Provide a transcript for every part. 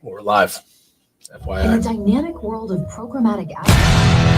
We're live. FYI. In the dynamic world of programmatic advertising.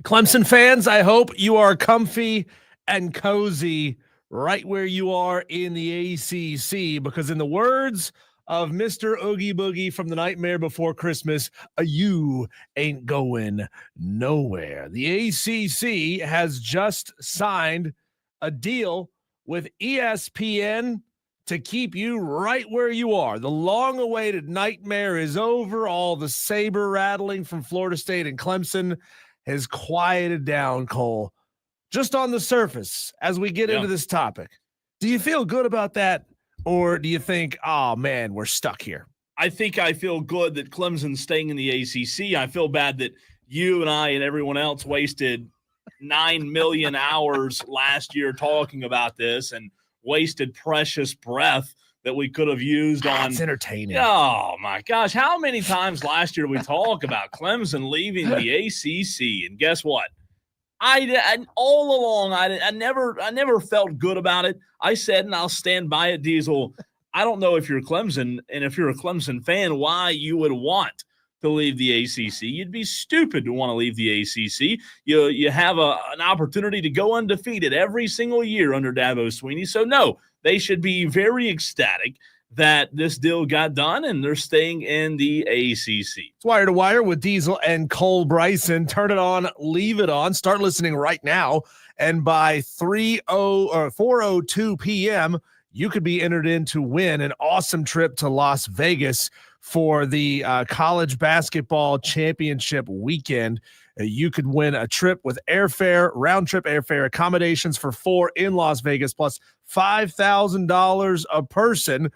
Clemson fans, I hope you are comfy and cozy right where you are in the ACC, because in the words of Mr. Oogie Boogie from The Nightmare Before Christmas, you ain't going nowhere. The ACC has just signed a deal with ESPN to keep you right where you are. The long-awaited nightmare is over. All the saber rattling from Florida State and Clemson has quieted down, Cole, just on the surface as we get into this topic. Do you feel good about that, or do you think, oh, man, we're stuck here? I think I feel good that Clemson's staying in the ACC. I feel bad that you and I and everyone else wasted 9 million hours last year talking about this and wasted precious breath that we could have used on. It's entertaining. Oh, my gosh. How many times last year we talk about Clemson leaving the ACC? And guess what? I all along, I never felt good about it. I said, and I'll stand by it, Diesel, I don't know if you're Clemson, and if you're a Clemson fan, why you would want to leave the ACC. You'd be stupid to want to leave the ACC. You have an opportunity to go undefeated every single year under Dabo Swinney. So, no, they should be very ecstatic that this deal got done and they're staying in the ACC. It's Wire to Wire with Diesel and Cole Bryson. Turn it on, leave it on. Start listening right now. And by 4:02 p.m., you could be entered in to win an awesome trip to Las Vegas for the college basketball championship weekend. You could win a trip with airfare, round-trip airfare, accommodations for 4 in Las Vegas, plus $5,000 a person.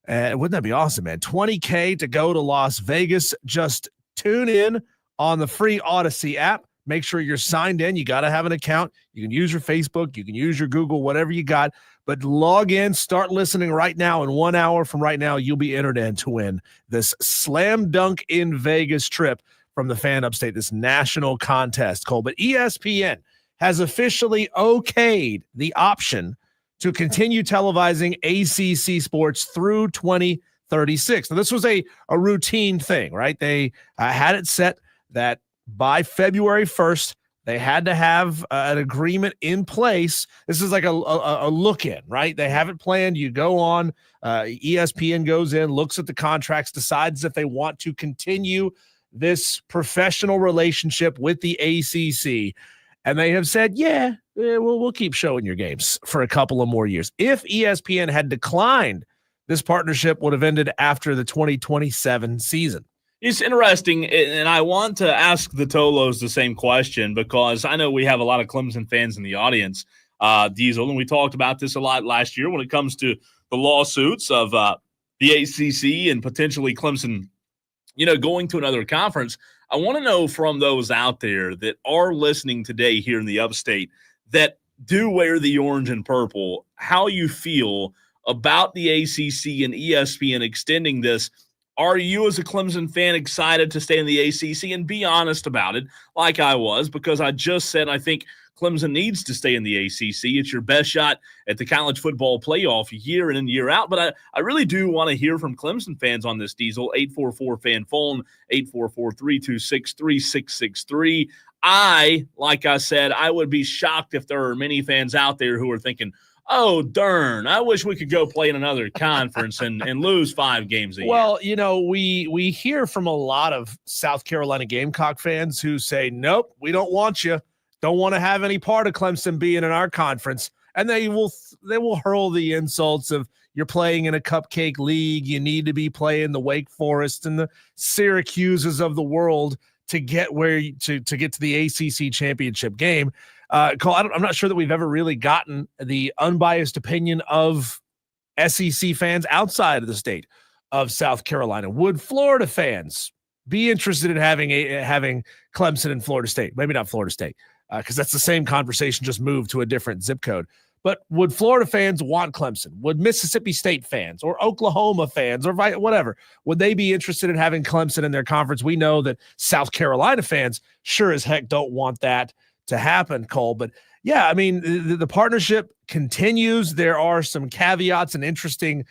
Wouldn't that be awesome, man? $20K to go to Las Vegas. Just tune in on the free Odyssey app. Make sure you're signed in. You got to have an account. You can use your Facebook. You can use your Google, whatever you got. But log in, start listening right now. In 1 hour from right now, you'll be entered in to win this slam dunk in Vegas trip from the Fan Upstate, this national contest, Cole. But ESPN has officially okayed the option to continue televising ACC sports through 2036. Now, this was a routine thing, right? They had it set that by February 1st, they had to have an agreement in place. This is like a look-in, right? They have it planned. You go on, ESPN goes in, looks at the contracts, decides if they want to continue this professional relationship with the ACC. And they have said, we'll keep showing your games for a couple of more years. If ESPN had declined, this partnership would have ended after the 2027 season. It's interesting, and I want to ask the Tolos the same question because I know we have a lot of Clemson fans in the audience, Diesel, and we talked about this a lot last year when it comes to the lawsuits of the ACC and potentially Clemson, going to another conference. I want to know from those out there that are listening today here in the upstate that do wear the orange and purple, how you feel about the ACC and ESPN extending this. Are you, as a Clemson fan, excited to stay in the ACC? And be honest about it, like I was, because I just said I think Clemson needs to stay in the ACC. It's your best shot at the college football playoff year in and year out. But I really do want to hear from Clemson fans on this, Diesel. 844-FAN phone, 844-326-3663. Like I said, I would be shocked if there are many fans out there who are thinking, oh, darn, I wish we could go play in another conference and lose 5 games a year. Well, we hear from a lot of South Carolina Gamecock fans who say, nope, we don't want you. Don't want to have any part of Clemson being in our conference. And they will hurl the insults of you're playing in a cupcake league. You need to be playing the Wake Forest and the Syracuses of the world to get to get to the ACC championship game. Cole, I'm not sure that we've ever really gotten the unbiased opinion of SEC fans outside of the state of South Carolina. Would Florida fans be interested in having Clemson and Florida State? Maybe not Florida State, because that's the same conversation, just moved to a different zip code. But would Florida fans want Clemson? Would Mississippi State fans or Oklahoma fans or whatever, would they be interested in having Clemson in their conference? We know that South Carolina fans sure as heck don't want that to happen, Cole. But yeah, I mean, the partnership continues. There are some caveats and interesting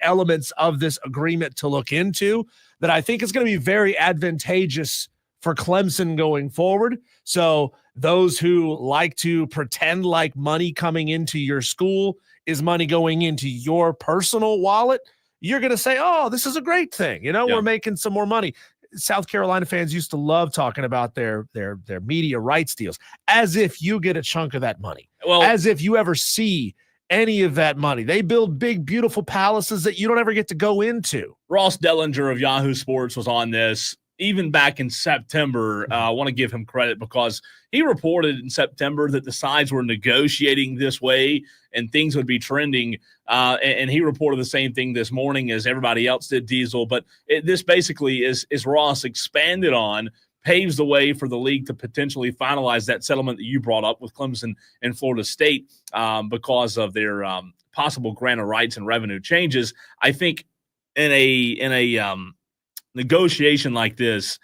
elements of this agreement to look into that I think is going to be very advantageous for Clemson going forward. So those who like to pretend like money coming into your school is money going into your personal wallet, you're going to say, oh, this is a great thing. We're making some more money. South Carolina fans used to love talking about their media rights deals as if you get a chunk of that money, as if you ever see any of that money. They build big, beautiful palaces that you don't ever get to go into. Ross Dellinger of Yahoo Sports was on this even back in September. I want to give him credit because he reported in September that the sides were negotiating this way and things would be trending. And he reported the same thing this morning as everybody else did, Diesel. But this basically is Ross expanded on, paves the way for the league to potentially finalize that settlement that you brought up with Clemson and Florida State because of their possible grant of rights and revenue changes. I think in a negotiation like this,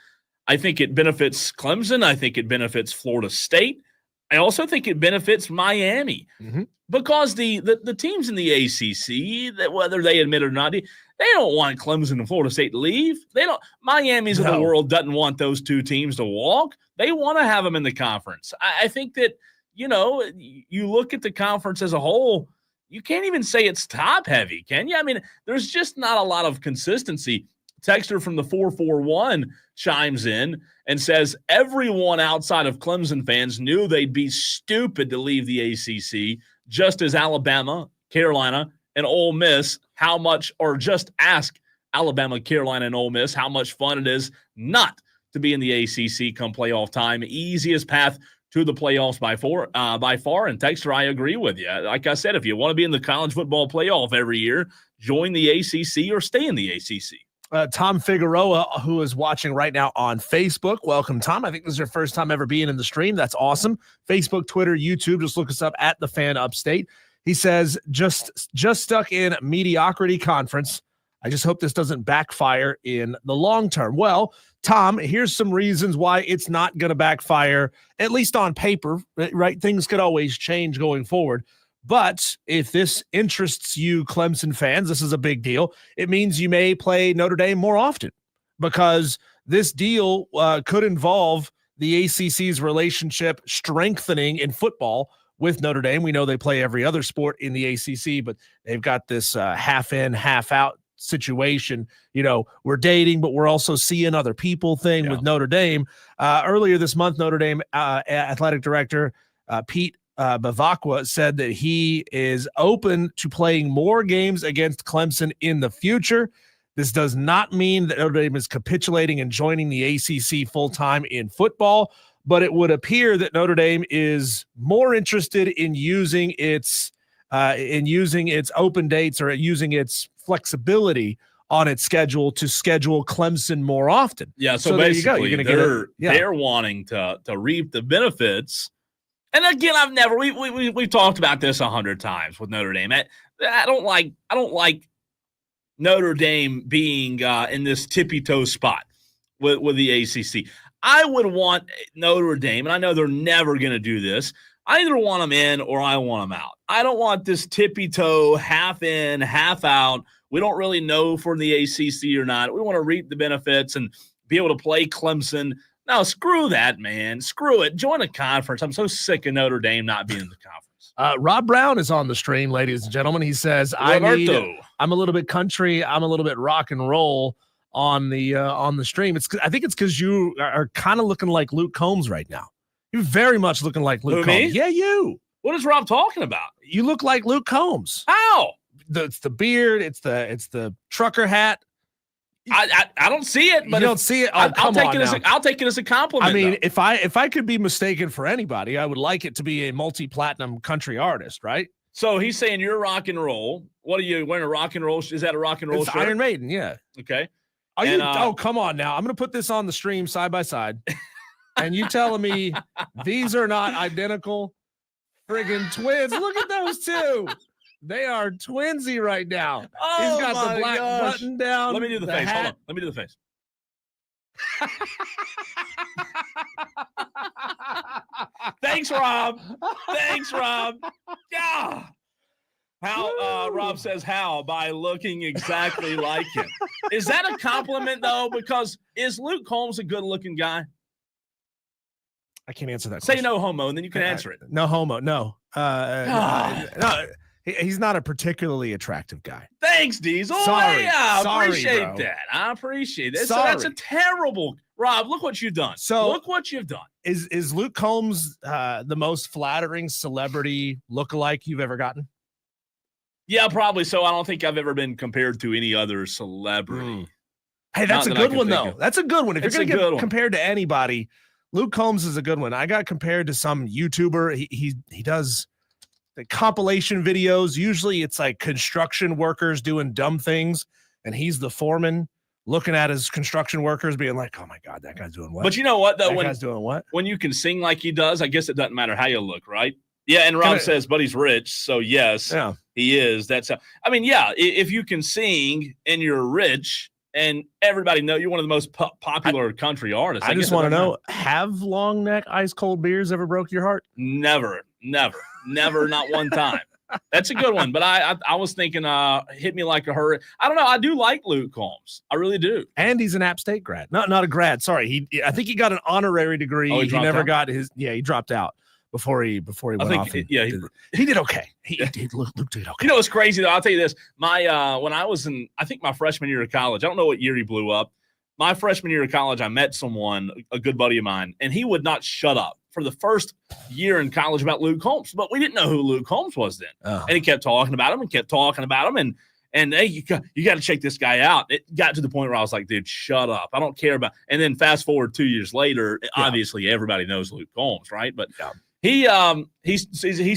I think it benefits Clemson. I think it benefits Florida State. I also think it benefits Miami because the teams in the ACC, that whether they admit it or not, they don't want Clemson and Florida State to leave. Miami's of the world doesn't want those two teams to walk. They want to have them in the conference. I think that, you look at the conference as a whole, you can't even say it's top heavy, can you? I mean, there's just not a lot of consistency. Texter from the 441 chimes in and says everyone outside of Clemson fans knew they'd be stupid to leave the ACC, just as Alabama, Carolina, and Ole Miss just ask Alabama, Carolina, and Ole Miss how much fun it is not to be in the ACC come playoff time. Easiest path to the playoffs by far. And Texter, I agree with you. Like I said, if you want to be in the college football playoff every year, join the ACC or stay in the ACC. Tom Figueroa, who is watching right now on Facebook. Welcome, Tom. I think this is your first time ever being in the stream. That's awesome. Facebook, Twitter, YouTube. Just look us up at The Fan Upstate. He says, just stuck in mediocrity conference. I just hope this doesn't backfire in the long term. Well, Tom, here's some reasons why it's not going to backfire, at least on paper, right? Things could always change going forward. But if this interests you Clemson fans, this is a big deal. It means you may play Notre Dame more often because this deal could involve the ACC's relationship strengthening in football with Notre Dame. We know they play every other sport in the ACC, but they've got this half in, half out situation. We're dating, but we're also seeing other people thing with Notre Dame. Earlier this month, Notre Dame athletic director Pete Bavacqua said that he is open to playing more games against Clemson in the future. This does not mean that Notre Dame is capitulating and joining the ACC full-time in football, but it would appear that Notre Dame is more interested in using its open dates or using its flexibility on its schedule to schedule Clemson more often. Yeah, so basically you're gonna they're wanting to reap the benefits. And again, we've talked about this 100 times with Notre Dame. I don't like Notre Dame being in this tippy-toe spot with the ACC. I would want Notre Dame, and I know they're never going to do this. I either want them in or I want them out. I don't want this tippy-toe, half in, half out. We don't really know for the ACC or not. We want to reap the benefits and be able to play Clemson. No, screw that, man. Screw it. Join a conference. I'm so sick of Notre Dame not being in the conference. Rob Brown is on the stream, ladies and gentlemen. He says, I'm a little bit country. I'm a little bit rock and roll on the stream. I think it's because you are kind of looking like Luke Combs right now. You're very much looking like Luke Combs. Me? Yeah, you. What is Rob talking about? You look like Luke Combs. How? It's the beard. It's the trucker hat. I don't see it, but you don't see it. Oh, I'll take it as a compliment. I mean, though. if I could be mistaken for anybody, I would like it to be a multi-platinum country artist, right? So he's saying you're rock and roll. What are you wearing? A rock and roll? Is that a rock and roll it's shirt? Iron Maiden, yeah. Okay. Come on now. I'm going to put this on the stream side by side. And you telling me these are not identical friggin' twins? Look at those two. They are twinsy right now. Oh, he's got the black button down. Let me do the face. Hold on. Let me do the face. Thanks, Rob. Yeah. How Rob says how by looking exactly like him. Is that a compliment though? Because is Luke Combs a good-looking guy? I can't answer that Say question. no homo, and then you can answer it. No homo. No. No. He's not a particularly attractive guy. Thanks, Diesel. Sorry. I appreciate bro. that. I appreciate it. Sorry. So that's a terrible Rob, look what you've done. Look what you've done. Is Luke Combs the most flattering celebrity lookalike you've ever gotten? Yeah, probably so. I don't think I've ever been compared to any other celebrity. Hey, that's a good one, though. That's a good one. If you're going to get compared to anybody, Luke Combs is a good one. I got compared to some YouTuber. He does the compilation videos. Usually it's like construction workers doing dumb things, and he's the foreman looking at his construction workers being like, oh, my God, that guy's doing what? But you know what, though? That guy's doing what? When you can sing like he does, I guess it doesn't matter how you look, right? Yeah, and Rob says, but he's rich, so yes, he is. If you can sing and you're rich and everybody know you're one of the most popular country artists. I just want to know, have long neck ice cold beers ever broke your heart? Never, not one time. That's a good one, but I was thinking, hit me like a hurricane. I don't know. I do like Luke Combs. I really do. And he's an App State grad. Not a grad. Sorry. I think he got an honorary degree. Oh, he never got his. Yeah, he dropped out before he went off. He did okay. Luke did okay. You know what's crazy though? I'll tell you this. My when I was in, I think my freshman year of college. I don't know what year he blew up. My freshman year of college, I met someone, a good buddy of mine, and he would not shut up for the first year in college about Luke Combs, but we didn't know who Luke Combs was then. And he kept talking about him and hey, you got to check this guy out. It got to the point where I was like, dude, shut up. I don't care about. And then fast forward 2 years later, obviously everybody knows Luke Combs, right? But he's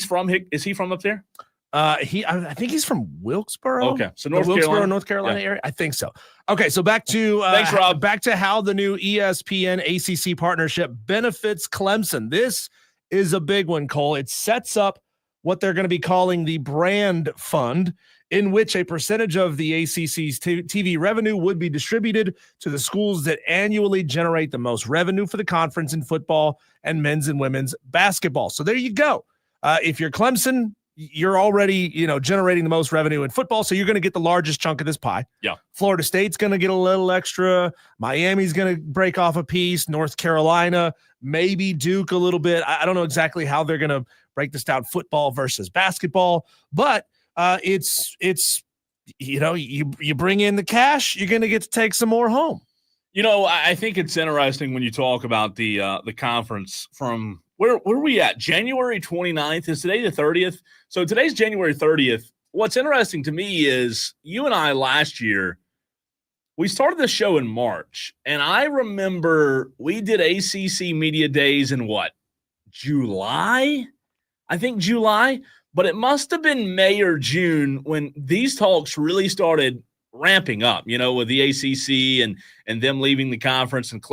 from. Is he from up there? I think he's from Wilkesboro. Okay, so North Carolina area. I think so. Okay, so back to thanks, Rob. Back to how the new ESPN ACC partnership benefits Clemson. This is a big one, Cole. It sets up what they're going to be calling the brand fund, in which a percentage of the ACC's TV revenue would be distributed to the schools that annually generate the most revenue for the conference in football and men's and women's basketball. So there you go. If you're Clemson, you're already, generating the most revenue in football, so you're going to get the largest chunk of this pie. Yeah. Florida State's going to get a little extra. Miami's going to break off a piece. North Carolina, maybe Duke a little bit. I don't know exactly how they're going to break this down, football versus basketball, but it's you bring in the cash, you're going to get to take some more home. I think it's interesting when you talk about the conference from where are we at? January 29th. Is today the 30th? So today's January 30th. What's interesting to me is you and I last year, we started the show in March, and I remember we did ACC Media Days in what? July? I think July, but it must have been May or June when these talks really started ramping up, with the ACC and them leaving the conference and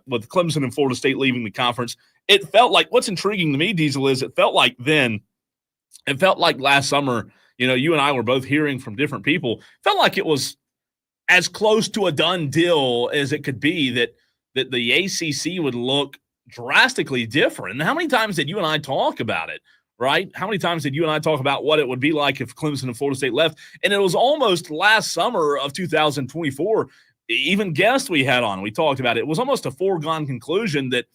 with Clemson and Florida State leaving the conference. It felt like, what's intriguing to me, Diesel, is it felt like last summer, you and I were both hearing from different people, felt like it was as close to a done deal as it could be that the ACC would look drastically different. And how many times did you and I talk about it? Right? How many times did you and I talk about what it would be like if Clemson and Florida State left? And it was almost last summer of 2024, even guests we had on, we talked about it. It was almost a foregone conclusion that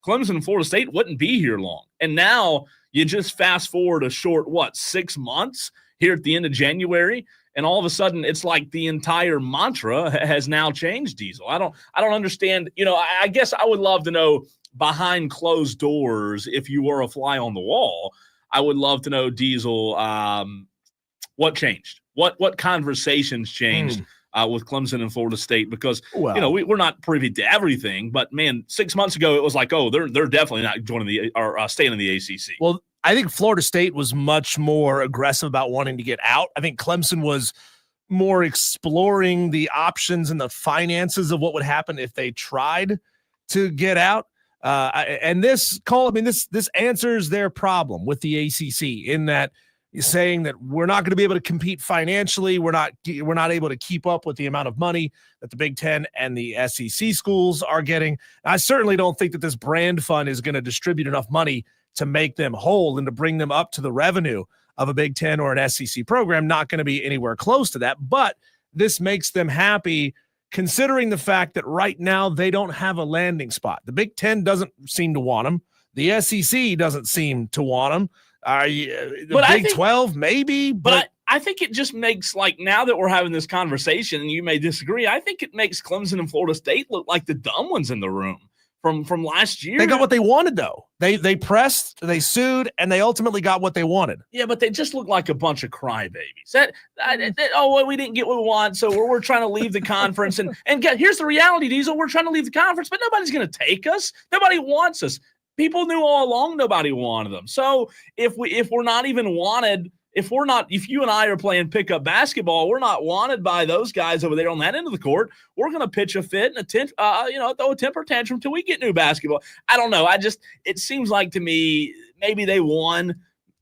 Clemson and Florida State wouldn't be here long. And now you just fast forward a short, 6 months here at the end of January, and all of a sudden it's like the entire mantra has now changed, Diesel. I don't understand. I guess I would love to know behind closed doors, if you were a fly on the wall, I would love to know, Diesel, what changed? What conversations changed with Clemson and Florida State? Because, we're not privy to everything, but, man, 6 months ago it was like, they're definitely not joining staying in the ACC. Well, I think Florida State was much more aggressive about wanting to get out. I think Clemson was more exploring the options and the finances of what would happen if they tried to get out. And this answers their problem with the ACC in that saying that we're not going to be able to compete financially. We're not able to keep up with the amount of money that the Big Ten and the SEC schools are getting. I certainly don't think that this brand fund is going to distribute enough money to make them whole and to bring them up to the revenue of a Big Ten or an SEC program. Not going to be anywhere close to that, but this makes them happy, considering the fact that right now they don't have a landing spot. The Big Ten doesn't seem to want them. The SEC doesn't seem to want them. Big 12, maybe. But I think it just makes, now that we're having this conversation, and you may disagree, I think it makes Clemson and Florida State look like the dumb ones in the room from last year. They got what they wanted, though. They pressed, they sued, and they ultimately got what they wanted. Yeah, but they just look like a bunch of crybabies. We didn't get what we want, so we're trying to leave the conference. And here's the reality, Diesel. We're trying to leave the conference, but nobody's going to take us. Nobody wants us. People knew all along nobody wanted them. So if we're not even wanted, if you and I are playing pickup basketball, we're not wanted by those guys over there on that end of the court. We're going to pitch a fit and throw a temper tantrum till we get new basketball. I don't know. It seems like to me maybe they won.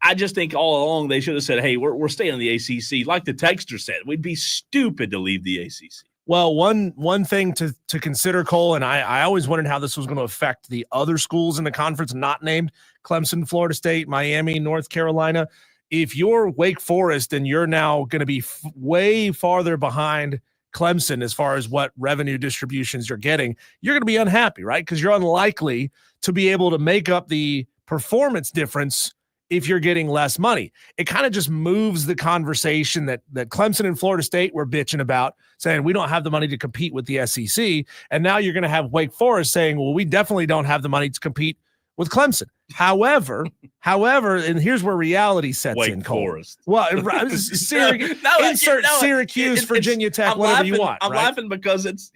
I just think all along they should have said, hey, we're staying in the ACC. Like the texter said, we'd be stupid to leave the ACC. Well, one thing to consider, Cole, and I always wondered how this was going to affect the other schools in the conference not named Clemson, Florida State, Miami, North Carolina. If you're Wake Forest and you're now going to be way farther behind Clemson as far as what revenue distributions you're getting, you're going to be unhappy, right? Because you're unlikely to be able to make up the performance difference if you're getting less money. It kind of just moves the conversation that Clemson and Florida State were bitching about, saying we don't have the money to compete with the SEC. And now you're going to have Wake Forest saying, well, we definitely don't have the money to compete with Clemson. However, and here's where reality sets in, Cole. Forest. Well, Syracuse, Virginia Tech, whatever you want. I'm laughing because it's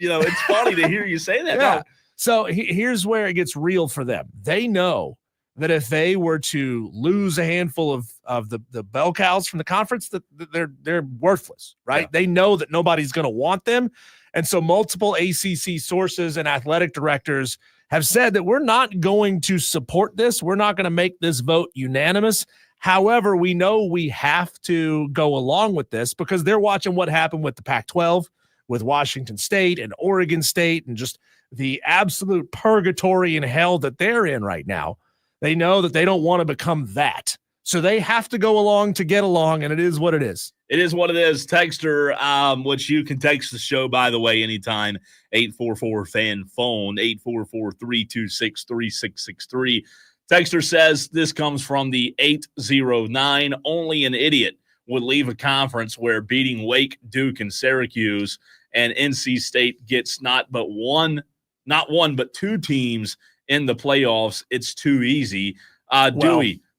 funny to hear you say that. Yeah. No. So here's where it gets real for them. They know that if they were to lose a handful of the bell cows from the conference, that they're worthless, right? Yeah. They know that nobody's going to want them. And so multiple ACC sources and athletic directors have said that we're not going to support this. We're not going to make this vote unanimous. However, we know we have to go along with this because they're watching what happened with the Pac-12, with Washington State and Oregon State, and just the absolute purgatory and hell that they're in right now. They know that they don't want to become that. So they have to go along to get along, and it is what it is. It is what it is. Texter, which you can text the show, by the way, anytime, 844-FAN-PHONE, 844-326-3663. Texter says this comes from the 809. Only an idiot would leave a conference where beating Wake, Duke, and Syracuse and NC State gets not one, but two teams in the playoffs. It's too easy.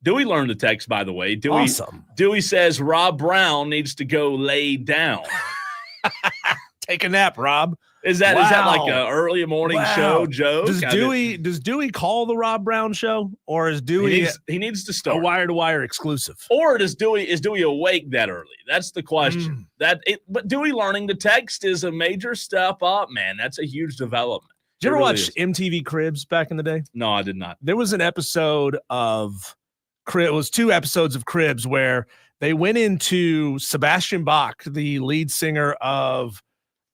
Dewey learned the text, by the way. Awesome. Dewey says Rob Brown needs to go lay down. Take a nap, Rob. Is that like an early morning show joke? Does Dewey call the Rob Brown show, or is Dewey he needs to start a wire-to-wire exclusive? Or is Dewey awake that early? That's the question. But Dewey learning the text is a major step up, man. That's a huge development. Did you ever watch MTV Cribs back in the day? No, I did not. There was an episode of Cribs. It was 2 episodes of Cribs where they went into Sebastian Bach, the lead singer of,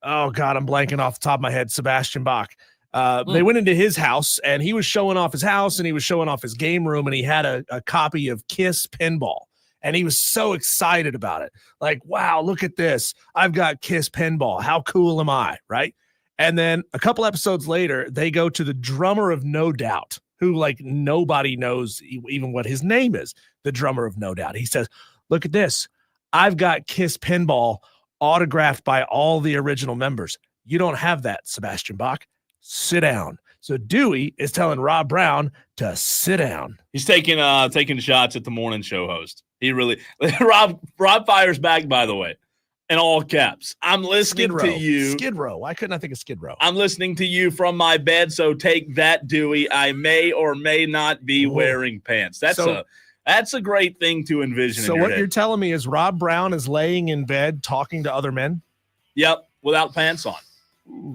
oh God, I'm blanking off the top of my head, Sebastian Bach. They went into his house, and he was showing off his house, and he was showing off his game room, and he had a copy of Kiss Pinball, and he was so excited about it. Like, wow, look at this. I've got Kiss Pinball. How cool am I, right? And then a couple episodes later, they go to the drummer of No Doubt, who like nobody knows even what his name is, the drummer of No Doubt. He says, look at this. I've got Kiss Pinball autographed by all the original members. You don't have that, Sebastian Bach. Sit down. So Dewey is telling Rob Brown to sit down. He's taking shots at the morning show host. He really Rob fires back, by the way, in all caps. I'm listening to you. Skid Row. Why couldn't I think of Skid Row? I'm listening to you from my bed, so take that, Dewey. I may or may not be wearing pants. That's a great thing to envision. So what you're telling me is Rob Brown is laying in bed talking to other men? Yep, without pants on.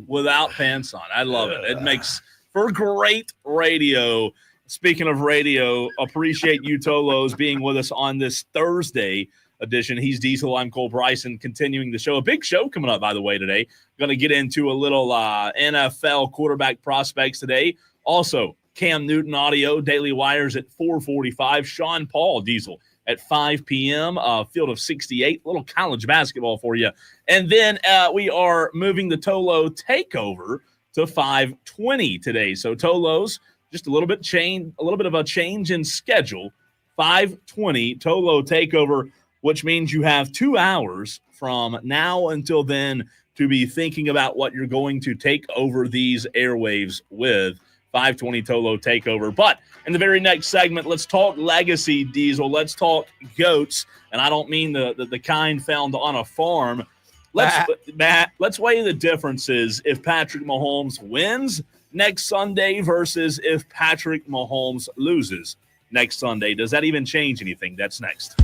Without pants on. I love it. It makes for great radio. Speaking of radio, appreciate you, Tolos, being with us on this Thursday edition. He's Diesel. I'm Cole Bryson, continuing the show. A big show coming up, by the way, today. Going to get into a little NFL quarterback prospects today. Also, Cam Newton audio, Daily Wires at 4:45. Sean Paul, Diesel, at 5 p.m. Field of 68. Little college basketball for you. And then we are moving the Tolo takeover to 5:20 today. So Tolos, just a little bit of a change in schedule. 5:20 Tolo takeover, which means you have 2 hours from now until then to be thinking about what you're going to take over these airwaves with. 5:20 Tolo takeover. But in the very next segment, let's talk legacy, Diesel. Let's talk goats. And I don't mean the kind found on a farm. Let's weigh the differences if Patrick Mahomes wins next Sunday versus if Patrick Mahomes loses next Sunday. Does that even change anything? That's next.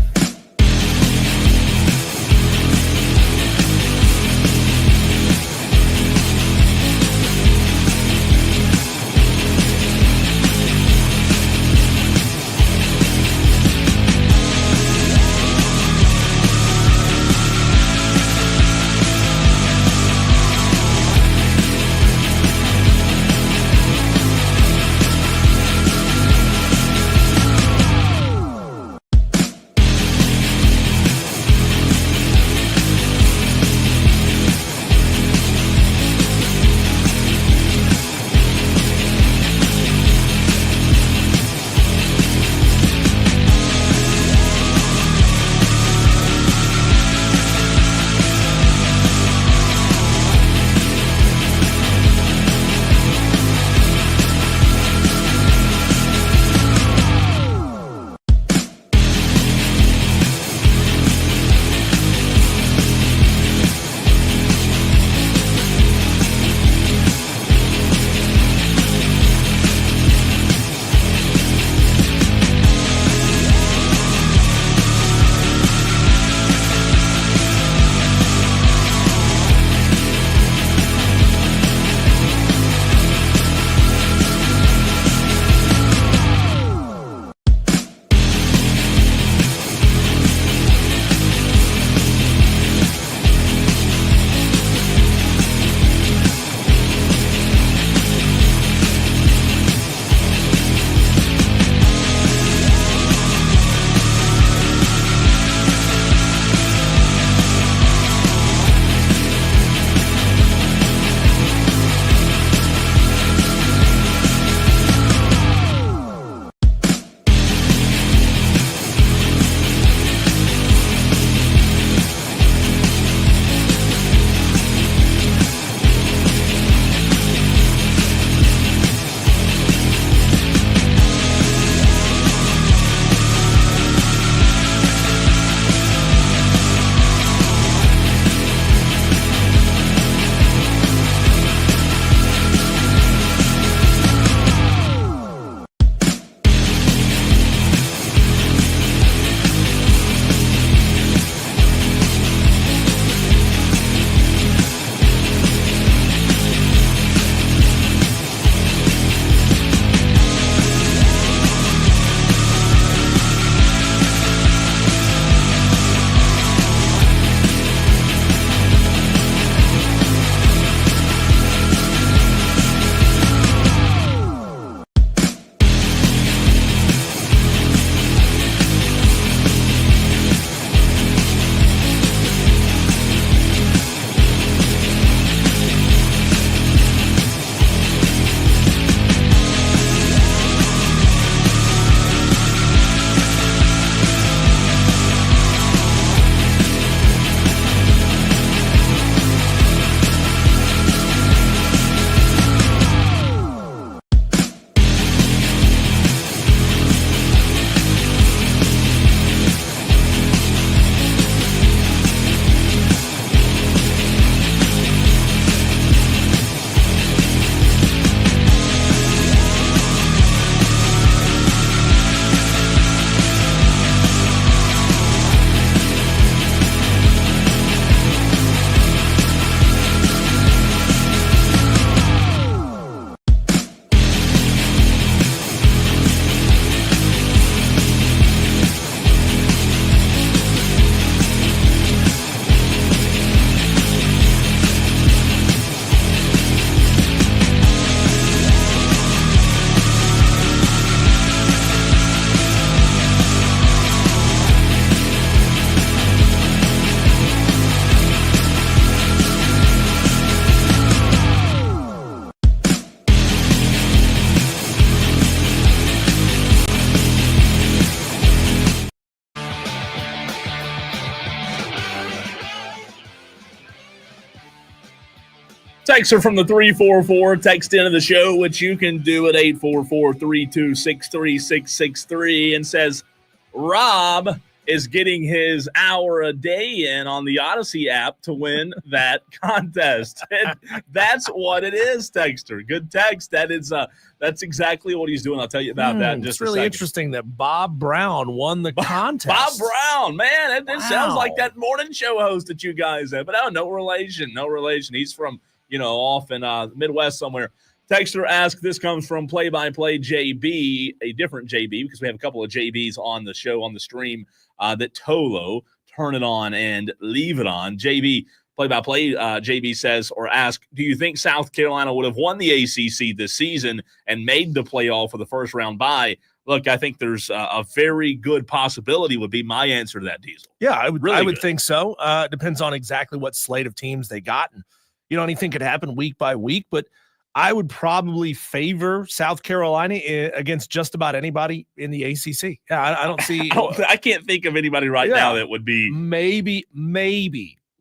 Texter from the 344 text into the show, which you can do at 844-326-3663, and says, Rob is getting his hour a day in on the Odyssey app to win that contest. And that's what it is, Texter. Good text. That's exactly what he's doing. I'll tell you about that in just It's really a second. interesting that Bob Brown won the contest. Bob Brown, man, it sounds Wow. like that morning show host that you guys have. But no relation. He's from, off in the Midwest somewhere. Texter asks, this comes from play-by-play JB, a different JB, because we have a couple of JBs on the show, on the stream, that Tolo, turn it on and leave it on. JB, play-by-play, JB says, or asks, do you think South Carolina would have won the ACC this season and made the playoff for the first round bye? Look, I think there's a very good possibility would be my answer to that, Diesel. Yeah, I would Really I would good. think so. It depends on exactly what slate of teams they got. And, anything could happen week by week, but I would probably favor South Carolina against just about anybody in the ACC. Yeah, I don't see. I can't think of anybody right now that would be. Maybe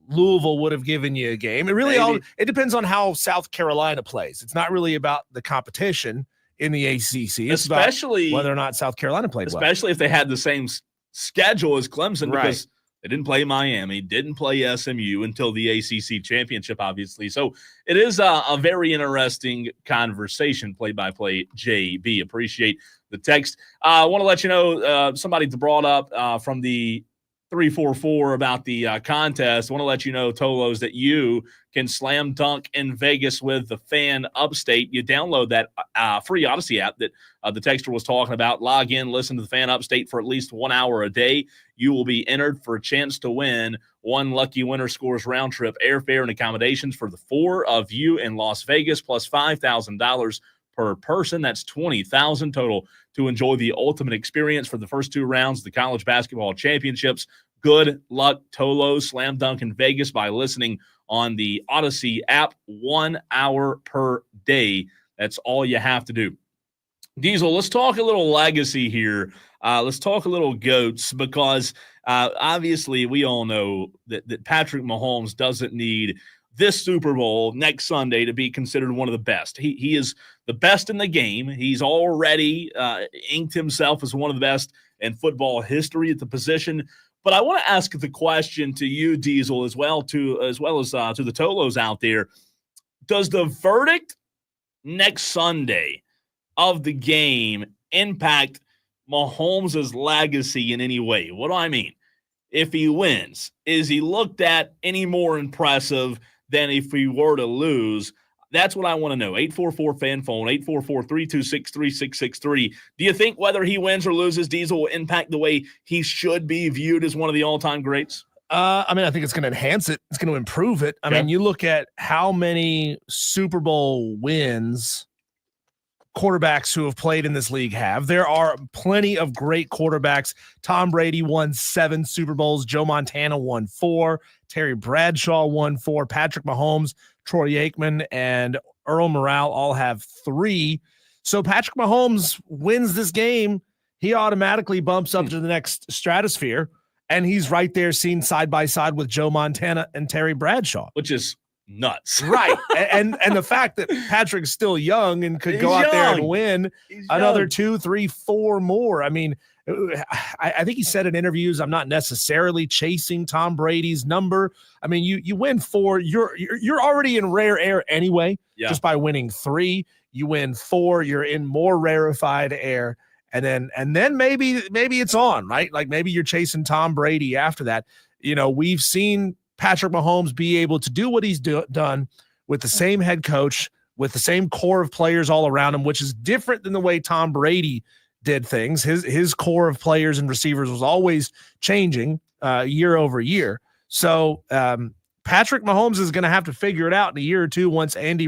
Louisville would have given you a game. It really it depends on how South Carolina plays. It's not really about the competition in the ACC. It's Especially about whether or not South Carolina played well. Especially if they had the same schedule as Clemson, because they didn't play Miami, didn't play SMU until the ACC championship, obviously. So it is a very interesting conversation, play-by-play JB. Appreciate the text. I want to let you know, somebody brought up from the 344 about the contest. I want to let you know, Tolos, that you can slam dunk in Vegas with the Fan Upstate. You download that free Odyssey app that the texter was talking about. Log in, listen to the Fan Upstate for at least 1 hour a day. You will be entered for a chance to win. One lucky winner scores round trip airfare and accommodations for the four of you in Las Vegas, plus $5,000 per person. That's $20,000 total to enjoy the ultimate experience for the first two rounds of the college basketball championships. Good luck, Tolo. Slam dunk in Vegas by listening on the Odyssey app. 1 hour per day. That's all you have to do. Diesel, let's talk a little legacy here. Let's talk a little GOATs, because obviously we all know that Patrick Mahomes doesn't need this Super Bowl next Sunday to be considered one of the best. He is the best in the game. He's already inked himself as one of the best in football history at the position. But I want to ask the question to you, Diesel, as well as to the Tolos out there. Does the verdict next Sunday of the game impact Mahomes' legacy in any way? What do I mean? If he wins, is he looked at any more impressive than if he were to lose? That's what I want to know. 844-FAN-PHONE, 844-326-3663. Do you think whether he wins or loses, Diesel, will impact the way he should be viewed as one of the all-time greats? I think it's going to enhance it. It's going to improve it. I mean, you look at how many Super Bowl wins quarterbacks who have played in this league have. There are plenty of great quarterbacks. Tom Brady won 7 Super Bowls. Joe Montana won 4. Terry Bradshaw won 4. Patrick Mahomes, Troy Aikman, and Earl Morrall all have 3. So Patrick Mahomes wins this game, he automatically bumps up to the next stratosphere, and he's right there seen side by side with Joe Montana and Terry Bradshaw. Which is nuts. Right. and the fact that Patrick's still young and could go out there and win another 2, 3, 4 more. I mean, I think he said in interviews, I'm not necessarily chasing Tom Brady's number. I mean, you win 4, you're already in rare air anyway, just by winning 3. You win 4, you're in more rarefied air. And then maybe it's on, right? Like maybe you're chasing Tom Brady after that. We've seen Patrick Mahomes be able to do what he's done with the same head coach, with the same core of players all around him, which is different than the way Tom Brady did things. His core of players and receivers was always changing year over year. So Patrick Mahomes is going to have to figure it out in a year or two once Andy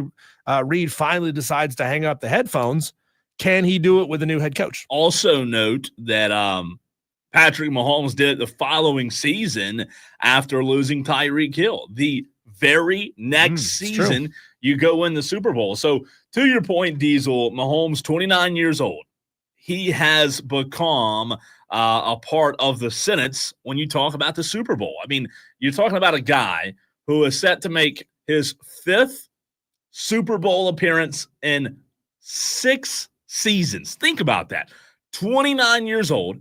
Reid finally decides to hang up the headphones. Can he do it with a new head coach? Also note that Patrick Mahomes did it the following season after losing Tyreek Hill. The very next season, you go win the Super Bowl. So to your point, Diesel, Mahomes, 29 years old. He has become a part of the sentence when you talk about the Super Bowl. I mean, you're talking about a guy who is set to make his 5th Super Bowl appearance in 6 seasons. Think about that. 29 years old,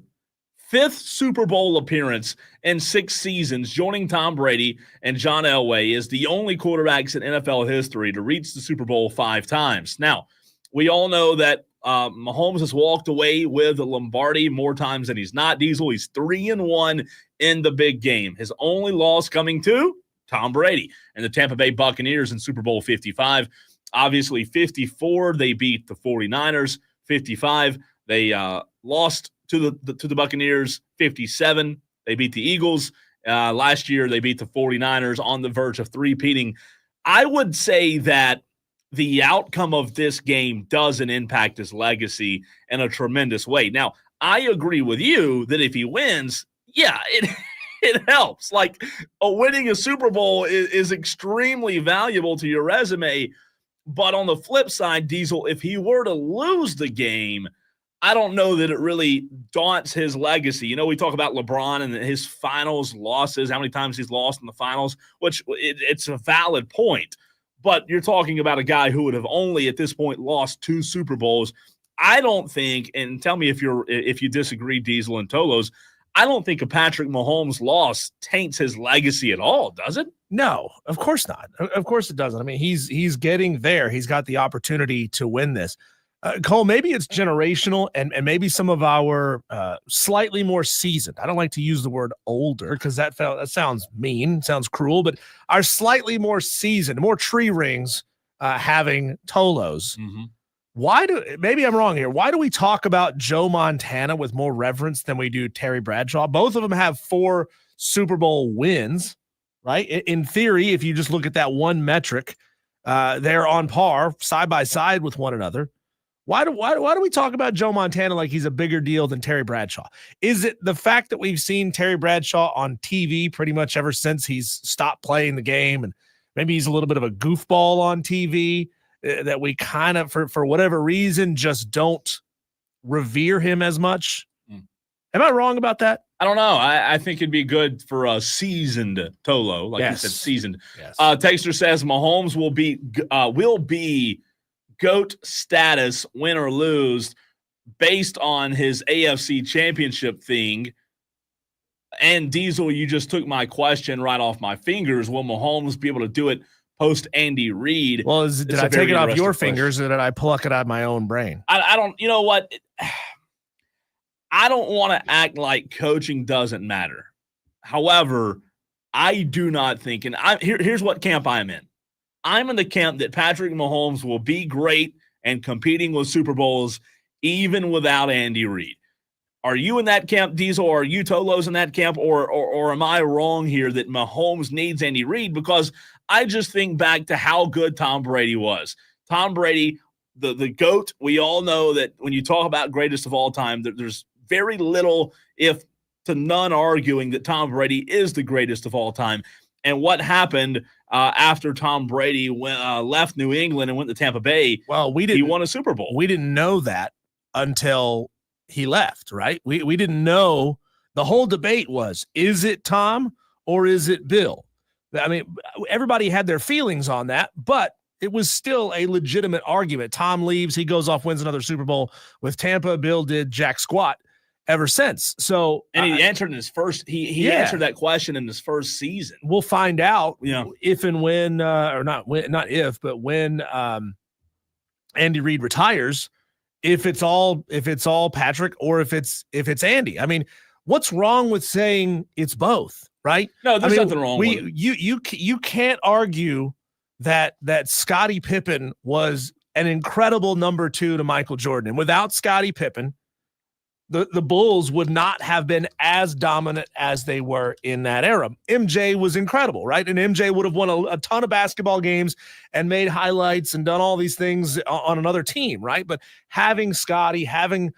5th Super Bowl appearance in 6 seasons, joining Tom Brady and John Elway is the only quarterbacks in NFL history to reach the Super Bowl 5 times. Now, we all know that Mahomes has walked away with Lombardi more times than he's not. Diesel, he's 3-1 in the big game. His only loss coming to Tom Brady and the Tampa Bay Buccaneers in Super Bowl 55. Obviously, 54, they beat the 49ers. 55, they lost to the Buccaneers. 57, they beat the Eagles. Last year, they beat the 49ers on the verge of three-peating. I would say that the outcome of this game doesn't impact his legacy in a tremendous way. Now, I agree with you that if he wins, yeah, it helps. Like, winning a Super Bowl is extremely valuable to your resume. But on the flip side, Diesel, if he were to lose the game, I don't know that it really daunts his legacy. You know, we talk about LeBron and his finals losses, how many times he's lost in the finals, which it's a valid point. But you're talking about a guy who would have only at this point lost 2 Super Bowls. I don't think, and tell me if you disagree, Diesel and Tolos, I don't think a Patrick Mahomes loss taints his legacy at all, does it? No, of course not. Of course it doesn't. I mean, he's getting there. He's got the opportunity to win this. Cole, maybe it's generational, and maybe some of our slightly more seasoned. I don't like to use the word older because that sounds mean, sounds cruel, but our slightly more seasoned, more tree rings having Tolos. Mm-hmm. Maybe I'm wrong here. Why do we talk about Joe Montana with more reverence than we do Terry Bradshaw? Both of them have 4 Super Bowl wins, right? In theory, if you just look at that one metric, they're on par, side by side with one another. Why do we talk about Joe Montana like he's a bigger deal than Terry Bradshaw? Is it the fact that we've seen Terry Bradshaw on TV pretty much ever since he's stopped playing the game, and maybe he's a little bit of a goofball on TV that we kind of, for whatever reason, just don't revere him as much? Am I wrong about that? I don't know. I think it'd be good for a seasoned Tolo, like you said, seasoned. Yes. Texter says Mahomes will be GOAT status, win or lose, based on his AFC championship thing. And Diesel, you just took my question right off my fingers. Will Mahomes be able to do it post Andy Reid? Well, did I take it off your fingers or did I pluck it out of my own brain? I don't, you know what? I don't want to act like coaching doesn't matter. However, I do not think, and here's what camp I'm in. I'm in the camp that Patrick Mahomes will be great and competing with Super Bowls even without Andy Reid. Are you in that camp, Diesel, or are you Tolos in that camp, or am I wrong here that Mahomes needs Andy Reid? Because I just think back to how good Tom Brady was. Tom Brady, the GOAT, we all know that when you talk about greatest of all time, there's very little, if to none, arguing that Tom Brady is the greatest of all time. And what happened after Tom Brady left New England and went to Tampa Bay? Well, he won a Super Bowl. We didn't know that until he left, right? We didn't know. The whole debate was, is it Tom or is it Bill? I mean, everybody had their feelings on that, but it was still a legitimate argument. Tom leaves, he goes off, wins another Super Bowl with Tampa. Bill did jack squat ever since. So, and he answered in his first. He answered that question in his first season. We'll find out, if and when, or not if, but when Andy Reid retires, if it's all Patrick or if it's Andy. I mean, what's wrong with saying it's both, right? No, there's nothing wrong with it. You can't argue that Scottie Pippen was an incredible number 2 to Michael Jordan, and without Scottie Pippen, the Bulls would not have been as dominant as they were in that era. MJ was incredible, right? And MJ would have won a ton of basketball games and made highlights and done all these things on another team, right? But having Scottie, having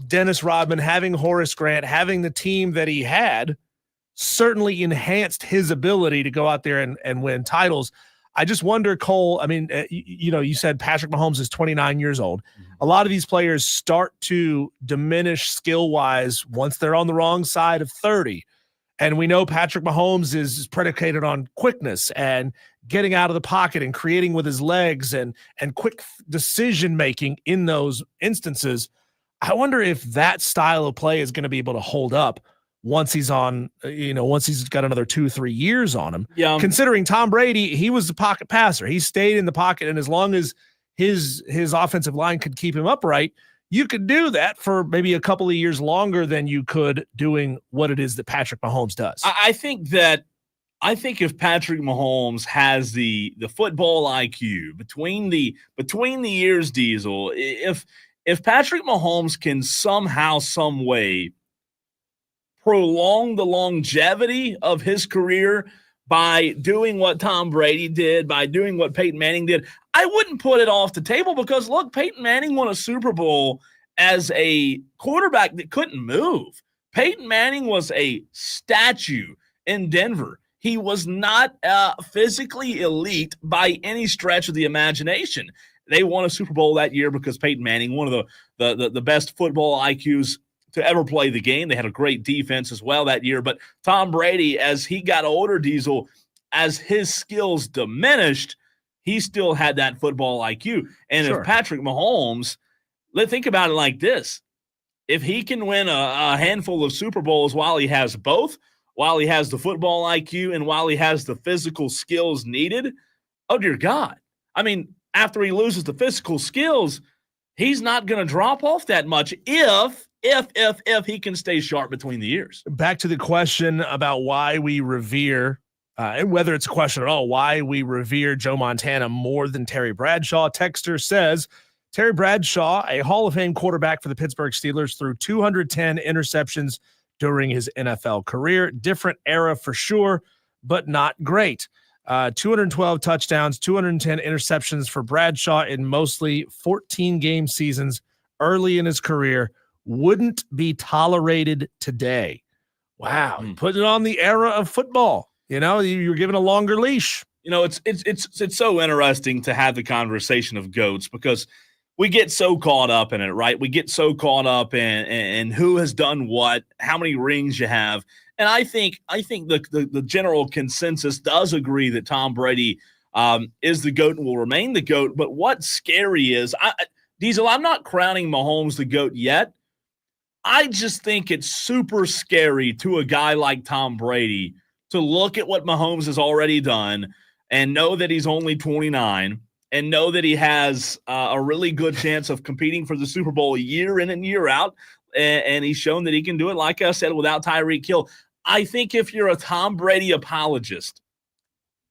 Dennis Rodman, having Horace Grant, having the team that he had certainly enhanced his ability to go out there and win titles. I just wonder, Cole, I mean, you said Patrick Mahomes is 29 years old. A lot of these players start to diminish skill-wise once they're on the wrong side of 30. And we know Patrick Mahomes is predicated on quickness and getting out of the pocket and creating with his legs and quick decision-making in those instances. I wonder if that style of play is going to be able to hold up once he's on, once he's got another 2-3 years on him. Yeah. Considering Tom Brady, he was the pocket passer. He stayed in the pocket, and as long as his offensive line could keep him upright, you could do that for maybe a couple of years longer than you could doing what it is that Patrick Mahomes does. I think if Patrick Mahomes has the football IQ between the ears, Diesel, if Patrick Mahomes can somehow, some way prolong the longevity of his career by doing what Tom Brady did, by doing what Peyton Manning did, I wouldn't put it off the table because, look, Peyton Manning won a Super Bowl as a quarterback that couldn't move. Peyton Manning was a statue in Denver. He was not physically elite by any stretch of the imagination. They won a Super Bowl that year because Peyton Manning, one of the best football IQs to ever play the game. They had a great defense as well that year. But Tom Brady, as he got older, Diesel, as his skills diminished, he still had that football IQ. And Sure. If Patrick Mahomes, let's think about it like this. If he can win a handful of Super Bowls while he has both, while he has the football IQ and while he has the physical skills needed, oh, dear God. I mean, after he loses the physical skills, he's not going to drop off that much if he can stay sharp between the ears. Back to the question about why we revere, and whether it's a question at all, why we revere Joe Montana more than Terry Bradshaw. Texter says, Terry Bradshaw, a Hall of Fame quarterback for the Pittsburgh Steelers, threw 210 interceptions during his NFL career. Different era for sure, but not great. 212 touchdowns, 210 interceptions for Bradshaw in mostly 14-game seasons early in his career. Wouldn't be tolerated today. Wow. Put it on the era of football. You're given a longer leash. It's so interesting to have the conversation of GOATs because we get so caught up in it, right? We get so caught up in who has done what, how many rings you have. And I think the general consensus does agree that Tom Brady is the GOAT and will remain the GOAT. But what's scary is, Diesel, I'm not crowning Mahomes the GOAT yet. I just think it's super scary to a guy like Tom Brady to look at what Mahomes has already done and know that he's only 29 and know that he has a really good chance of competing for the Super Bowl year in and year out. And he's shown that he can do it, like I said, without Tyreek Hill. I think if you're a Tom Brady apologist,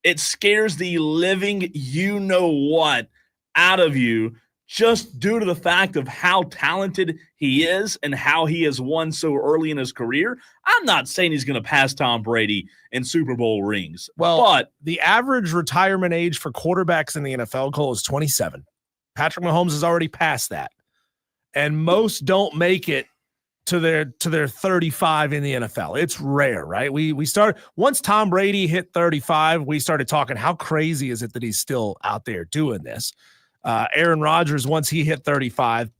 it scares the living you-know-what out of you just due to the fact of how talented he is and how he has won so early in his career. I'm not saying he's going to pass Tom Brady in Super Bowl rings. But the average retirement age for quarterbacks in the NFL, Cole, is 27. Patrick Mahomes has already passed that. And most don't make it to their 35 in the NFL. It's rare, right? We started once Tom Brady hit 35, we started talking, how crazy is it that he's still out there doing this? Aaron Rodgers, once he hit 35,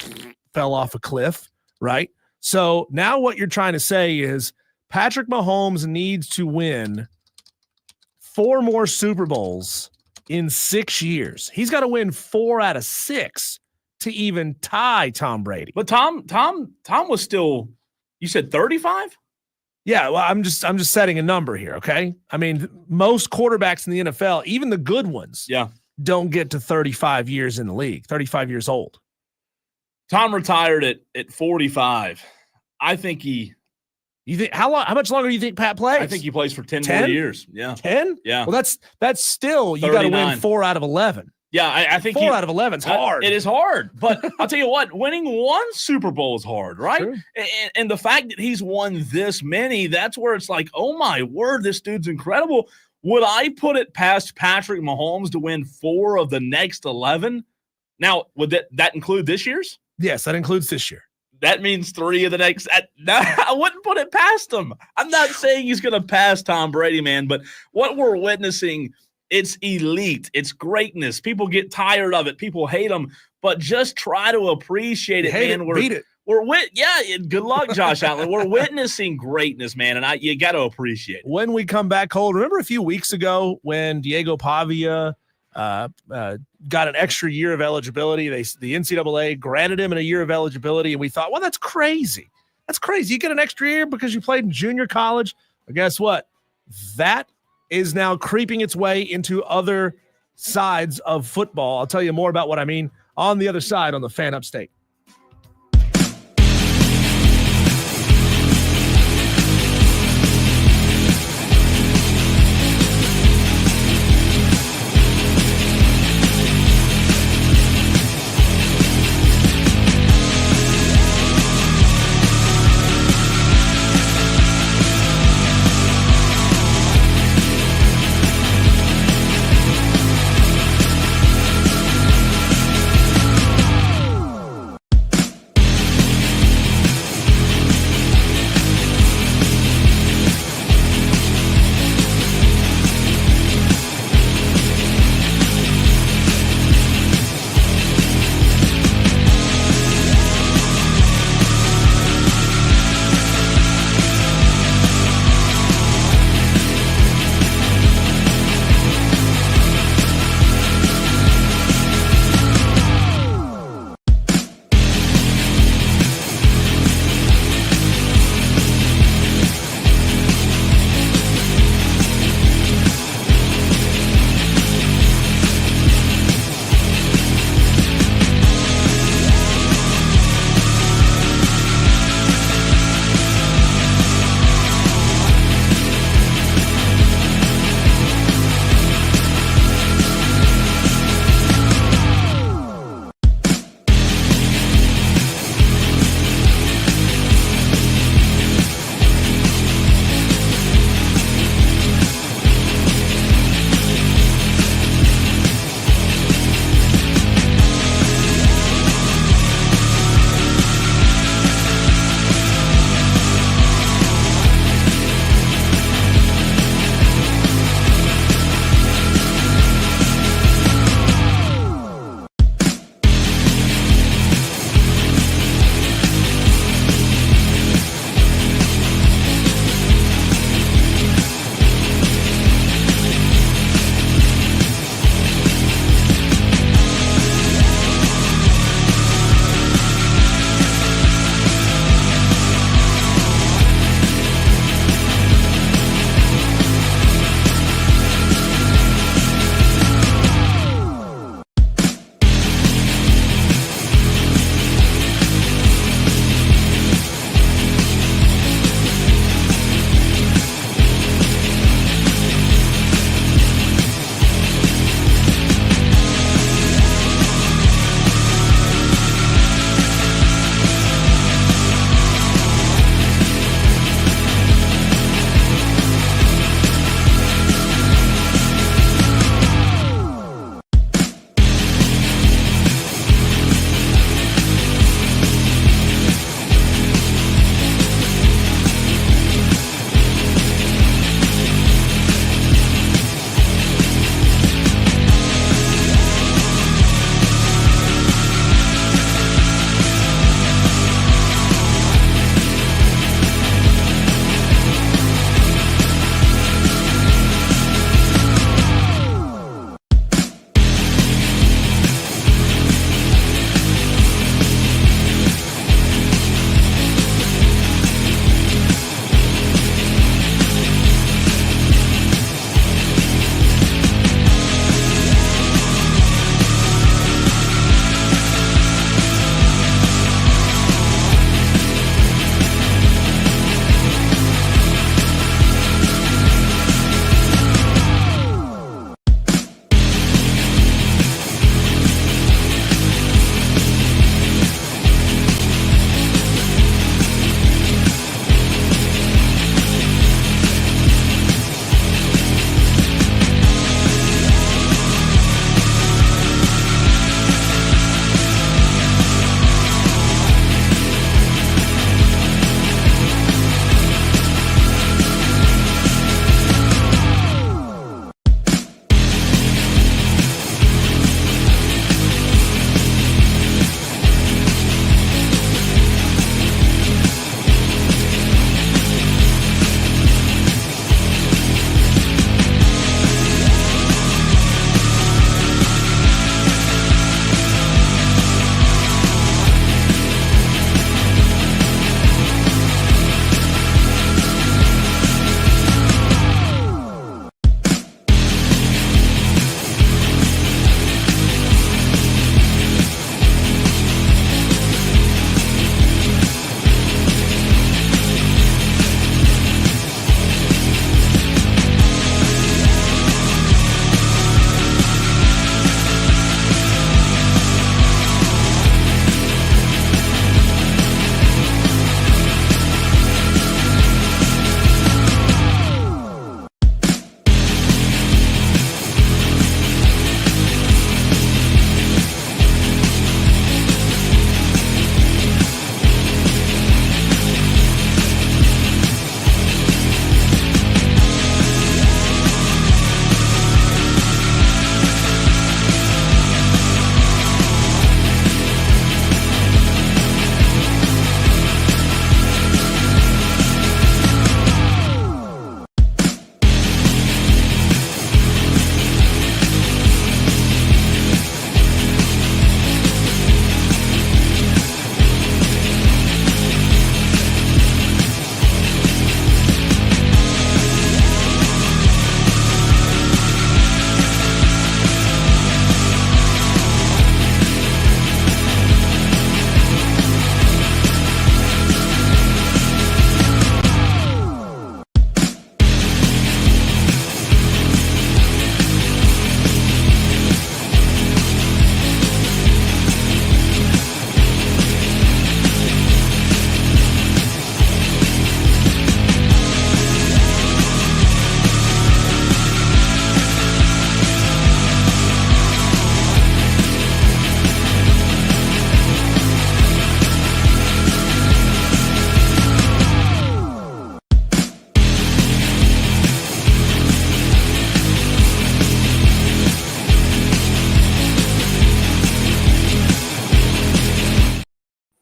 fell off a cliff, right? So now what you're trying to say is Patrick Mahomes needs to win 4 more Super Bowls in 6 years. He's got to win 4 out of 6 to even tie Tom Brady. But Tom was still, you said 35? Yeah, well, I'm just setting a number here, okay? I mean, most quarterbacks in the NFL, even the good ones, don't get to 35 years in the league, 35 years old. Tom retired at 45. I think you think how much longer do you think Pat plays? I think he plays for 10 more years. Yeah. 10? Yeah. Well, that's still, you got to win 4 out of 11. Yeah, I think 4 out of 11 is hard. It is hard, but I'll tell you what, winning 1 Super Bowl is hard, right? And the fact that he's won this many, that's where it's like, oh my word, this dude's incredible. Would I put it past Patrick Mahomes to win 4 of the next 11? Now, would that include this year's? Yes, that includes this year. That means 3 of the next. I wouldn't put it past him. I'm not saying he's going to pass Tom Brady, man, but what we're witnessing, it's elite. It's greatness. People get tired of it. People hate him, but just try to appreciate it, man. Good luck, Josh Allen. We're witnessing greatness, man, and you got to appreciate it. When we come back, Cole, remember a few weeks ago when Diego Pavia got an extra year of eligibility? The NCAA granted him a year of eligibility, and we thought, well, that's crazy. That's crazy. You get an extra year because you played in junior college. But guess what? That is now creeping its way into other sides of football. I'll tell you more about what I mean on the other side on the Fan Upstate.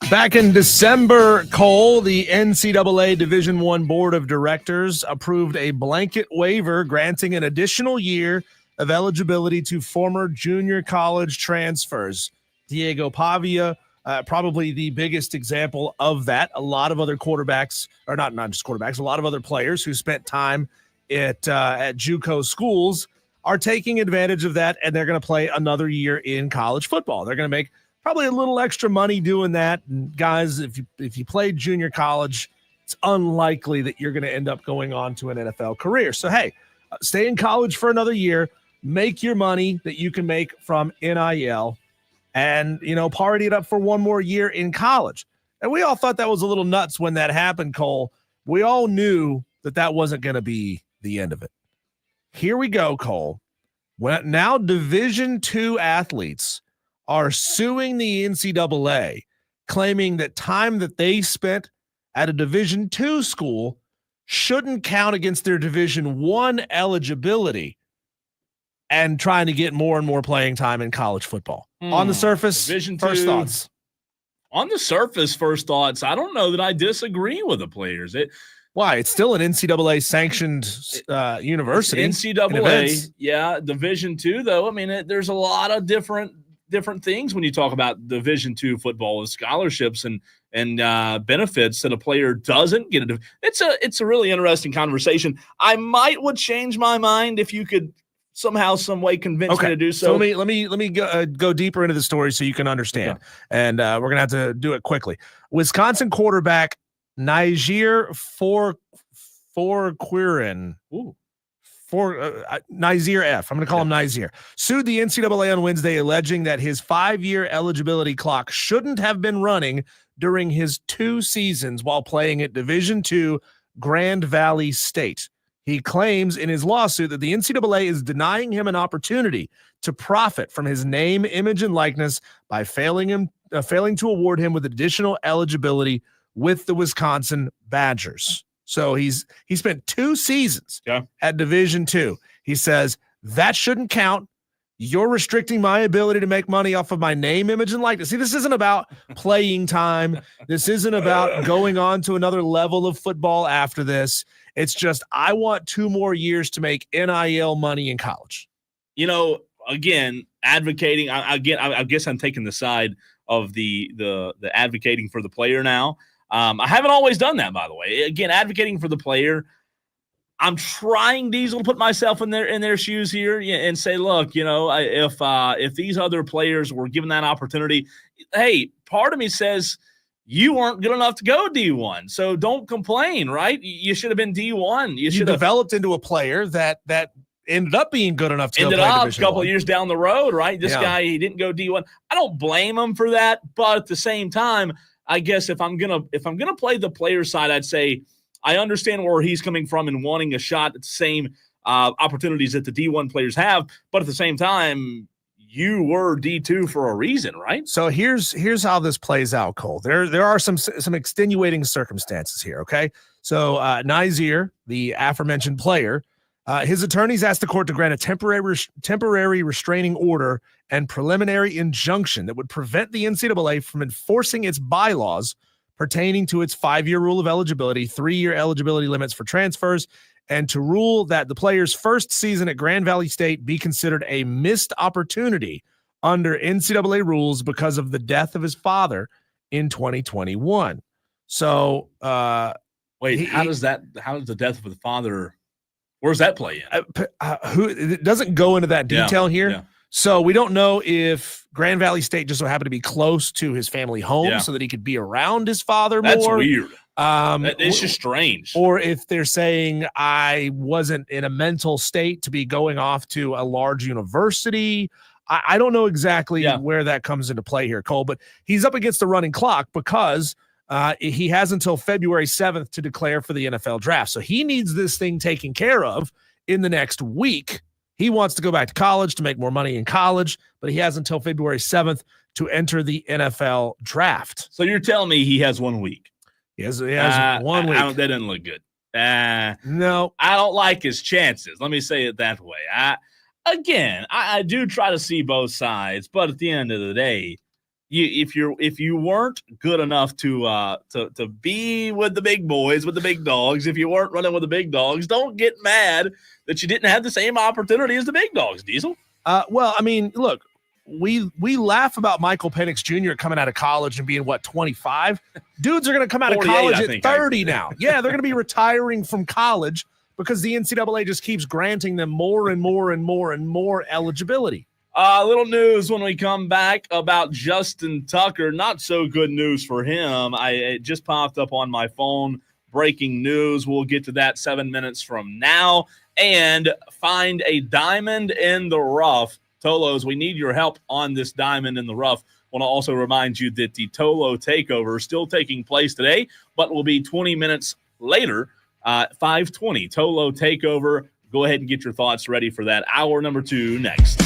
Back in December, Cole, the NCAA Division I Board of Directors approved a blanket waiver granting an additional year of eligibility to former junior college transfers. Diego Pavia, probably the biggest example of that. A lot of other quarterbacks, or not just quarterbacks, a lot of other players who spent time at JUCO schools are taking advantage of that, and they're going to play another year in college football. They're going to make probably a little extra money doing that. And guys, if you played junior college, it's unlikely that you're going to end up going on to an NFL career. So, hey, stay in college for another year, make your money that you can make from NIL, and, party it up for one more year in college. And we all thought that was a little nuts when that happened, Cole. We all knew that wasn't going to be the end of it. Here we go, Cole. Now Division II athletes are suing the NCAA, claiming that time that they spent at a Division II school shouldn't count against their Division I eligibility, and trying to get more and more playing time in college football. On the surface, Division first II, thoughts. On the surface, first thoughts, I don't know that I disagree with the players. Why? It's still an NCAA sanctioned university. NCAA, yeah. Division II, though, I mean, there's a lot of different things when you talk about Division II football, and scholarships and benefits that a player doesn't get. It's a really interesting conversation. I would change my mind if you could somehow, some way convince me to do so. So let me go deeper into the story so you can understand. Okay. And we're gonna have to do it quickly. Wisconsin quarterback Niger Forquirin. Nizer F. I'm going to call him Nizer. Sued the NCAA on Wednesday, alleging that his 5-year eligibility clock shouldn't have been running during his 2 seasons while playing at Division II Grand Valley State. He claims in his lawsuit that the NCAA is denying him an opportunity to profit from his name, image, and likeness by failing to award him with additional eligibility with the Wisconsin Badgers. So he spent 2 seasons at Division II. He says that shouldn't count. You're restricting my ability to make money off of my name, image, and likeness. See, this isn't about playing time. This isn't about going on to another level of football after this. It's just, I want 2 more years to make NIL money in college. Again, advocating. I guess I'm taking the side of the advocating for the player now. I haven't always done that, by the way. Again, advocating for the player. I'm trying, Diesel, to put myself in their shoes here and say, look, if these other players were given that opportunity, hey, part of me says you weren't good enough to go D1, so don't complain, right? You should have been D1. You should have developed into a player that ended up being good enough to ended go play up Division a couple I. of years down the road, right? This guy, he didn't go D1. I don't blame him for that, but at the same time, I guess if I'm gonna play the player side, I'd say I understand where he's coming from and wanting a shot at the same opportunities that the D1 players have, but at the same time, you were D2 for a reason, right? So here's how this plays out, Cole. There are some extenuating circumstances here. Okay, so Nizer, the aforementioned player, his attorneys asked the court to grant a temporary restraining order and preliminary injunction that would prevent the NCAA from enforcing its bylaws pertaining to its 5-year rule of eligibility, 3-year eligibility limits for transfers, and to rule that the player's first season at Grand Valley State be considered a missed opportunity under NCAA rules because of the death of his father in 2021. So, wait, how does the death of the father? Where's that play in? It doesn't go into that detail here. Yeah. So we don't know if Grand Valley State just so happened to be close to his family home so that he could be around his father more. That's weird. It's just strange. Or if they're saying I wasn't in a mental state to be going off to a large university. I don't know exactly where that comes into play here, Cole, but he's up against the running clock because he has until February 7th to declare for the NFL draft. So he needs this thing taken care of in the next week. He wants to go back to college to make more money in college, but he has until February 7th to enter the NFL draft. So you're telling me he has 1 week? He has 1 week. That doesn't look good. No. I don't like his chances. Let me say it that way. I do try to see both sides, but at the end of the day, if you weren't good enough to be with the big boys, with the big dogs, if you weren't running with the big dogs, don't get mad that you didn't have the same opportunity as the big dogs, Diesel. Well, I mean, look, we laugh about Michael Penix Jr. coming out of college and being 25. Dudes are going to come out of college at 30 now. Yeah, they're going to be retiring from college because the NCAA just keeps granting them more and more and more and more eligibility. Little news when we come back about Justin Tucker. Not so good news for him. It just popped up on my phone. Breaking news. We'll get to that 7 minutes from now. And find a diamond in the rough. Tolos, we need your help on this diamond in the rough. Want to also remind you that the Tolo Takeover is still taking place today, but will be 20 minutes later, 5:20. Tolo Takeover. Go ahead and get your thoughts ready for that. Hour number 2 next.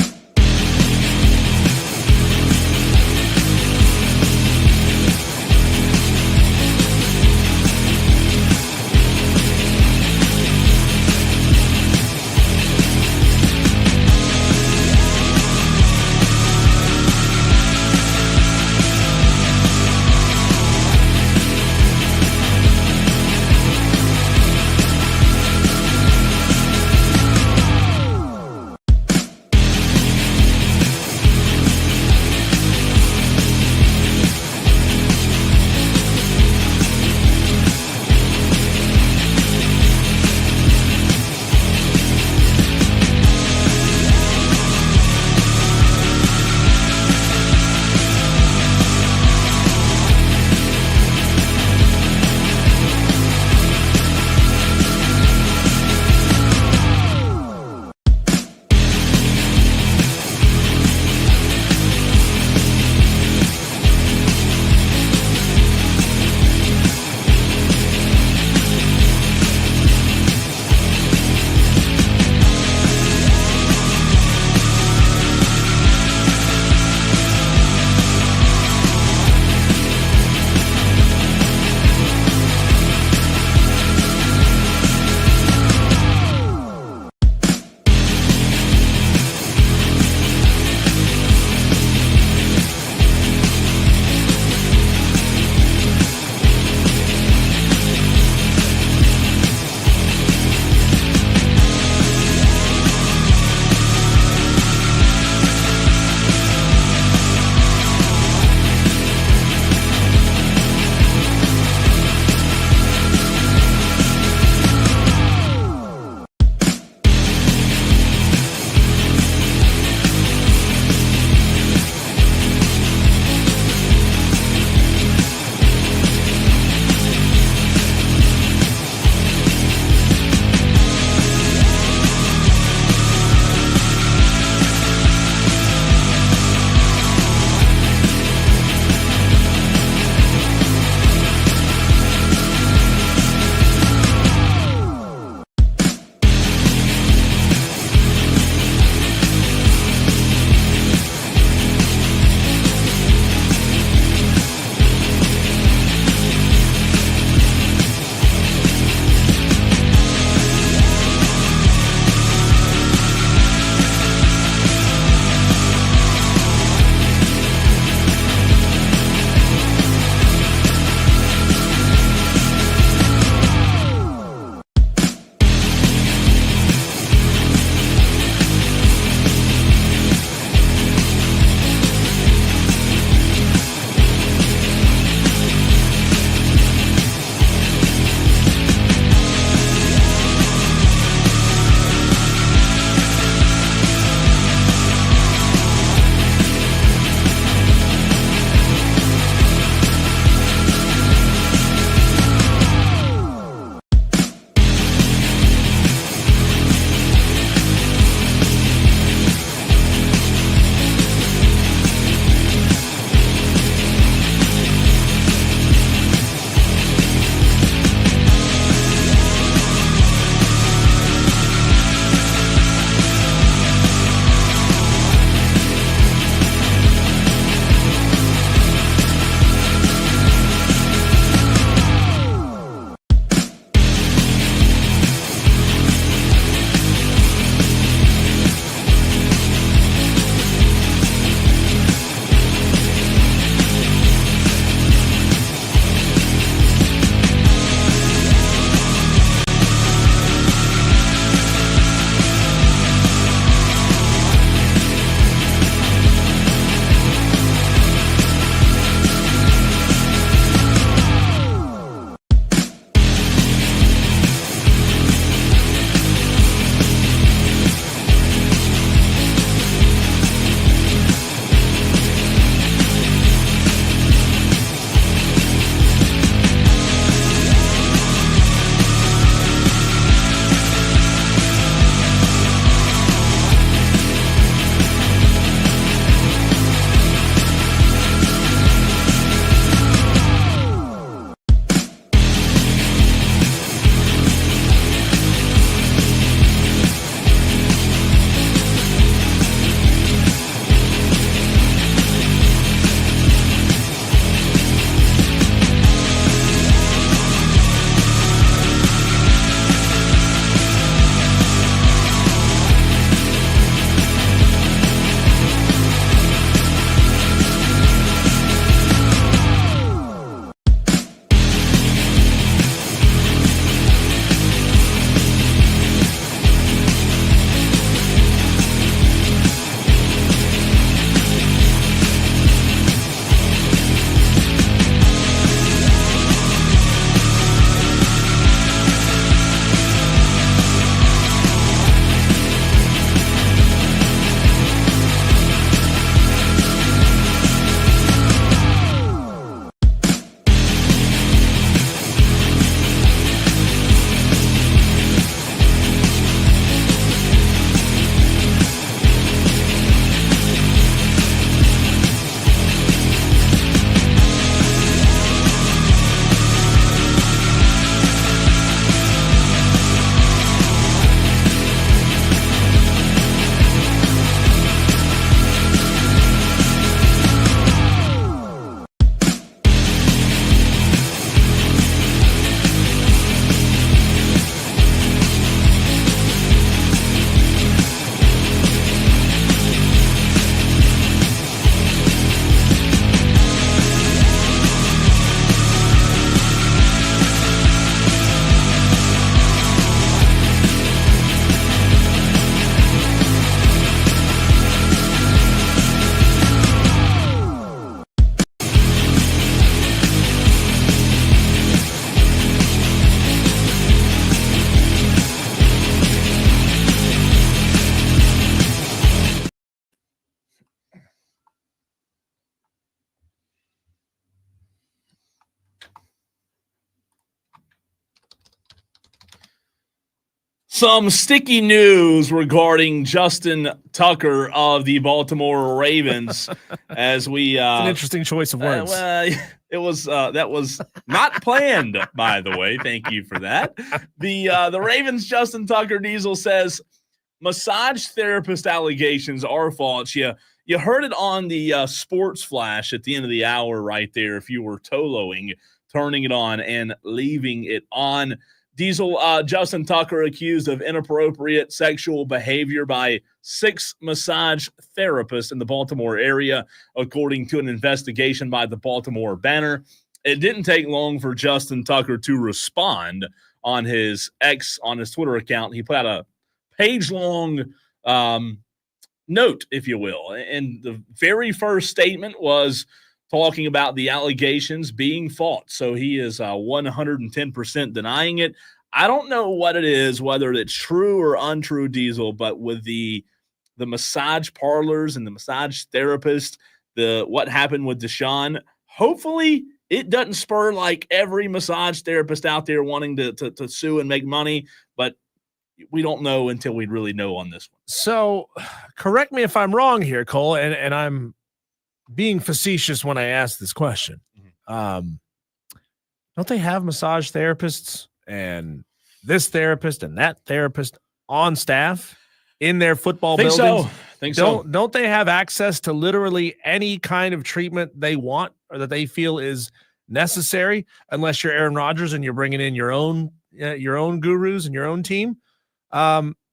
Some sticky news regarding Justin Tucker of the Baltimore Ravens as we It's an interesting choice of words. That was not planned, by the way. Thank you for that. The Ravens, Justin Tucker, Diesel says massage therapist allegations are false. You heard it on the sports flash at the end of the hour right there. If you were toloing, turning it on and leaving it on. Diesel, Justin Tucker accused of inappropriate sexual behavior by 6 massage therapists in the Baltimore area, according to an investigation by the Baltimore Banner. It didn't take long for Justin Tucker to respond on his Twitter account. He put out a page-long note, if you will. And the very first statement was talking about the allegations being false. So he is 110% denying it. I don't know what it is, whether it's true or untrue, Diesel, but with the massage parlors and the massage therapist, what happened with Deshaun, hopefully it doesn't spur like every massage therapist out there wanting to sue and make money, but we don't know until we really know on this one. So correct me if I'm wrong here, Cole, and I'm being facetious when I ask this question. Don't they have massage therapists and this therapist and that therapist on staff in their football buildings? Think so. Don't they have access to literally any kind of treatment they want or that they feel is necessary, unless you're Aaron Rodgers and you're bringing in your own gurus and your own team?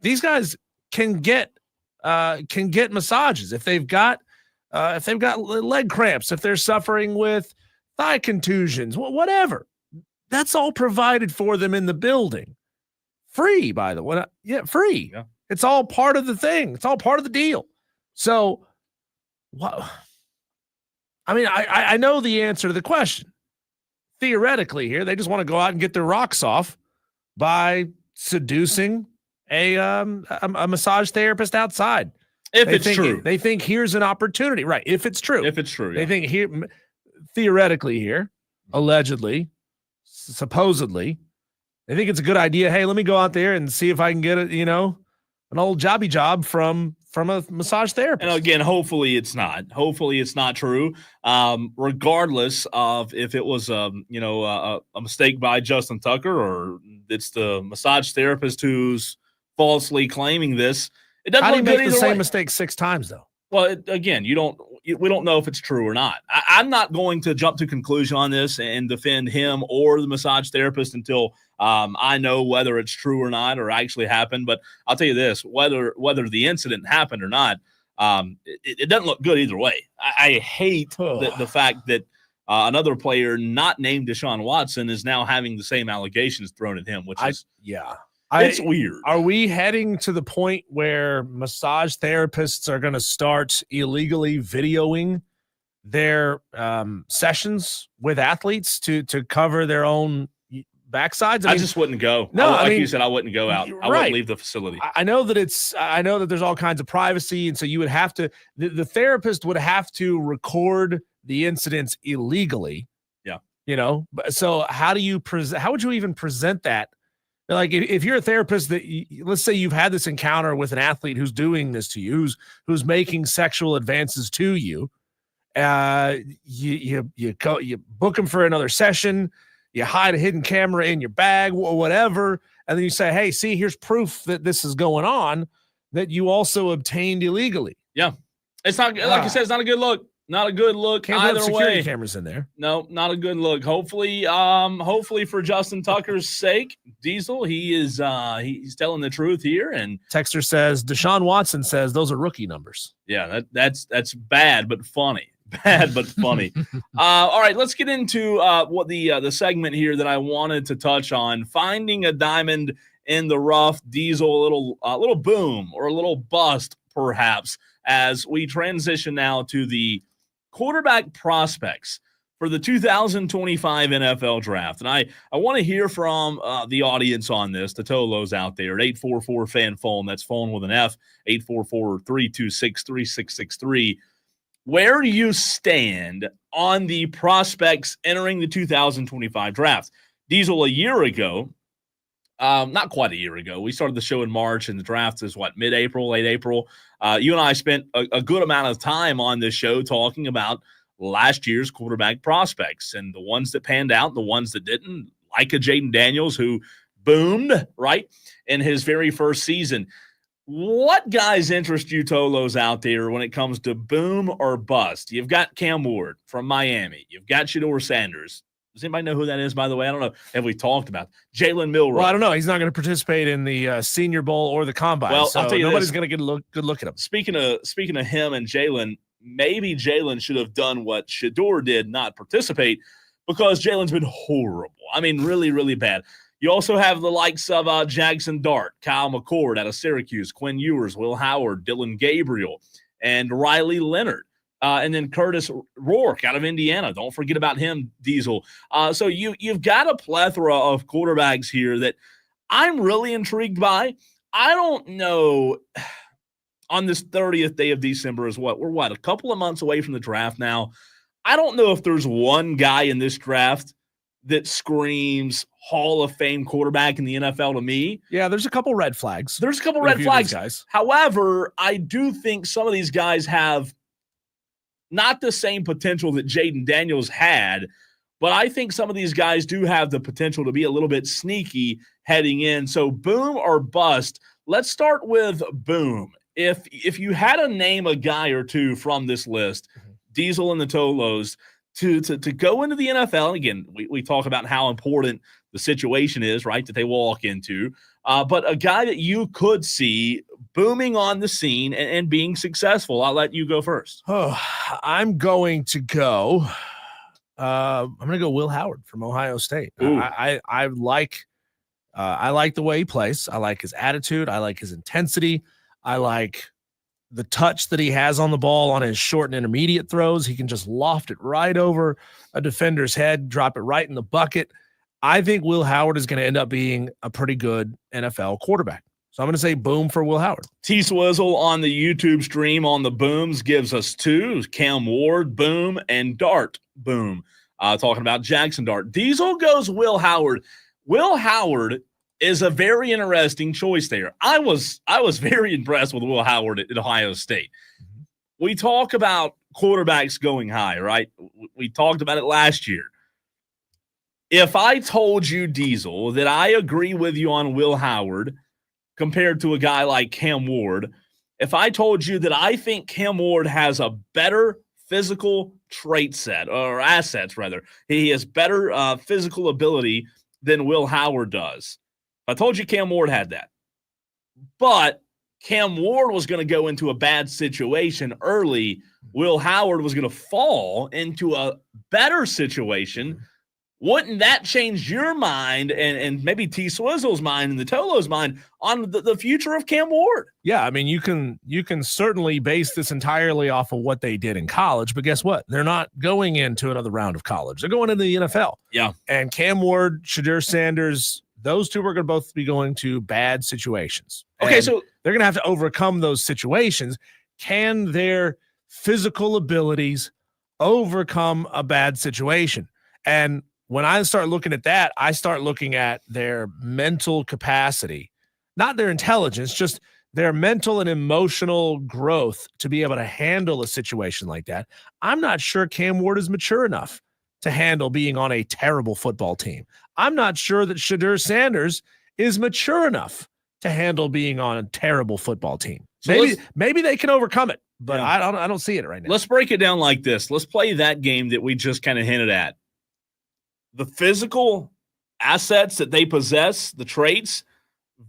These guys can get massages if they've got leg cramps, if they're suffering with thigh contusions, whatever. That's all provided for them in the building. Free, by the way. Yeah, free. Yeah. It's all part of the thing. It's all part of the deal. So, I mean, I know the answer to the question. Theoretically here, they just want to go out and get their rocks off by seducing a massage therapist outside. If it's true. They think here's an opportunity. Right. If it's true. If it's true. They think here, theoretically here, allegedly, supposedly, they think it's a good idea. Hey, let me go out there and see if I can get an old jobby job from a massage therapist. And again, hopefully it's not. Hopefully it's not true. Regardless of if it was a mistake by Justin Tucker or it's the massage therapist who's falsely claiming this. It doesn't look good either way. Make the same mistake 6 times though. Well, again, we don't know if it's true or not. I'm not going to jump to conclusion on this and defend him or the massage therapist until I know whether it's true or not or actually happened. But I'll tell you this: whether the incident happened or not, it doesn't look good either way. I hate the fact that another player not named Deshaun Watson is now having the same allegations thrown at him, which is it's weird. Are we heading to the point where massage therapists are going to start illegally videoing their sessions with athletes to cover their own backsides? I just wouldn't go. No, you said, I wouldn't go out. I wouldn't leave the facility. I know that there's all kinds of privacy, and so you would have to. The therapist would have to record the incidents illegally. Yeah. So how would you even present that? Like if you're a therapist that let's say you've had this encounter with an athlete who's doing this to you, who's making sexual advances to you, you book them for another session, you hide a hidden camera in your bag or whatever, and then you say, hey, see, here's proof that this is going on that you also obtained illegally. Yeah. It's not, like you said, it's not a good look. Not a good look. Can't either put security way. Cameras in there. No, not a good look. Hopefully for Justin Tucker's sake, Diesel, he's telling the truth here. And Texter says Deshaun Watson says those are rookie numbers. Yeah, that's bad but funny. Bad but funny. All right, let's get into what the segment here that I wanted to touch on. Finding a diamond in the rough, Diesel, a little boom or a little bust, perhaps, as we transition now to the quarterback prospects for the 2025 NFL draft. And I want to hear from the audience on this, the Tolos out there at 844-FAN-PHONE. That's phone with an F, 844-326-3663. Where do you stand on the prospects entering the 2025 draft? Diesel, a year ago, Not quite a year ago. We started the show in March, and the draft is mid-April, late April. You and I spent a good amount of time on this show talking about last year's quarterback prospects and the ones that panned out, the ones that didn't, like a Jaden Daniels who boomed, right, in his very first season. What guys interest you, Tolos, out there when it comes to boom or bust? You've got Cam Ward from Miami. You've got Shedeur Sanders. Does anybody know who that is, by the way? I don't know if we talked about Jalen Milroe. Well, I don't know. He's not going to participate in the Senior Bowl or the Combine. Well, so I'll tell you nobody's this. going to get a good look at him. Speaking of him and Jalen, maybe Jalen should have done what Shedeur did, not participate, because Jalen's been horrible. I mean, really, really bad. You also have the likes of Jackson Dart, Kyle McCord out of Syracuse, Quinn Ewers, Will Howard, Dylan Gabriel, and Riley Leonard. And then Curtis Rourke out of Indiana. Don't forget about him, Diesel. So you've got a plethora of quarterbacks here that I'm really intrigued by. I don't know on this 30th day of December is we're a couple of months away from the draft now. I don't know if there's one guy in this draft that screams Hall of Fame quarterback in the NFL to me. Yeah, there's a couple red flags. There's a couple red flags. Guys. However, I do think some of these guys have not the same potential that Jaden Daniels had, but I think some of these guys do have the potential to be a little bit sneaky heading in. So boom or bust. Let's start with boom. If you had to name a guy or two from this list, Diesel and the Tolos, to go into the NFL, and again, we talk about how important the situation is, right, that they walk into, but a guy that you could see booming on the scene and being successful. I'll let you go first. Oh, I'm going to go Will Howard from Ohio State. I like the way he plays. I like his attitude. I like his intensity. I like the touch that he has on the ball on his short and intermediate throws. He can just loft it right over a defender's head, drop it right in the bucket. I think Will Howard is going to end up being a pretty good NFL quarterback. So I'm going to say boom for Will Howard. T-Swizzle on the YouTube stream on the booms gives us two. Cam Ward, boom, and Dart, boom. Talking about Jackson Dart. Diesel goes Will Howard. Will Howard is a very interesting choice there. I was very impressed with Will Howard at Ohio State. We talk about quarterbacks going high, right? We talked about it last year. If I told you, Diesel, that I agree with you on Will Howard compared to a guy like Cam Ward, if I told you that I think Cam Ward has a better physical trait set, or assets rather, he has better physical ability than Will Howard does. I told you Cam Ward had that. But Cam Ward was going to go into a bad situation early. Will Howard was going to fall into a better situation. Wouldn't that change your mind and maybe T-Swizzle's mind and the Tolo's mind on the future of Cam Ward? Yeah, I mean, you can certainly base this entirely off of what they did in college, but guess what? They're not going into another round of college. They're going into the NFL. Yeah. And Cam Ward, Shedeur Sanders, those two are going to both be going to bad situations. Okay, and so they're going to have to overcome those situations. Can their physical abilities overcome a bad situation? And when I start looking at that, I start looking at their mental capacity, not their intelligence, just their mental and emotional growth to be able to handle a situation like that. I'm not sure Cam Ward is mature enough to handle being on a terrible football team. I'm not sure that Shedeur Sanders is mature enough to handle being on a terrible football team. So maybe they can overcome it, but yeah. I don't see it right now. Let's break it down like this. Let's play that game that we just kind of hinted at. The physical assets that they possess, the traits,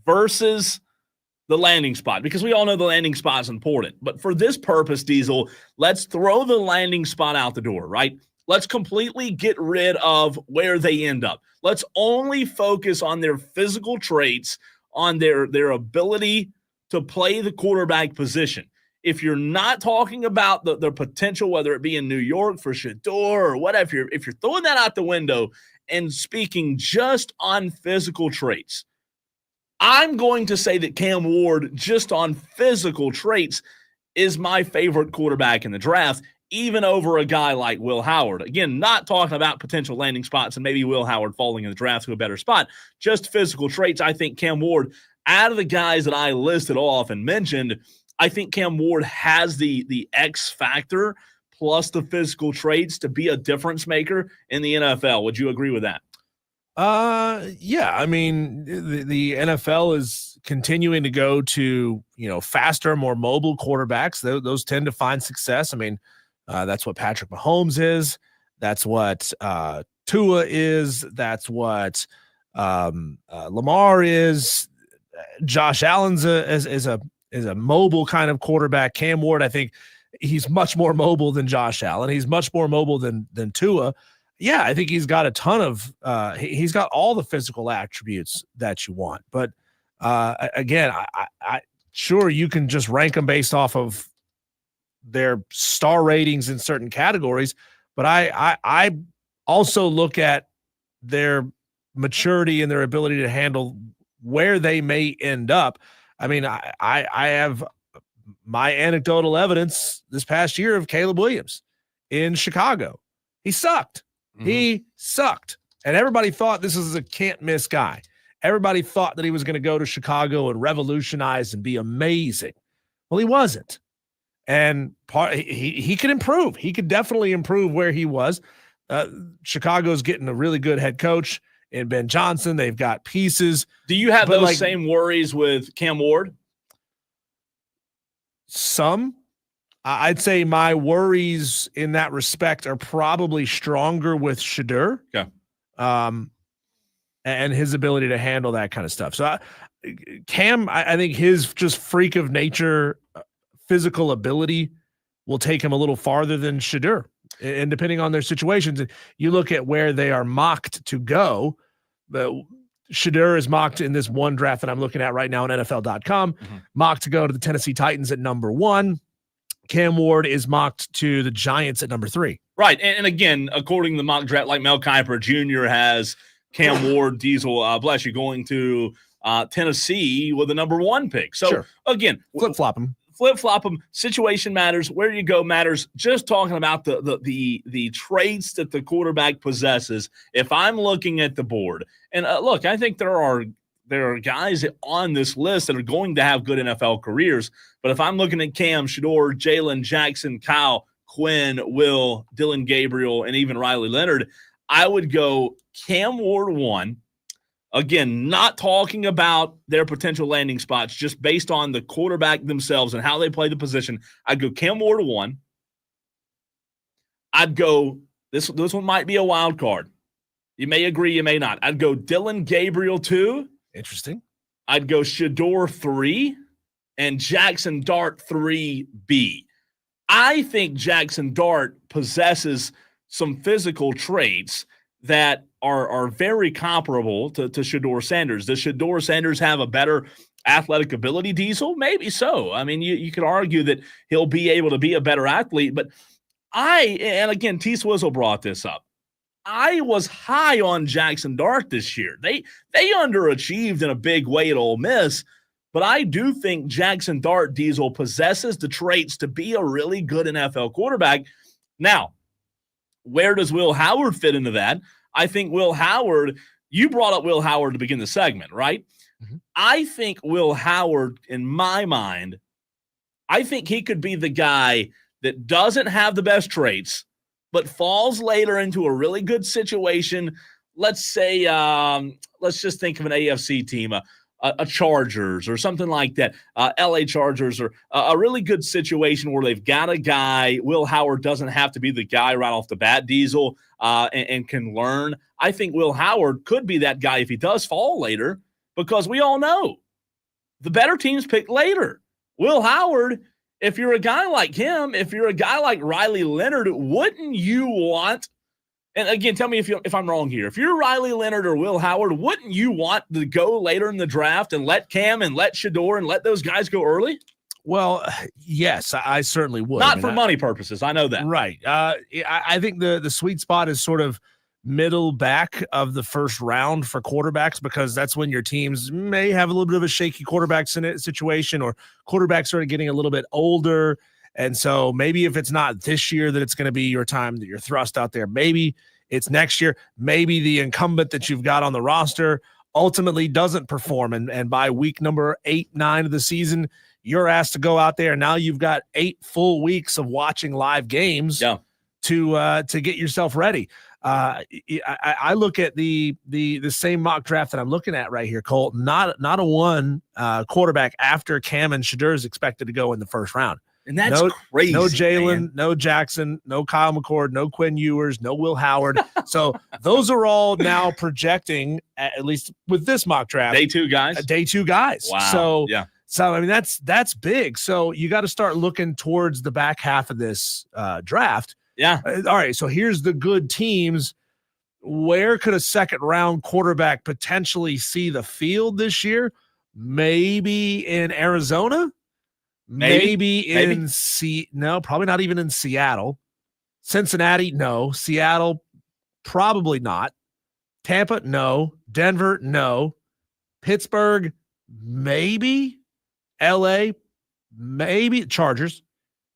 versus the landing spot, because we all know the landing spot is important. But for this purpose, Diesel, let's throw the landing spot out the door, right? Let's completely get rid of where they end up. Let's only focus on their physical traits, on their ability to play the quarterback position. If you're not talking about the potential, whether it be in New York for Shedeur or whatever, if you're throwing that out the window and speaking just on physical traits, I'm going to say that Cam Ward, just on physical traits, is my favorite quarterback in the draft. even over a guy like Will Howard. Again, not talking about potential landing spots and maybe Will Howard falling in the draft to a better spot, just physical traits. I think Cam Ward, out of the guys that I listed off and mentioned, I think Cam Ward has the X factor plus the physical traits to be a difference maker in the NFL. Would you agree with that? Yeah. I mean, the NFL is continuing to go to, faster, more mobile quarterbacks. Those tend to find success. I mean, that's what Patrick Mahomes is. That's what Tua is. That's what Lamar is. Josh Allen's is a mobile kind of quarterback. Cam Ward, I think he's much more mobile than Josh Allen. He's much more mobile than Tua. Yeah, I think he's got a ton of he's got all the physical attributes that you want. But again, I sure you can just rank them based off of their star ratings in certain categories, but I also look at their maturity and their ability to handle where they may end up. I mean, I have my anecdotal evidence this past year of Caleb Williams in Chicago. He sucked. Mm-hmm. He sucked. And everybody thought this was a can't miss guy. Everybody thought that he was going to go to Chicago and revolutionize and be amazing. Well, he wasn't. And he could improve. He could definitely improve where he was. Chicago's getting a really good head coach in Ben Johnson. They've got pieces. Do you have those same worries with Cam Ward? Some. I'd say my worries in that respect are probably stronger with Shedeur. Yeah. And his ability to handle that kind of stuff. So Cam, I think his just freak of nature, physical ability will take him a little farther than Shedeur. And depending on their situations, you look at where they are mocked to go. Shedeur is mocked in this one draft that I'm looking at right now on NFL.com, mocked to go to the Tennessee Titans at number 1. Cam Ward is mocked to the Giants at number 3. Right. And again, according to the mock draft, like Mel Kiper Jr. has Cam Ward, Diesel, going to Tennessee with the number 1 pick. So, sure. Again, flip-flop them. Situation matters. Where you go matters. Just talking about the traits that the quarterback possesses. If I'm looking at the board, and look, I think there are guys on this list that are going to have good NFL careers. But if I'm looking at Cam, Shedeur, Jalen Jackson, Kyle, Quinn, Will, Dylan Gabriel, and even Riley Leonard, I would go Cam Ward 1. Again, not talking about their potential landing spots, just based on the quarterback themselves and how they play the position. I'd go Cam Ward 1. I'd go, this one might be a wild card. You may agree, you may not. I'd go Dylan Gabriel 2. Interesting. I'd go Shedeur 3 and Jackson Dart 3B. I think Jackson Dart possesses some physical traits that are very comparable to Shedeur Sanders. Does Shedeur Sanders have a better athletic ability, Diesel? Maybe so. I mean, you could argue that he'll be able to be a better athlete, but and again, T. Swizzle brought this up. I was high on Jackson Dart this year. They underachieved in a big way at Ole Miss, but I do think Jackson Dart, Diesel, possesses the traits to be a really good NFL quarterback. Now, where does Will Howard fit into that? I think Will Howard, you brought up Will Howard to begin the segment, right? Mm-hmm. I think Will Howard, in my mind, I think he could be the guy that doesn't have the best traits, but falls later into a really good situation. Let's say, let's just think of an AFC team, a Chargers or something like that, LA Chargers, or a really good situation where they've got a guy. Will Howard doesn't have to be the guy right off the bat, Diesel, and can learn. I think Will Howard could be that guy if he does fall later, because we all know the better teams pick later. Will Howard, if you're a guy like him, if you're a guy like Riley Leonard, wouldn't you want, and again, tell me if I'm wrong here, if you're Riley Leonard or Will Howard, wouldn't you want to go later in the draft and let Cam and let Shedeur and let those guys go early? Well, yes, I certainly would. Not for money purposes. I know that. Right. I think the sweet spot is sort of middle back of the first round for quarterbacks, because that's when your teams may have a little bit of a shaky quarterback situation, or quarterbacks are getting a little bit older And so maybe if it's not this year that it's going to be your time that you're thrust out there, maybe it's next year. Maybe the incumbent that you've got on the roster ultimately doesn't perform. And by week number 8, 9 of the season, you're asked to go out there. And now you've got 8 full weeks of watching live games to get yourself ready. I look at the same mock draft that I'm looking at right here, Colt. Not a one quarterback after Cam and Shedeur is expected to go in the first round. And that's crazy. No Jalen, no Jackson, no Kyle McCord, no Quinn Ewers, no Will Howard. So those are all now projecting, at least with this mock draft, day 2 guys. Wow. So I mean that's big. So you got to start looking towards the back half of this draft. Yeah. All right. So here's the good teams. Where could a second round quarterback potentially see the field this year? Maybe in Arizona. Maybe no, probably not even in Seattle. Cincinnati, no. Seattle, probably not. Tampa, no. Denver, no. Pittsburgh, maybe. LA, maybe. Chargers,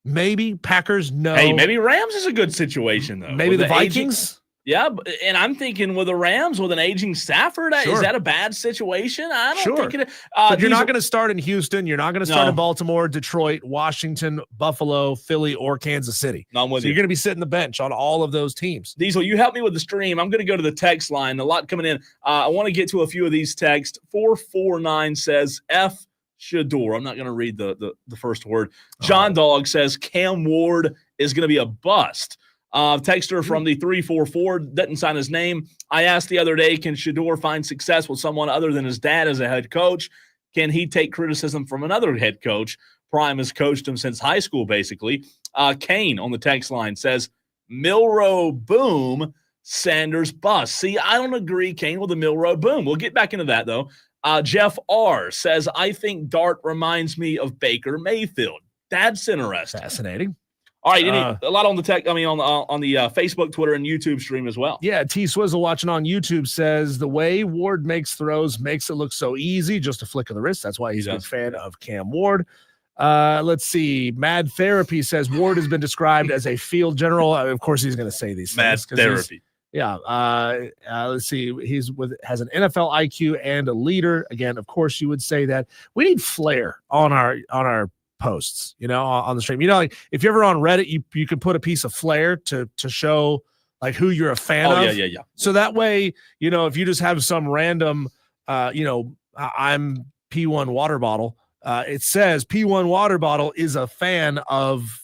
maybe. Packers, no. Hey, maybe Rams is a good situation, though. Maybe the Vikings. Yeah, and I'm thinking with the Rams, with an aging Stafford, is that a bad situation? I don't think it is. But you're not going to start in Houston. You're not going to start in Baltimore, Detroit, Washington, Buffalo, Philly, or Kansas City. No, I'm with you. You're going to be sitting the bench on all of those teams. Diesel, you help me with the stream. I'm going to go to the text line. A lot coming in. I want to get to a few of these texts. 449 says, F Shedeur. I'm not going to read the first word. John Dog says, Cam Ward is going to be a bust. Texter from the 344 doesn't sign his name. I asked the other day, can Shedeur find success with someone other than his dad as a head coach? Can he take criticism from another head coach? Prime has coached him since high school, basically. Kane on the text line says, Milroe boom, Sanders bust. See, I don't agree, Kane, with the Milroe boom. We'll get back into that, though. Jeff R. says, I think Dart reminds me of Baker Mayfield. That's interesting. Fascinating. All right, a lot on the on the Facebook, Twitter, and YouTube stream as well. Yeah, T Swizzle watching on YouTube says the way Ward makes throws makes it look so easy, just a flick of the wrist. That's why he's a big fan of Cam Ward. Let's see. Mad Therapy says Ward has been described as a field general. Of course, he's going to say these things. Mad Therapy. Yeah. Let's see. Has an NFL IQ and a leader. Again, of course, you would say that. We need flair on our posts, on the stream. Like if you're ever on Reddit, you could put a piece of flair to show like who you're a fan of. Yeah. So that way, if you just have some random, I'm P1 water bottle. It says P1 water bottle is a fan of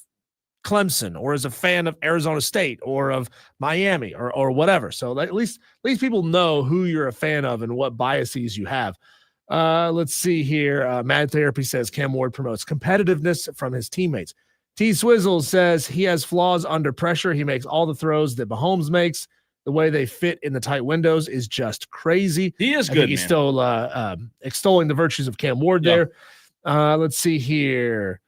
Clemson or is a fan of Arizona State or of Miami or whatever. So at least people know who you're a fan of and what biases you have. Let's see here. Mad Therapy says Cam Ward promotes competitiveness from his teammates. T Swizzle says he has flaws under pressure. He makes all the throws that Mahomes makes. The way they fit in the tight windows is just crazy. He is good. He's still extolling the virtues of Cam Ward there. Let's see here.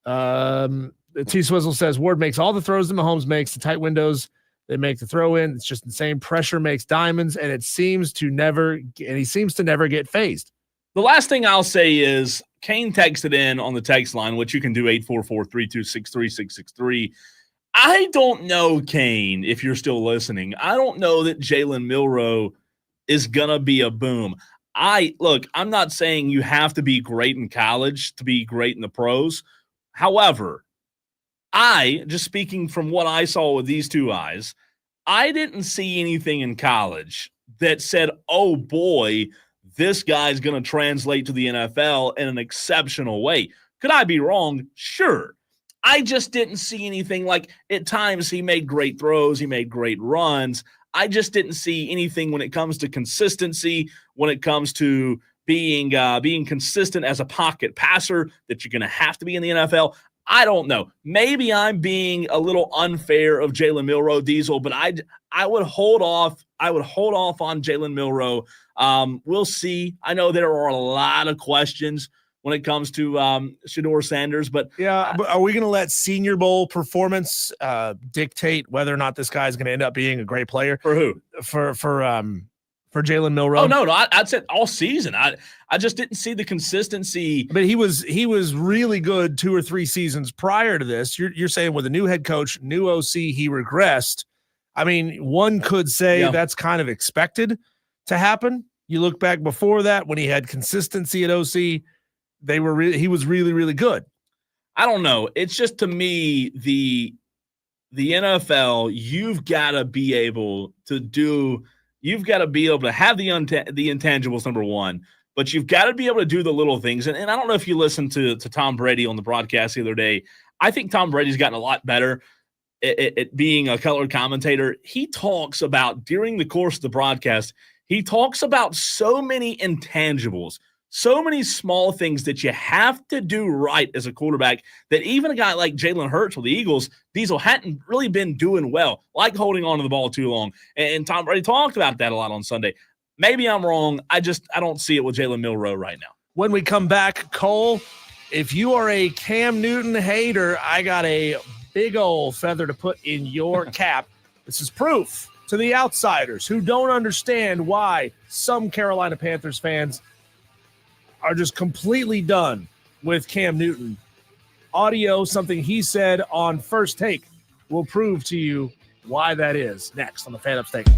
T Swizzle says Ward makes all the throws that Mahomes makes. The tight windows, they make the throw in. It's just insane. Pressure makes diamonds, and he seems to never get phased. The last thing I'll say is Kane texted in on the text line, which you can do 844-326-3663. I don't know, Kane, if you're still listening. I don't know that Jalen Milroe is going to be a boom. I'm not saying you have to be great in college to be great in the pros. However, just speaking from what I saw with these two eyes, I didn't see anything in college that said, oh boy, this guy's going to translate to the NFL in an exceptional way. Could I be wrong? Sure. I just didn't see anything. Like at times he made great throws, he made great runs. I just didn't see anything when it comes to consistency, when it comes to being consistent as a pocket passer that you're going to have to be in the NFL. I don't know. Maybe I'm being a little unfair of Jalen Milroe, Diesel, but I would hold off. I would hold off on Jalen Milroe. We'll see. I know there are a lot of questions when it comes to Shedeur Sanders, but but are we going to let Senior Bowl performance dictate whether or not this guy is going to end up being a great player? For who? For for Jalen Milroe? Oh, no, I'd said all season. I just didn't see the consistency. But he was really good 2 or 3 seasons prior to this. You're saying with a new head coach, new OC, he regressed. I mean, one could say that's kind of expected to happen. You look back before that when he had consistency at OC, he was really, really good. I don't know. It's just, to me, the NFL, you've got to be able to do – you've got to be able to have the intangibles, number one, but you've got to be able to do the little things. And I don't know if you listened to Tom Brady on the broadcast the other day. I think Tom Brady's gotten a lot better at being a color commentator. He talks about, during the course of the broadcast, he talks about so many intangibles, so many small things that you have to do right as a quarterback that even a guy like Jalen Hurts with the Eagles, Diesel, hadn't really been doing well, like holding on to the ball too long. And Tom Brady talked about that a lot on Sunday. Maybe I'm wrong. I don't see it with Jalen Milroe right now. When we come back, Cole, if you are a Cam Newton hater, I got a big old feather to put in your cap. This is proof to the outsiders who don't understand why some Carolina Panthers fans are just completely done with Cam Newton. Audio, something he said on First Take, will prove to you why that is. Next on the Fan Up Statement.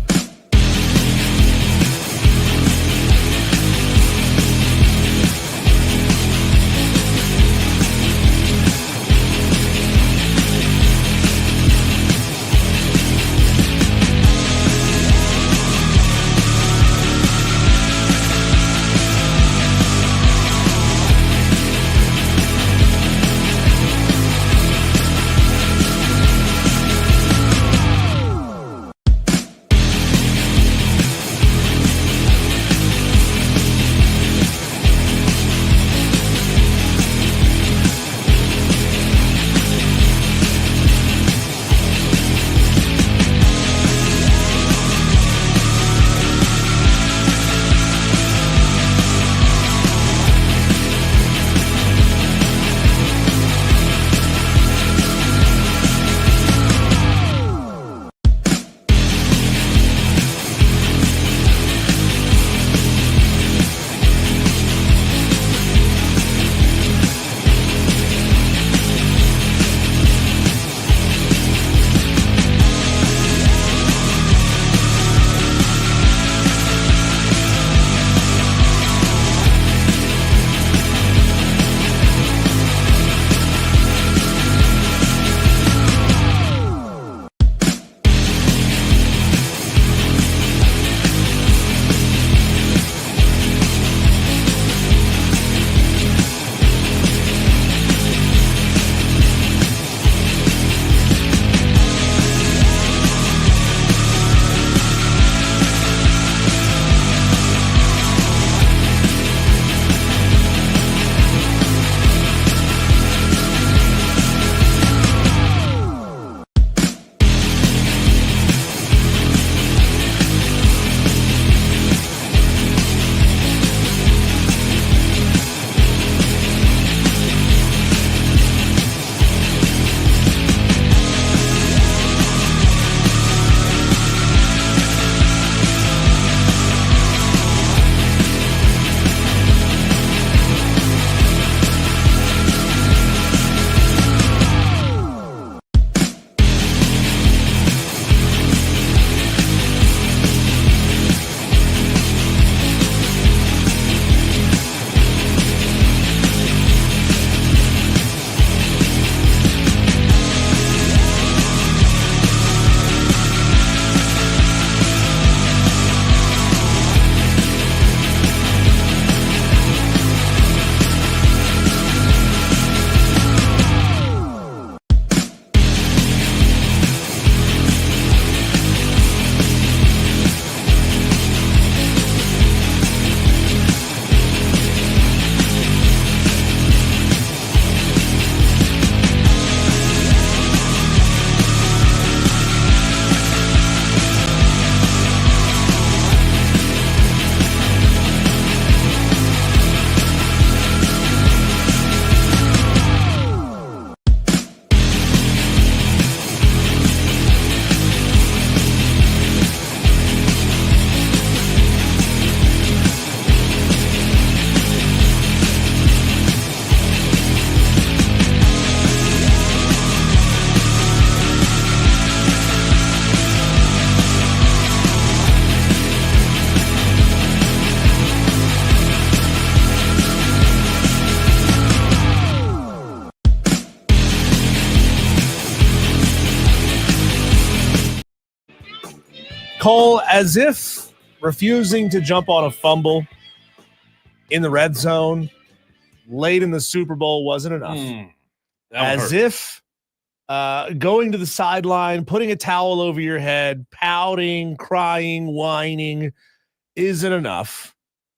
Cole, as if refusing to jump on a fumble in the red zone late in the Super Bowl wasn't enough. As if going to the sideline, putting a towel over your head, pouting, crying, whining isn't enough.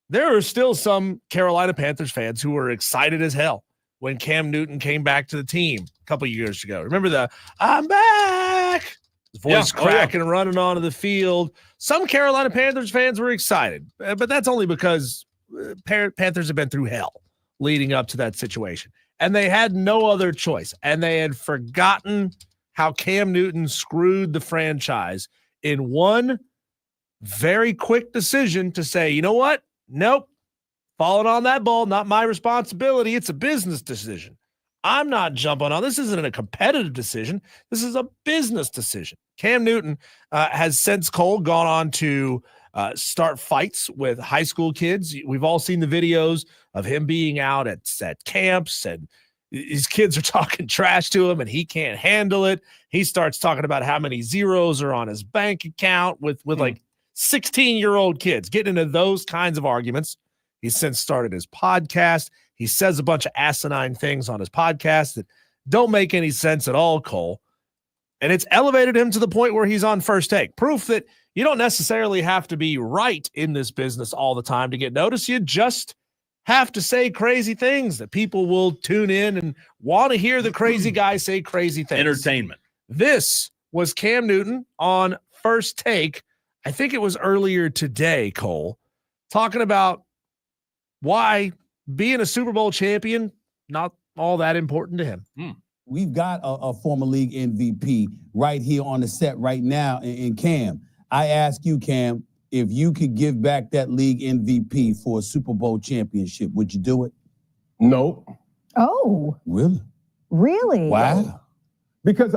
There are still some Carolina Panthers fans who were excited as hell when Cam Newton came back to the team a couple of years ago. Remember the "I'm back"? His voice cracking and running onto the field. Some Carolina Panthers fans were excited, but that's only because Panthers have been through hell leading up to that situation. And they had no other choice. And they had forgotten how Cam Newton screwed the franchise in one very quick decision to say, you know what? Nope. Falling on that ball, not my responsibility. It's a business decision. I'm not jumping on. This isn't a competitive decision. This is a business decision. Cam Newton has since Cole gone on to start fights with high school kids. We've all seen the videos of him being out at camps, and his kids are talking trash to him and he can't handle it. He starts talking about how many zeros are on his bank account with like 16-year-old kids, getting into those kinds of arguments. He's since started his podcast. He says a bunch of asinine things on his podcast that don't make any sense at all, Cole. And it's elevated him to the point where he's on First Take. Proof that you don't necessarily have to be right in this business all the time to get noticed. You just have to say crazy things that people will tune in and want to hear the crazy guy say crazy things. Entertainment. This was Cam Newton on First Take. I think it was earlier today, Cole, talking about why being a Super Bowl champion, not all that important to him. We've got a former league MVP right here on the set right now in Cam. I ask you, Cam, if you could give back that league MVP for a Super Bowl championship, would you do it? No. Oh. Really? Really? Wow. Because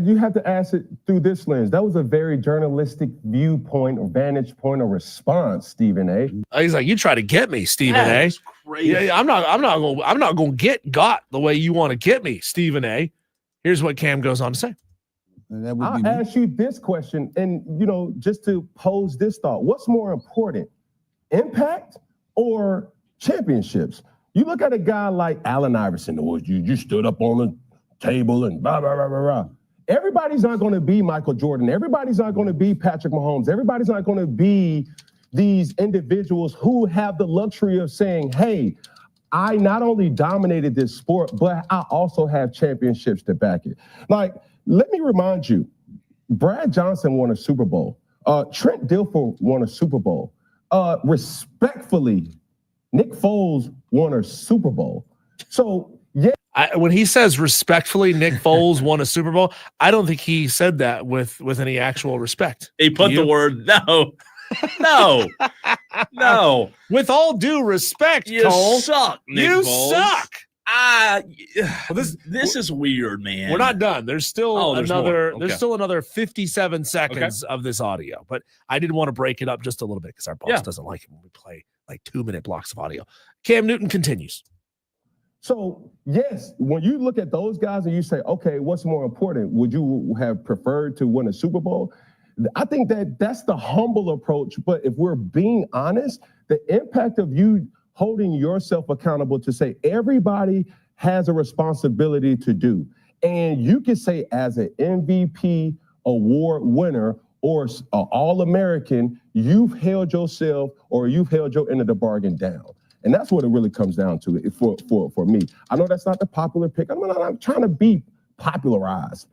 you have to ask it through this lens. That was a very journalistic viewpoint or vantage point or response, Stephen A. He's like, you try to get me, Stephen A. Crazy. Yeah, I'm not gonna get got the way you want to get me, Stephen A. Here's what Cam goes on to say. I'll ask you this question, and just to pose this thought: what's more important, impact or championships? You look at a guy like Allen Iverson, or you stood up on the table and blah, blah, blah, blah, blah. Everybody's not going to be Michael Jordan. Everybody's not going to be Patrick Mahomes. Everybody's not going to be these individuals who have the luxury of saying, hey, I not only dominated this sport, but I also have championships to back it. Like, let me remind you, Brad Johnson won a Super Bowl. Trent Dilfer won a Super Bowl. Respectfully, Nick Foles won a Super Bowl. So, yeah. When he says respectfully, Nick Foles won a Super Bowl, I don't think he said that with any actual respect. He put the word no. With all due respect, You Cole, suck, Nick you Foles. suck. Well, this is weird, man. We're not done. There's still there's there's still another 57 seconds of this audio, but I did want to break it up just a little bit because our boss doesn't like it when we play like 2-minute blocks of audio. Cam Newton continues. So, yes, when you look at those guys and you say, okay, what's more important? Would you have preferred to win a Super Bowl? I think that's the humble approach. But if we're being honest, the impact of you holding yourself accountable to say everybody has a responsibility to do. And you can say as an MVP award winner or an All-American, you've held yourself or you've held your end of the bargain down. And that's what it really comes down to for me. I know that's not the popular pick. I'm trying to be popularized.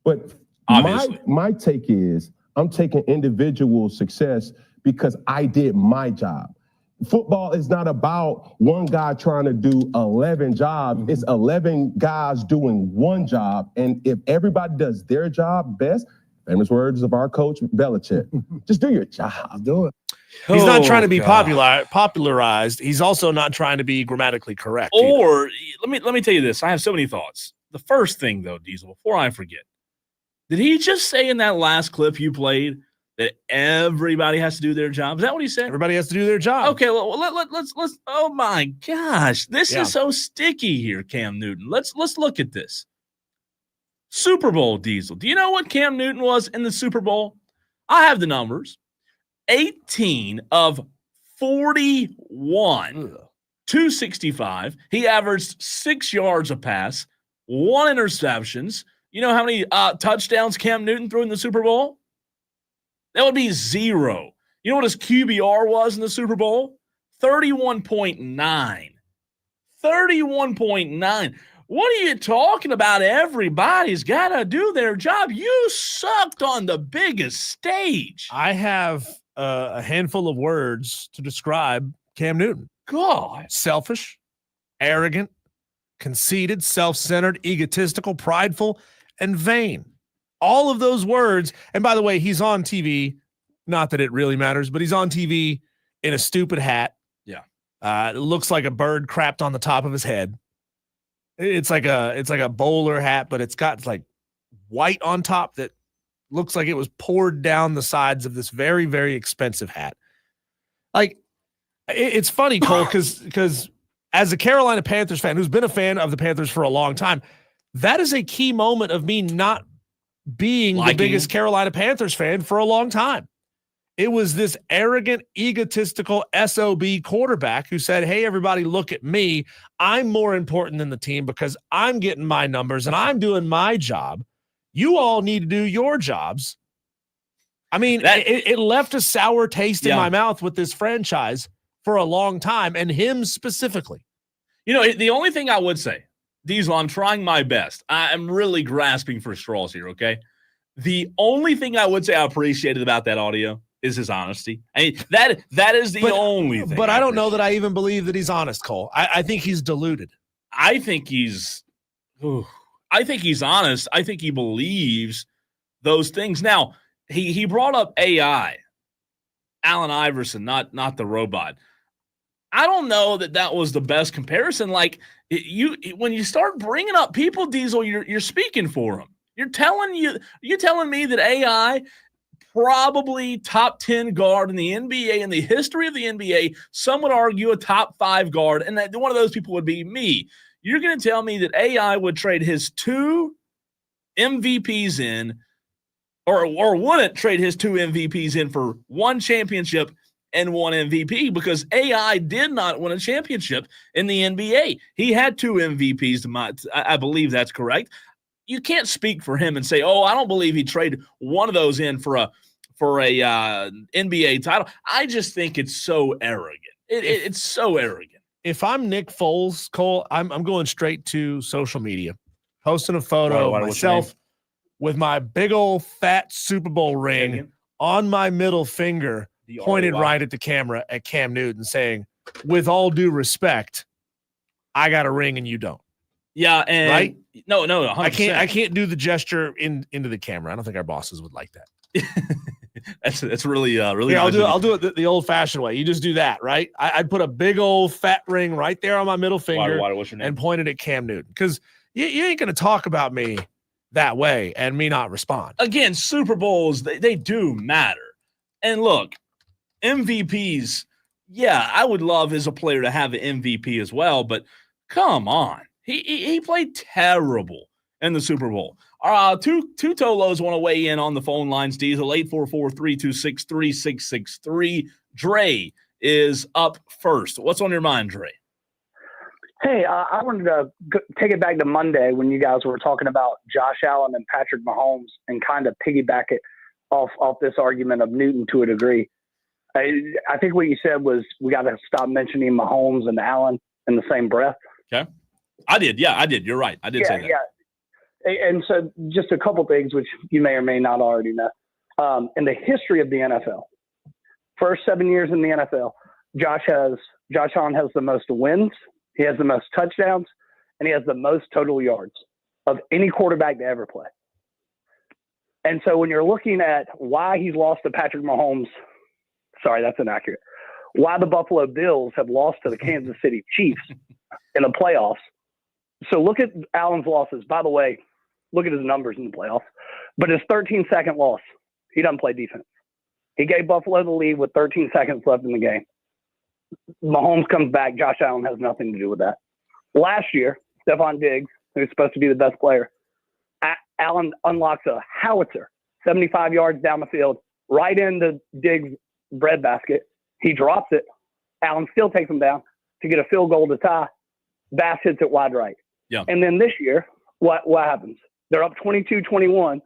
But my take is I'm taking individual success because I did my job. Football is not about one guy trying to do 11 jobs. It's 11 guys doing one job. And if everybody does their job best, famous words of our coach, Belichick, just do your job. Do it. He's not trying to be popularized. He's also not trying to be grammatically correct. Or let me tell you this. I have so many thoughts. The first thing, though, Diesel, before I forget, did he just say in that last clip you played that everybody has to do their job? Is that what he said? Everybody has to do their job. Okay, well, let's. Oh my gosh, this is so sticky here, Cam Newton. Let's look at this. Super Bowl, Diesel. Do you know what Cam Newton was in the Super Bowl? I have the numbers. 18 of 41, 265. He averaged 6 yards a pass, 1 interceptions. You know how many touchdowns Cam Newton threw in the Super Bowl? That would be 0. You know what his QBR was in the Super Bowl? 31.9. 31.9. What are you talking about? Everybody's got to do their job. You sucked on the biggest stage. I have a handful of words to describe Cam Newton. God. Selfish, arrogant, conceited, self-centered, egotistical, prideful, and vain. All of those words. And by the way, he's on TV. Not that it really matters, but he's on TV in a stupid hat. Yeah. It looks like a bird crapped on the top of his head. It's like a bowler hat, but it's got like white on top that looks like it was poured down the sides of this very, very expensive hat. Like, it's funny, Cole, because as a Carolina Panthers fan who's been a fan of the Panthers for a long time, that is a key moment of me not being the biggest Carolina Panthers fan for a long time. It was this arrogant, egotistical SOB quarterback who said, hey, everybody, look at me. I'm more important than the team because I'm getting my numbers and I'm doing my job. You all need to do your jobs. I mean, it left a sour taste in my mouth with this franchise for a long time, and him specifically. You know, the only thing I would say, Diesel, I'm trying my best. I'm really grasping for straws here, okay? The only thing I would say I appreciated about that audio is his honesty. I mean, that is the only thing. But I don't know that I even believe that he's honest, Cole. I think he's deluded. I think he's honest. I think he believes those things. Now, he brought up AI, Allen Iverson, not the robot. I don't know that was the best comparison. Like, when you start bringing up people, Diesel, you're speaking for them. You're telling me that AI, probably top 10 guard in the NBA, in the history of the NBA, some would argue a top 5 guard, and that one of those people would be me. You're going to tell me that AI would trade his 2 MVPs in, or wouldn't trade his 2 MVPs in for 1 championship and 1 MVP, because AI did not win a championship in the NBA. He had 2 MVPs, I believe that's correct. You can't speak for him and say, oh, I don't believe he traded one of those in for a NBA title. I just think it's so arrogant. It's so arrogant. If I'm Nick Foles, Cole, I'm going straight to social media, posting a photo of myself with my big old fat Super Bowl ring on my middle finger, pointed right at the camera at Cam Newton, saying, with all due respect, I got a ring and you don't. Yeah, and right? No, 100%. I can't do the gesture into the camera. I don't think our bosses would like that. That's really really. Yeah, I'll do it the old fashioned way. You just do that, right? I'd put a big old fat ring right there on my middle finger what's your name? and point it at Cam Newton, because you ain't gonna talk about me that way and me not respond. Again, Super Bowls, they do matter. And look, MVPs, yeah, I would love as a player to have an MVP as well, but come on. He played terrible in the Super Bowl. Two Tolos want to weigh in on the phone lines, Diesel, 844-326-3663. Dre is up first. What's on your mind, Dre? Hey, I wanted to take it back to Monday when you guys were talking about Josh Allen and Patrick Mahomes and kind of piggyback it off this argument of Newton to a degree. I think what you said was we got to stop mentioning Mahomes and Allen in the same breath. Okay. I did. Yeah, I did. You're right. I did say that. Yeah. And so just a couple things which you may or may not already know. In the history of the NFL, first 7 years in the NFL, Josh Allen has the most wins, he has the most touchdowns, and he has the most total yards of any quarterback to ever play. And so when you're looking at why he's lost to Patrick Mahomes, sorry, that's inaccurate, why the Buffalo Bills have lost to the Kansas City Chiefs in the playoffs. So look at Allen's losses. By the way, look at his numbers in the playoffs. But his 13-second loss, he doesn't play defense. He gave Buffalo the lead with 13 seconds left in the game. Mahomes comes back. Josh Allen has nothing to do with that. Last year, Stephon Diggs, who's supposed to be the best player, Allen unlocks a howitzer, 75 yards down the field, right into Diggs' breadbasket. He drops it. Allen still takes him down to get a field goal to tie. Bass hits it wide right. Yeah. And then this year, what happens? They're up 22-21.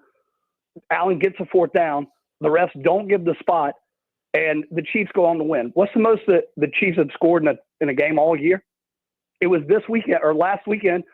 Allen gets a fourth down. The refs don't give the spot, and the Chiefs go on to win. What's the most that the Chiefs have scored in a game all year? It was this weekend or last weekend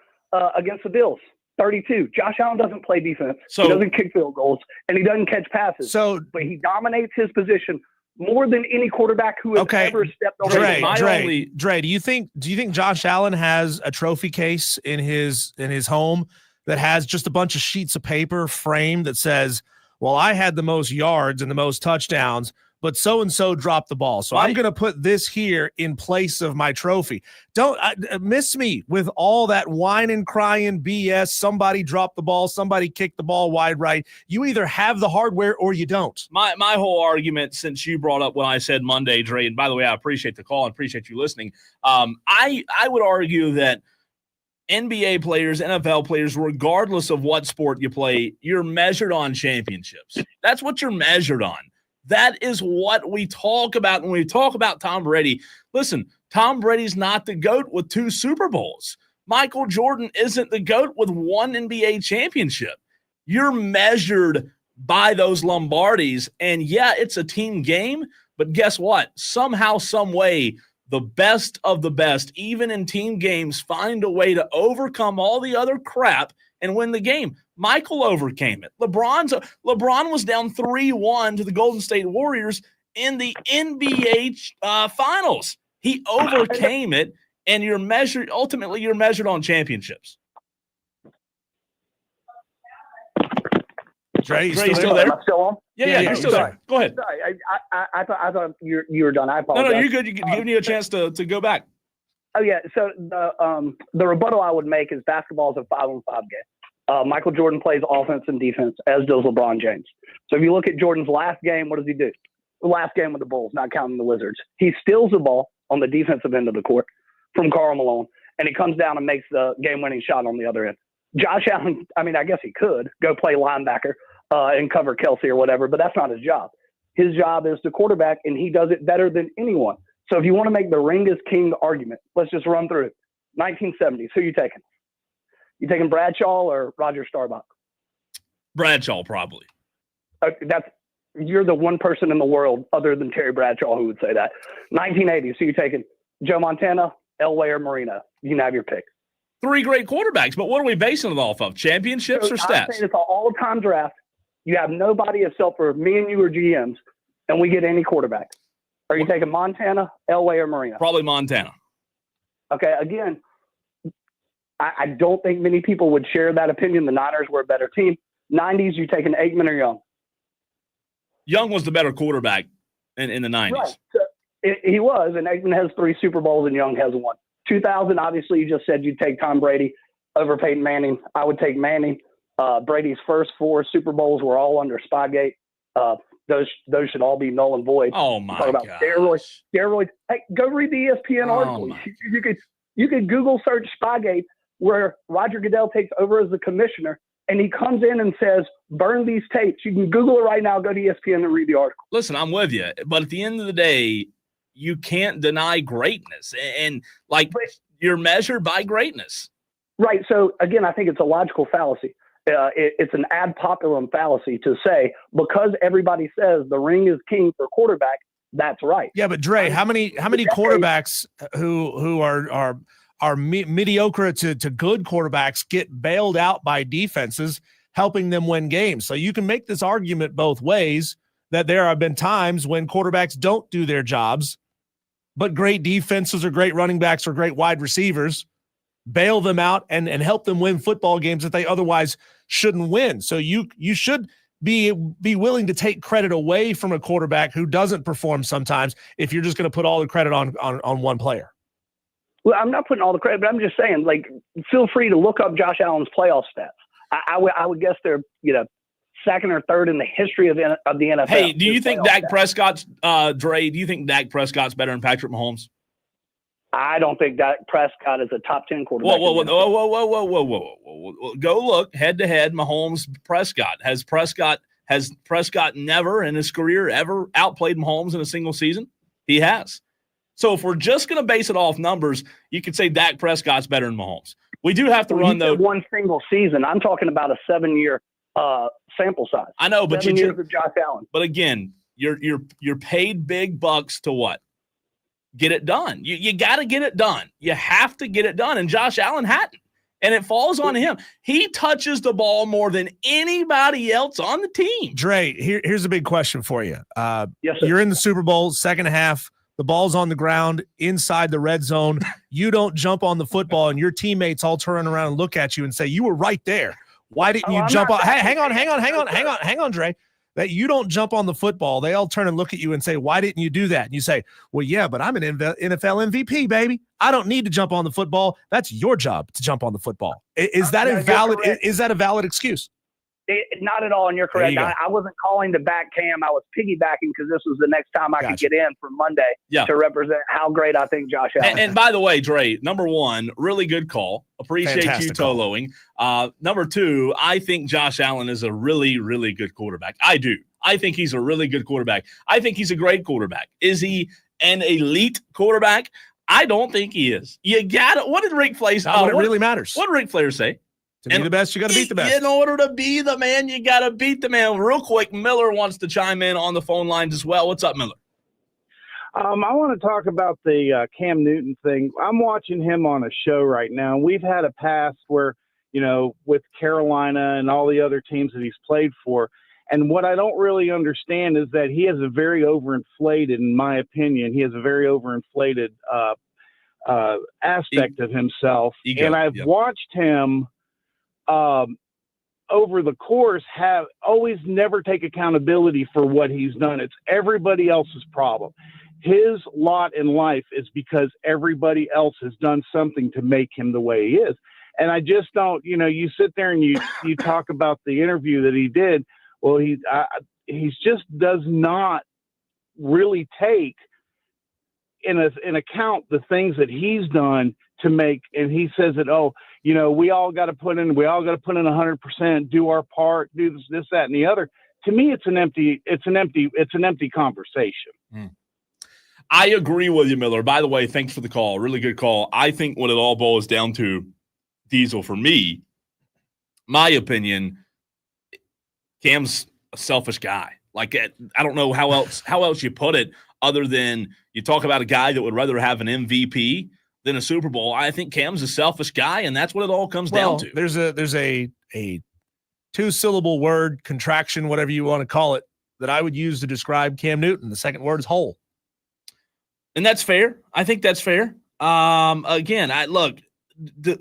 against the Bills, 32. Josh Allen doesn't play defense. So, he doesn't kick field goals, and he doesn't catch passes. So, but he dominates his position more than any quarterback who has ever stepped on Dre, do you think Josh Allen has a trophy case in his home that has just a bunch of sheets of paper framed that says, well, I had the most yards and the most touchdowns, but so-and-so dropped the ball. So I'm going to put this here in place of my trophy. Don't miss me with all that whine and crying BS. Somebody dropped the ball. Somebody kicked the ball wide right. You either have the hardware or you don't. My whole argument, since you brought up what I said Monday, Dre, and by the way, I appreciate the call and appreciate you listening. I would argue that NBA players, NFL players, regardless of what sport you play, you're measured on championships. That's what you're measured on. That is what we talk about when we talk about Tom Brady. Listen, Tom Brady's not the GOAT with 2 Super Bowls. Michael Jordan isn't the GOAT with 1 NBA championship. You're measured by those Lombardis. And yeah, it's a team game, but guess what? Somehow, some way, the best of the best, even in team games, find a way to overcome all the other crap and win the game. Michael overcame it. LeBron was down 3-1 to the Golden State Warriors in the NBA Finals. He overcame it, and ultimately you're measured on championships. Dre, you still there? Am I still on? Yeah, you're still there. Go ahead. Sorry, I thought you were done. I apologize. No, you're good. You're giving you a chance to go back. Oh yeah. So the rebuttal I would make is basketball is a 5-on-5 game. Michael Jordan plays offense and defense, as does LeBron James. So if you look at Jordan's last game, what does he do? The last game with the Bulls, not counting the Wizards. He steals the ball on the defensive end of the court from Karl Malone, and he comes down and makes the game-winning shot on the other end. Josh Allen, I mean, I guess he could go play linebacker and cover Kelsey or whatever, but that's not his job. His job is to quarterback, and he does it better than anyone. So if you want to make the ring is king argument, let's just run through it. 1970s, who you taking? You taking Bradshaw or Roger Staubach? Bradshaw, probably. You're the one person in the world other than Terry Bradshaw who would say that. 1980s, so you're taking Joe Montana, Elway, or Marino. You can have your pick. 3 great quarterbacks, but what are we basing it off of? Championships or stats? I'm saying it's an all-time draft. You have nobody except for me and you or GMs, and we get any quarterback. Are you taking Montana, Elway, or Marino? Probably Montana. Okay, again, I don't think many people would share that opinion. The Niners were a better team. 90s, you taking Aikman or Young? Young was the better quarterback in the 90s. Right. So he was, and Aikman has 3 Super Bowls and Young has 1. 2000, obviously, you just said you'd take Tom Brady over Peyton Manning. I would take Manning. Brady's first 4 Super Bowls were all under Spygate. Those should all be null and void. Oh my God! Talk about steroids. Hey, go read the ESPN article. You could Google search Spygate, where Roger Goodell takes over as the commissioner, and he comes in and says, "Burn these tapes." You can Google it right now. Go to ESPN and read the article. Listen, I'm with you, but at the end of the day, you can't deny greatness, and you're measured by greatness. Right. So again, I think it's a logical fallacy. It's an ad populum fallacy to say because everybody says the ring is king for quarterback, that's right. Yeah, but Dre, how many quarterbacks who are mediocre to good quarterbacks get bailed out by defenses helping them win games? So you can make this argument both ways that there have been times when quarterbacks don't do their jobs, but great defenses or great running backs or great wide receivers bail them out and help them win football games that they otherwise shouldn't win. So you should be willing to take credit away from a quarterback who doesn't perform sometimes if you're just going to put all the credit on one player. Well, I'm not putting all the credit, but I'm just saying, feel free to look up Josh Allen's playoff stats. I would guess they're, second or third in the history of the NFL. Hey, do you think Dak Prescott's, Dre, do you think Dak Prescott's better than Patrick Mahomes? I don't think Dak Prescott is a top 10 quarterback. Whoa. Go look head-to-head, Mahomes, Prescott. Has Prescott Has Prescott never in his career ever outplayed Mahomes in a single season? He has. So if we're just going to base it off numbers, you could say Dak Prescott's better than Mahomes. We do have to run, though. One single season. I'm talking about a 7-year sample size. I know, but 7 years of Josh Allen. But again, you're paid big bucks to what? Get it done. You got to get it done. You have to get it done. And Josh Allen hadn't. And it falls on him. He touches the ball more than anybody else on the team. Dre, here's a big question for you. Yes, sir. You're in the Super Bowl, second half. The ball's on the ground inside the red zone. You don't jump on the football, and your teammates all turn around and look at you and say, you were right there. Why didn't you jump on? Hey, hang on, Dre. That you don't jump on the football. They all turn and look at you and say, why didn't you do that? And you say, well, yeah, but I'm an NFL MVP, baby. I don't need to jump on the football. That's your job to jump on the football. Is that a valid excuse? Not at all, and you're correct. I wasn't calling to back Cam. I was piggybacking because this was the next time I could get in for Monday to represent how great I think Josh Allen. And by the way, Dre, number one, really good call. Appreciate you Toloing. Number two, I think Josh Allen is a really, really good quarterback. I do. I think he's a really good quarterback. I think he's a great quarterback. Is he an elite quarterback? I don't think he is. You got it. What did Rick Flair say? What really matters. What did Rick Flair say? To be the best, you got to beat the best. In order to be the man, you got to beat the man. Real quick, Miller wants to chime in on the phone lines as well. What's up, Miller? I want to talk about the Cam Newton thing. I'm watching him on a show right now. We've had a past where, with Carolina and all the other teams that he's played for. And what I don't really understand is that he has a very overinflated, in my opinion, aspect of himself. And I've watched him over the course have always never take accountability for what he's done. It's everybody else's problem. His lot in life is because everybody else has done something to make him the way he is. And I just don't, you sit there and you talk about the interview that he did. Well, he just does not really take in account the things that he's done to make, and he says that, we all got to put in 100%, do our part, do this, that, and the other. To me, it's an empty conversation. I agree with you, Miller. By the way, thanks for the call. Really good call. I think what it all boils down to, Diesel, for me, my opinion, Cam's a selfish guy. Like, I don't know how else you put it other than you talk about a guy that would rather have an MVP than a Super Bowl. I think Cam's a selfish guy, and that's what it all comes down to. There's a 2-syllable word, contraction, whatever you want to call it, that I would use to describe Cam Newton. The second word is whole. And that's fair. I think that's fair. Again,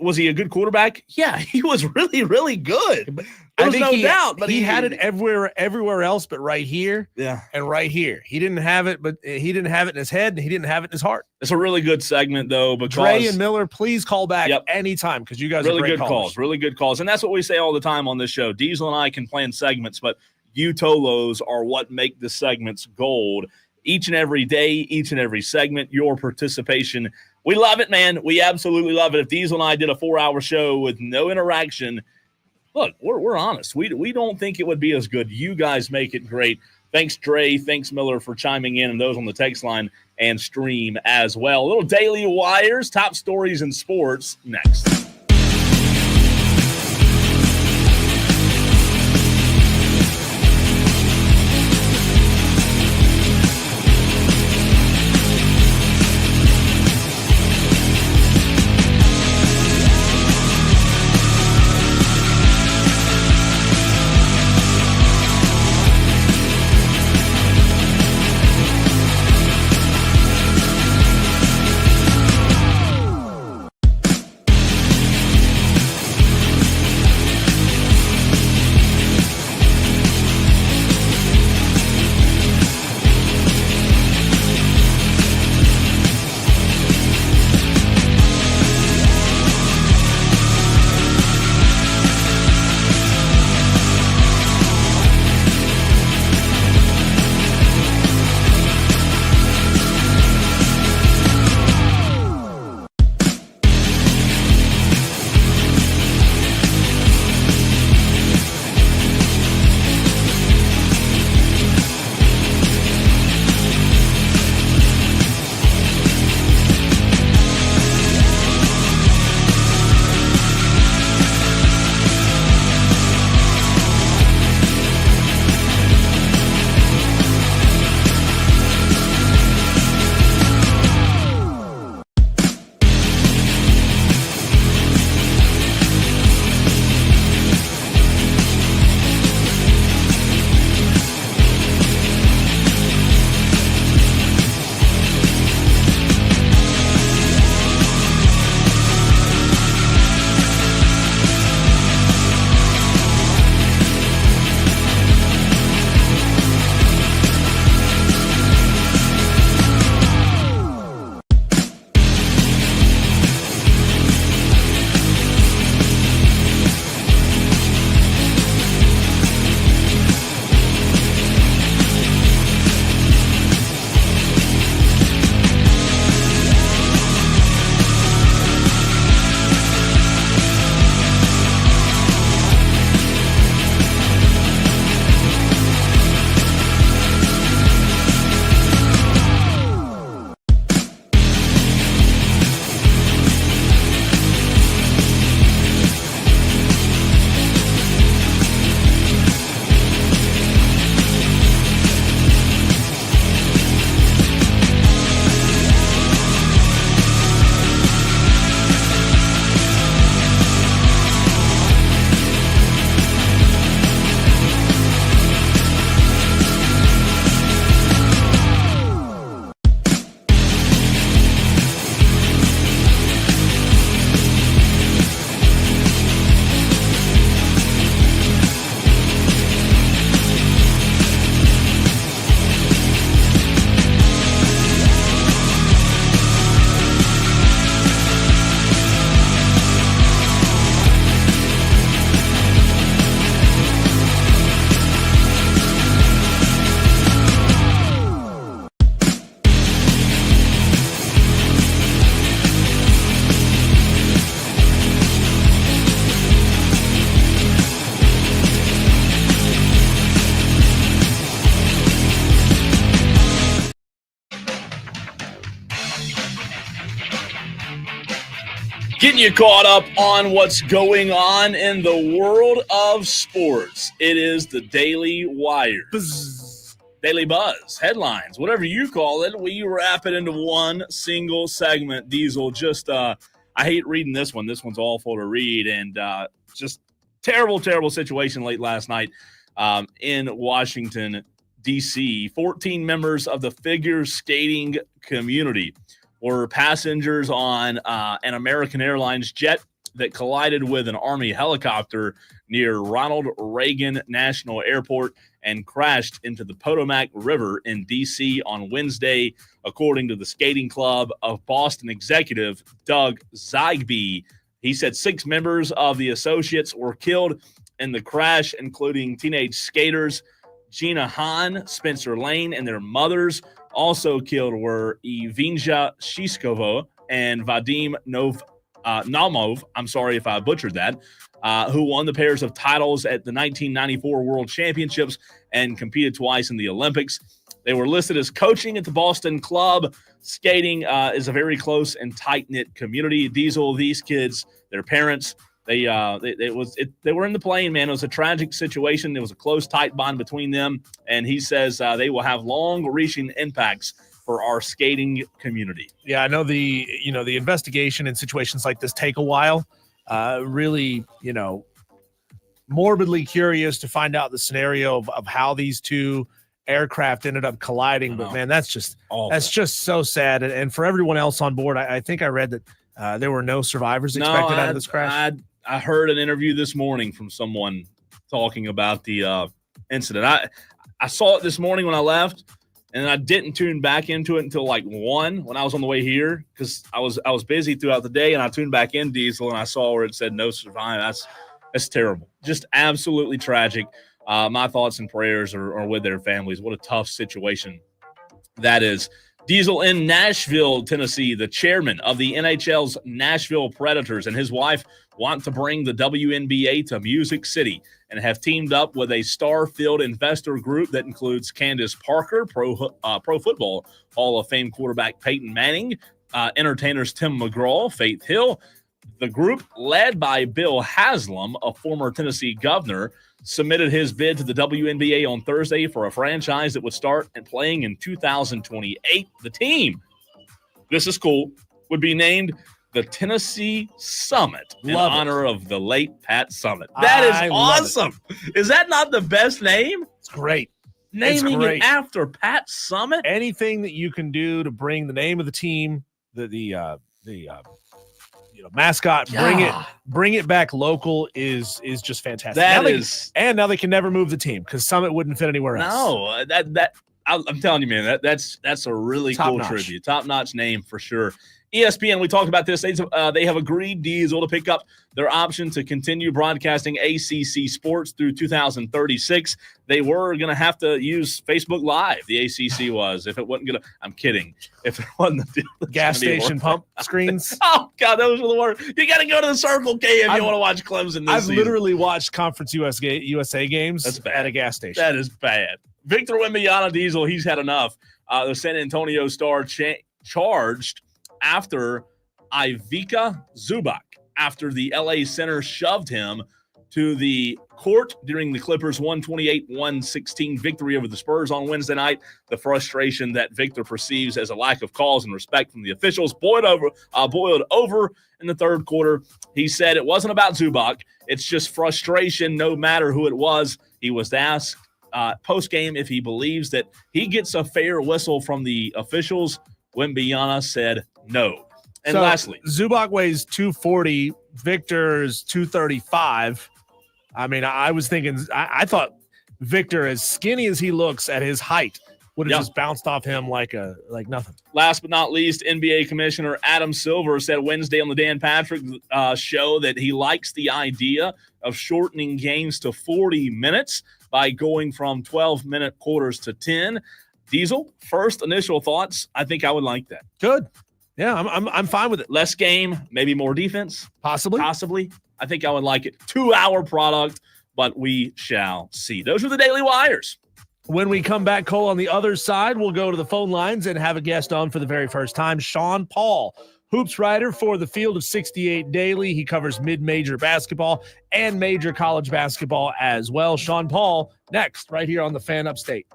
was he a good quarterback? Yeah, he was really, really good. There's no doubt. But he had it everywhere else but right here. Yeah. And right here. He didn't have it, but he didn't have it in his head, and he didn't have it in his heart. It's a really good segment, though. Because Dre and Miller, please call back anytime because you guys really are great good calls. Really good calls. And that's what we say all the time on this show. Diesel and I can plan segments, but you Tolos are what make the segments gold. Each and every day, each and every segment, your participation. We love it, man. We absolutely love it. If Diesel and I did a 4-hour show with no interaction, look, we're honest. We don't think it would be as good. You guys make it great. Thanks, Dre. Thanks, Miller, for chiming in, and those on the text line and stream as well. A little Daily Wires, top stories in sports next. Getting you caught up on what's going on in the world of sports. It is the Daily Wire. Daily Buzz, headlines, whatever you call it. We wrap it into one single segment. Diesel, just I hate reading this one. This one's awful to read, and just terrible situation late last night in Washington, D.C. 14 members of the figure skating community were passengers on an American Airlines jet that collided with an Army helicopter near Ronald Reagan National Airport and crashed into the Potomac River in D.C. on Wednesday, according to the Skating Club of Boston executive Doug Zygby. He said 6 members of the associates were killed in the crash, including teenage skaters Gina Hahn, Spencer Lane, and their mothers. Also killed were Evinja Shiskova and Vadim Naumov, I'm sorry if I butchered that, who won the pairs of titles at the 1994 World Championships and competed twice in the Olympics. They were listed as coaching at the Boston Club. Skating is a very close and tight-knit community. Diesel, these kids, their parents, they were in the plane, man. It was a tragic situation. There was a close, tight bond between them, and he says they will have long-reaching impacts for our skating community. Yeah, I know the investigation in situations like this take a while. Really, morbidly curious to find out the scenario of how these two aircraft ended up colliding. But man, that's just so sad. And for everyone else on board, I think I read that there were no survivors expected out of this crash. I heard an interview this morning from someone talking about the incident. I saw it this morning when I left, and I didn't tune back into it until like 1 when I was on the way here because I was busy throughout the day, and I tuned back in, Diesel, and I saw where it said no survivors. That's terrible. Just absolutely tragic. My thoughts and prayers are with their families. What a tough situation that is. Diesel, in Nashville, Tennessee, the chairman of the NHL's Nashville Predators and his wife want to bring the WNBA to Music City and have teamed up with a star-filled investor group that includes Candace Parker, Pro Football Hall of Fame quarterback Peyton Manning, entertainers Tim McGraw, Faith Hill. The group, led by Bill Haslam, a former Tennessee governor, submitted his bid to the WNBA on Thursday for a franchise that would start and playing in 2028. The team, this is cool, would be named the Tennessee Summit in honor of the late Pat Summitt. That is awesome. Is that not the best name? It's great. Naming it after Pat Summitt? Anything that you can do to bring the name of the team, the mascot, bring it back local is just fantastic. Now they can never move the team because Summit wouldn't fit anywhere else. No, I'm telling you, man, that's a really cool tribute. Top-notch name for sure. ESPN, we talked about this. They have agreed, Diesel, to pick up their option to continue broadcasting ACC sports through 2036. They were going to have to use Facebook Live. The ACC was. If it wasn't going to – I'm kidding. If it wasn't the deal, gas station pump screens. Oh, God, those are the worst. You got to go to the Circle K if you want to watch Clemson this season. Literally watched Conference USA games at a gas station. That is bad. Victor Wembanyama, Diesel, he's had enough. The San Antonio Star charged after Ivica Zubac, after the LA center shoved him to the court during the Clippers' 128-116 victory over the Spurs on Wednesday night. The frustration that Victor perceives as a lack of calls and respect from the officials boiled over in the third quarter. He said it wasn't about Zubac. It's just frustration no matter who it was. He was asked post-game if he believes that he gets a fair whistle from the officials. Wembanyama said no. And so, lastly, Zubac weighs 240, Victor's 235. I mean, I was thinking, I thought Victor, as skinny as he looks at his height, would have just bounced off him like nothing. Last but not least, NBA Commissioner Adam Silver said Wednesday on the Dan Patrick show that he likes the idea of shortening games to 40 minutes by going from 12-minute quarters to 10. Diesel, first initial thoughts, I think I would like that. Good. Yeah, I'm fine with it. Less game, maybe more defense. Possibly. I think I would like it. 2-hour product, but we shall see. Those are the Daily Wires. When we come back, Cole, on the other side, we'll go to the phone lines and have a guest on for the very first time, Sean Paul, hoops writer for the Field of 68 Daily. He covers mid-major basketball and major college basketball as well. Sean Paul, next, right here on the Fan Upstate.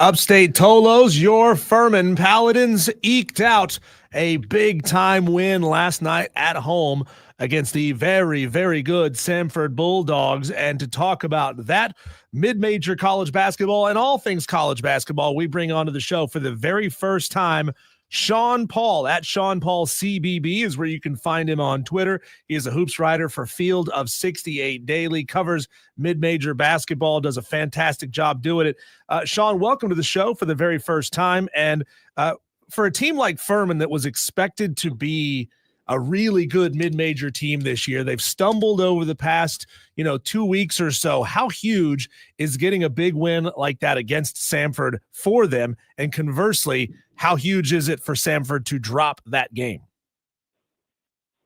Upstate Tolos, your Furman Paladins eked out a big-time win last night at home against the very, very good Samford Bulldogs. And to talk about that mid-major college basketball and all things college basketball, we bring onto the show for the very first time Sean Paul at Sean Paul CBB is where you can find him on Twitter. He is a hoops writer for Field of 68 Daily, covers mid-major basketball, does a fantastic job doing it. Sean, welcome to the show for the very first time. And for a team like Furman that was expected to be a really good mid-major team this year, they've stumbled over the past, 2 weeks or so. How huge is getting a big win like that against Samford for them? And conversely, how huge is it for Samford to drop that game?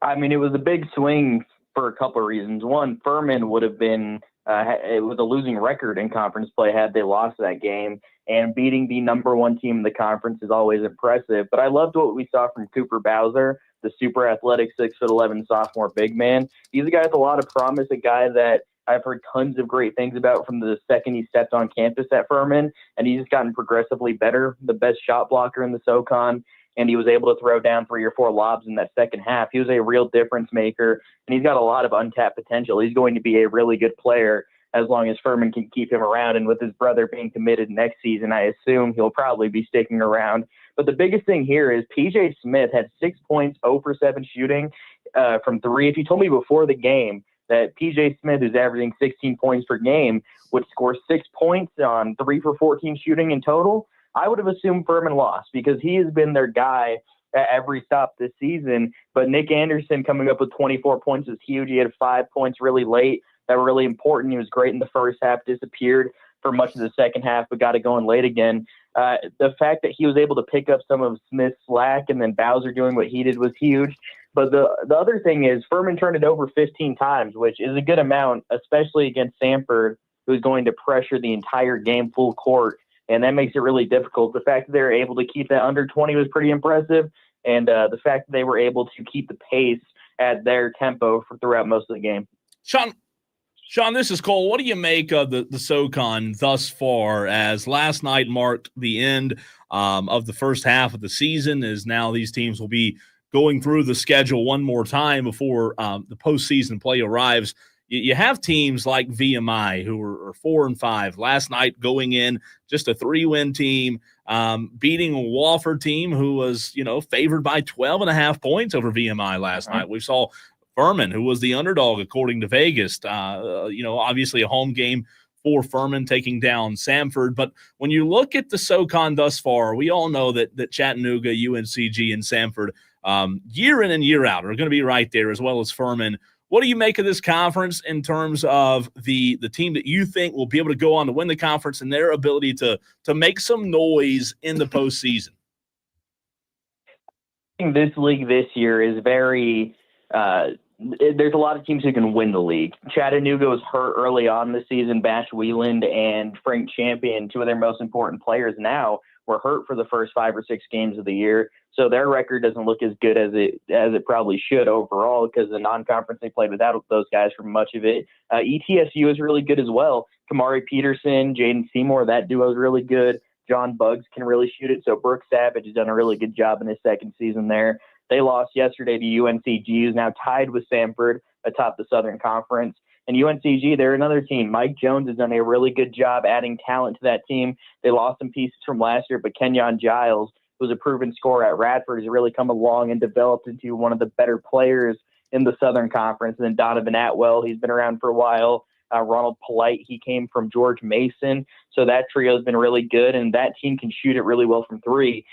I mean, it was a big swing for a couple of reasons. One, Furman would have been with a losing record in conference play had they lost that game, and beating the number one team in the conference is always impressive. But I loved what we saw from Cooper Bowser, the super athletic 6'11" sophomore big man. He's a guy with a lot of promise, a guy that I've heard tons of great things about from the second he stepped on campus at Furman, and he's just gotten progressively better, the best shot blocker in the SoCon, and he was able to throw down 3 or 4 lobs in that second half. He was a real difference maker, and he's got a lot of untapped potential. He's going to be a really good player as long as Furman can keep him around, and with his brother being committed next season, I assume he'll probably be sticking around. But the biggest thing here is P.J. Smith had 6 points, 0 for 7 shooting from 3. If you told me before the game that P.J. Smith, who's averaging 16 points per game, would score 6 points on 3 for 14 shooting in total, I would have assumed Furman lost because he has been their guy at every stop this season. But Nick Anderson coming up with 24 points is huge. He had 5 points really late that were really important. He was great in the first half, disappeared for much of the second half, but got it going late again. The fact that he was able to pick up some of Smith's slack and then Bowser doing what he did was huge. But the other thing is Furman turned it over 15 times, which is a good amount, especially against Samford, who's going to pressure the entire game full court, and that makes it really difficult. The fact that they were able to keep that under 20 was pretty impressive, and the fact that they were able to keep the pace at their tempo throughout most of the game. Sean, this is Cole. What do you make of the SoCon thus far, as last night marked the end of the first half of the season, as now these teams will be going through the schedule one more time before the postseason play arrives? You have teams like VMI who are 4-5. Last night going in, just a 3-win team, beating a Wofford team who was, favored by 12.5 points over VMI last night. We saw Furman, who was the underdog according to Vegas, obviously a home game for Furman taking down Samford. But when you look at the SoCon thus far, we all know that Chattanooga, UNCG, and Samford, year in and year out, are going to be right there, as well as Furman. What do you make of this conference in terms of the team that you think will be able to go on to win the conference and their ability to make some noise in the postseason? I think this league this year is very there's a lot of teams who can win the league. Chattanooga was hurt early on this season. Bash Wieland and Frank Champion, 2 of their most important players now, were hurt for the first 5 or 6 games of the year. So their record doesn't look as good as it probably should overall, because the non-conference they played without those guys for much of it. ETSU is really good as well. Kamari Peterson, Jaden Seymour, that duo is really good. John Buggs can really shoot it. So Brooke Savage has done a really good job in his second season there. They lost yesterday to UNCG, who's now tied with Samford atop the Southern Conference. And UNCG, they're another team. Mike Jones has done a really good job adding talent to that team. They lost some pieces from last year, but Kenyon Giles, who's a proven scorer at Radford, has really come along and developed into one of the better players in the Southern Conference. And then Donovan Atwell, he's been around for a while. Ronald Polite, he came from George Mason. So that trio has been really good, and that team can shoot it really well from 3.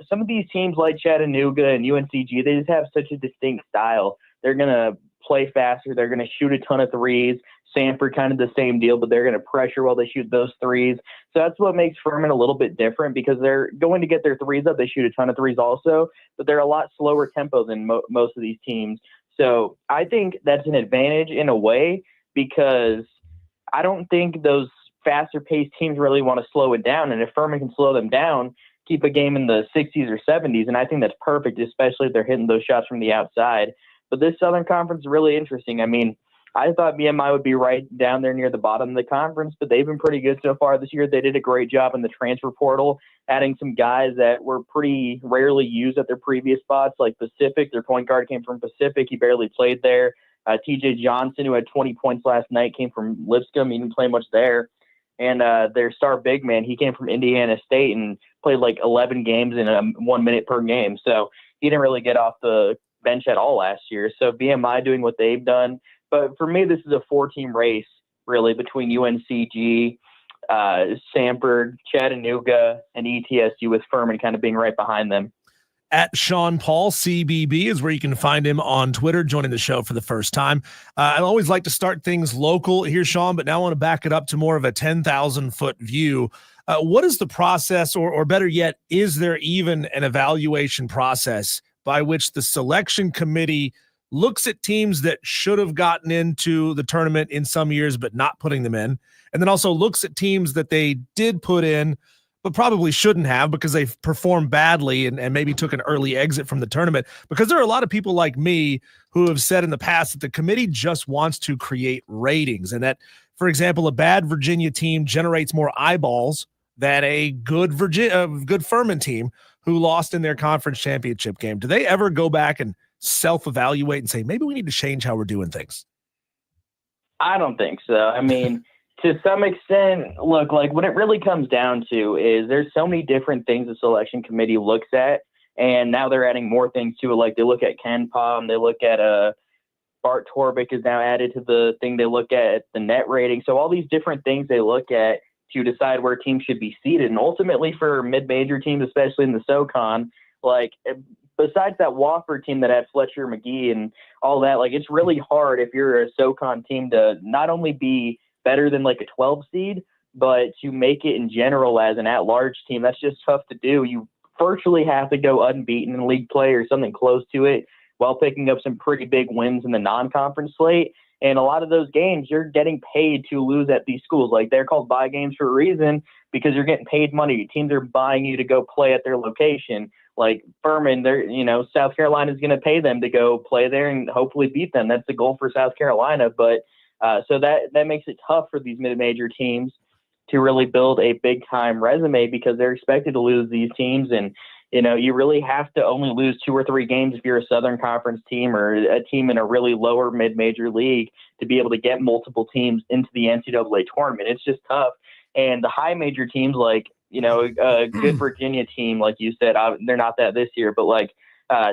Some of these teams like Chattanooga and UNCG, they just have such a distinct style. They're going to play faster. They're going to shoot a ton of threes. Samford, kind of the same deal, but they're going to pressure while they shoot those threes. So that's what makes Furman a little bit different, because they're going to get their threes up. They shoot a ton of threes also, but they're a lot slower tempo than most of these teams. So I think that's an advantage in a way, because I don't think those faster-paced teams really want to slow it down. And if Furman can slow them down, keep a game in the 60s or 70s, and I think that's perfect, especially if they're hitting those shots from the outside. But this Southern Conference is really interesting. I mean, I thought BMI would be right down there near the bottom of the conference, but they've been pretty good so far this year. They did a great job in the transfer portal, adding some guys that were pretty rarely used at their previous spots, like Pacific. Their point guard came from Pacific. He barely played there. TJ Johnson, who had 20 points last night, came from Lipscomb. He didn't play much there. And their star big man, he came from Indiana State and played like 11 games in 1 minute per game. So he didn't really get off the bench at all last year. So BMI doing what they've done. But for me, this is a 4-team race, really, between UNCG, Samford, Chattanooga, and ETSU, with Furman kind of being right behind them. At Sean Paul CBB is where you can find him on Twitter, joining the show for the first time. I always like to start things local here, Sean, but now I want to back it up to more of a 10,000-foot view. What is the process, or better yet, is there even an evaluation process by which the selection committee looks at teams that should have gotten into the tournament in some years but not putting them in, and then also looks at teams that they did put in but probably shouldn't have because they performed badly and maybe took an early exit from the tournament? Because there are a lot of people like me who have said in the past that the committee just wants to create ratings, and that, for example, a bad Virginia team generates more eyeballs than a good Furman team who lost in their conference championship game. Do they ever go back and self-evaluate and say, maybe we need to change how we're doing things? I don't think so. I mean, to some extent, look, like what it really comes down to is there's so many different things the selection committee looks at, and now they're adding more things to it. Like they look at Ken Palm, they look at Bart Torvik is now added to the thing. They look at the net rating. So all these different things they look at to decide where teams should be seated. And ultimately for mid-major teams, especially in the SoCon, like besides that Wofford team that had Fletcher McGee and all that, like it's really hard if you're a SoCon team to not only be better than like a 12 seed, but to make it in general as an at-large team. That's just tough to do. You virtually have to go unbeaten in league play or something close to it while picking up some pretty big wins in the non-conference slate. And a lot of those games, you're getting paid to lose at these schools. Like they're called buy games for a reason because you're getting paid money. Teams are buying you to go play at their location. Like Furman, South Carolina is going to pay them to go play there and hopefully beat them. That's the goal for South Carolina. But so that makes it tough for these mid-major teams to really build a big-time resume because they're expected to lose these teams. And, you really have to only lose 2 or 3 games if you're a Southern Conference team or a team in a really lower mid-major league to be able to get multiple teams into the NCAA tournament. It's just tough. And the high major teams like, a good Virginia team, like you said, they're not that this year, but like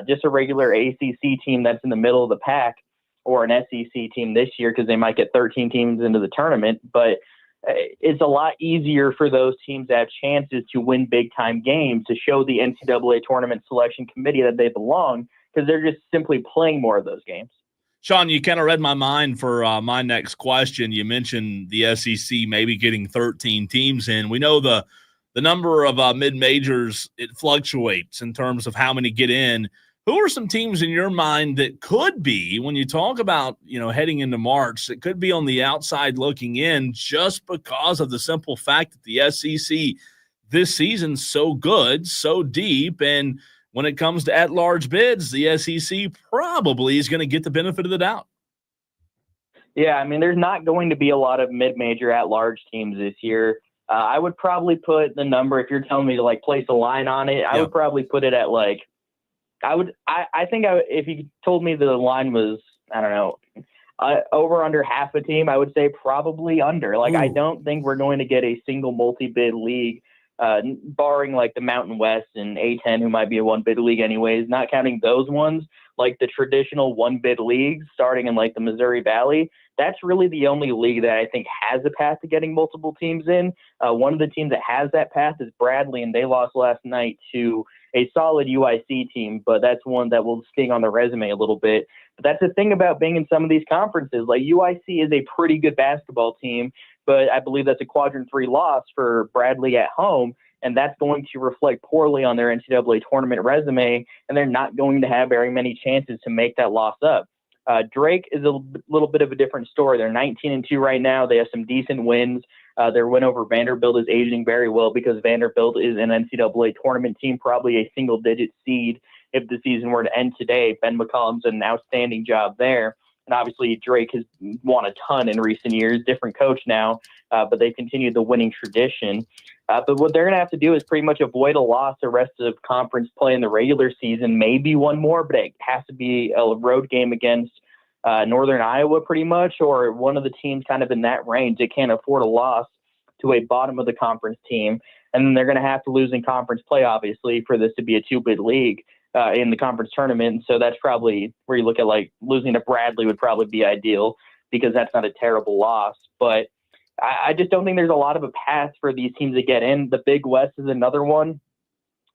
just a regular ACC team that's in the middle of the pack, or an SEC team this year because they might get 13 teams into the tournament. But it's a lot easier for those teams to have chances to win big-time games to show the NCAA tournament selection committee that they belong because they're just simply playing more of those games. Sean, you kind of read my mind for my next question. You mentioned the SEC maybe getting 13 teams in. We know the number of mid-majors, it fluctuates in terms of how many get in. Who are some teams in your mind that could be, when you talk about, heading into March, that could be on the outside looking in just because of the simple fact that the SEC this season's so good, so deep, and when it comes to at-large bids, the SEC probably is going to get the benefit of the doubt? Yeah, I mean, there's not going to be a lot of mid-major at-large teams this year. I would probably put the number, if you're telling me to, like, place a line on it, I would probably put it at, like, if you told me the line was, I don't know, over under half a team, I would say probably under. Like, I don't think we're going to get a single multi-bid league, barring like the Mountain West and A10, who might be a one-bid league anyways, not counting those ones, like the traditional one-bid leagues starting in like the Missouri Valley. That's really the only league that I think has a path to getting multiple teams in. One of the teams that has that path is Bradley, and they lost last night to a solid UIC team, but that's one that will sting on the resume a little bit. But that's the thing about being in some of these conferences. Like UIC is a pretty good basketball team, but I believe that's a quadrant 3 loss for Bradley at home, and that's going to reflect poorly on their NCAA tournament resume, and they're not going to have very many chances to make that loss up. Drake is a little bit of a different story. They're 19-2 right now. They have some decent wins. Their win over Vanderbilt is aging very well because Vanderbilt is an NCAA tournament team, probably a single-digit seed if the season were to end today. Ben McCollum's done an outstanding job there. And obviously Drake has won a ton in recent years, different coach now, but they continued the winning tradition. But what they're going to have to do is pretty much avoid a loss the rest of conference play in the regular season, maybe one more, but it has to be a road game against Northern Iowa pretty much, or one of the teams kind of in that range. They can't afford a loss to a bottom of the conference team. And then they're going to have to lose in conference play, obviously, for this to be a two-bid league in the conference tournament. So that's probably where you look at, like, losing to Bradley would probably be ideal because that's not a terrible loss. But I just don't think there's a lot of a path for these teams to get in. The Big West is another one,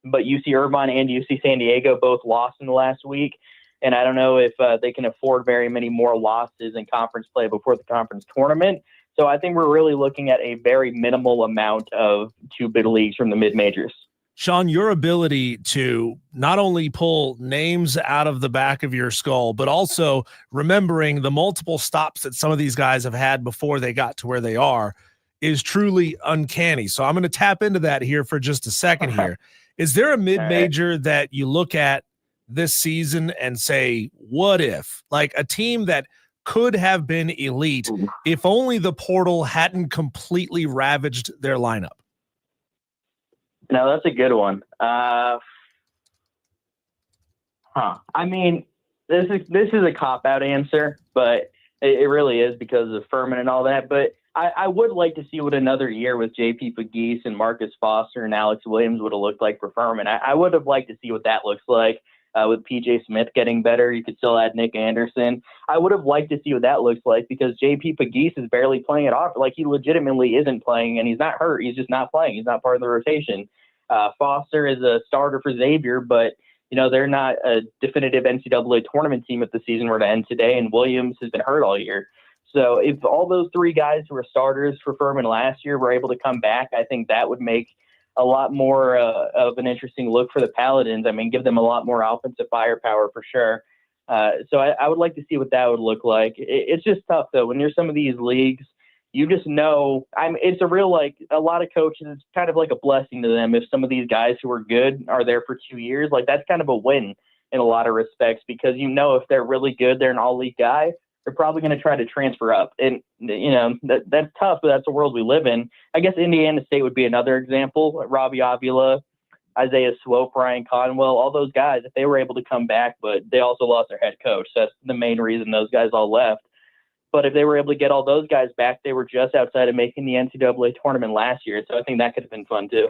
but UC Irvine and UC San Diego both lost in the last week. And I don't know if they can afford very many more losses in conference play before the conference tournament. So I think we're really looking at a very minimal amount of two-bid leagues from the mid-majors. Sean, your ability to not only pull names out of the back of your skull, but also remembering the multiple stops that some of these guys have had before they got to where they are is truly uncanny. So I'm going to tap into that here for just a second here. Is there a mid-major that you look at this season and say, what if? Like a team that could have been elite if only the portal hadn't completely ravaged their lineup? No, that's a good one. I mean, this is a cop-out answer, but it really is because of Furman and all that. But I would like to see what another year with J.P. Pegues and Marcus Foster and Alex Williams would have looked like for Furman. I would have liked to see what that looks like. With P.J. Smith getting better, you could still add Nick Anderson. I would have liked to see what that looks like because J.P. Pegues is barely playing it off. Like, he legitimately isn't playing, and he's not hurt. He's just not playing. He's not part of the rotation. Foster is a starter for Xavier, but, you know, they're not a definitive NCAA tournament team if the season were to end today, and Williams has been hurt all year. So if all those three guys who were starters for Furman last year were able to come back, I think that would make a lot more of an interesting look for the Paladins. I mean, give them a lot more offensive firepower for sure. So I would like to see what that would look like. It's just tough, though. When you're some of these leagues, you just know, it's a real, like, a lot of coaches, it's kind of like a blessing to them if some of these guys who are good are there for 2 years. Like, that's kind of a win in a lot of respects because, you know, if they're really good, they're an all-league guy, they're probably going to try to transfer up. And, you know, that's tough, but that's the world we live in. I guess Indiana State would be another example. Robbie Avila, Isaiah Swope, Ryan Conwell, all those guys, if they were able to come back, but they also lost their head coach. So that's the main reason those guys all left. But if they were able to get all those guys back, they were just outside of making the NCAA tournament last year. So I think that could have been fun too.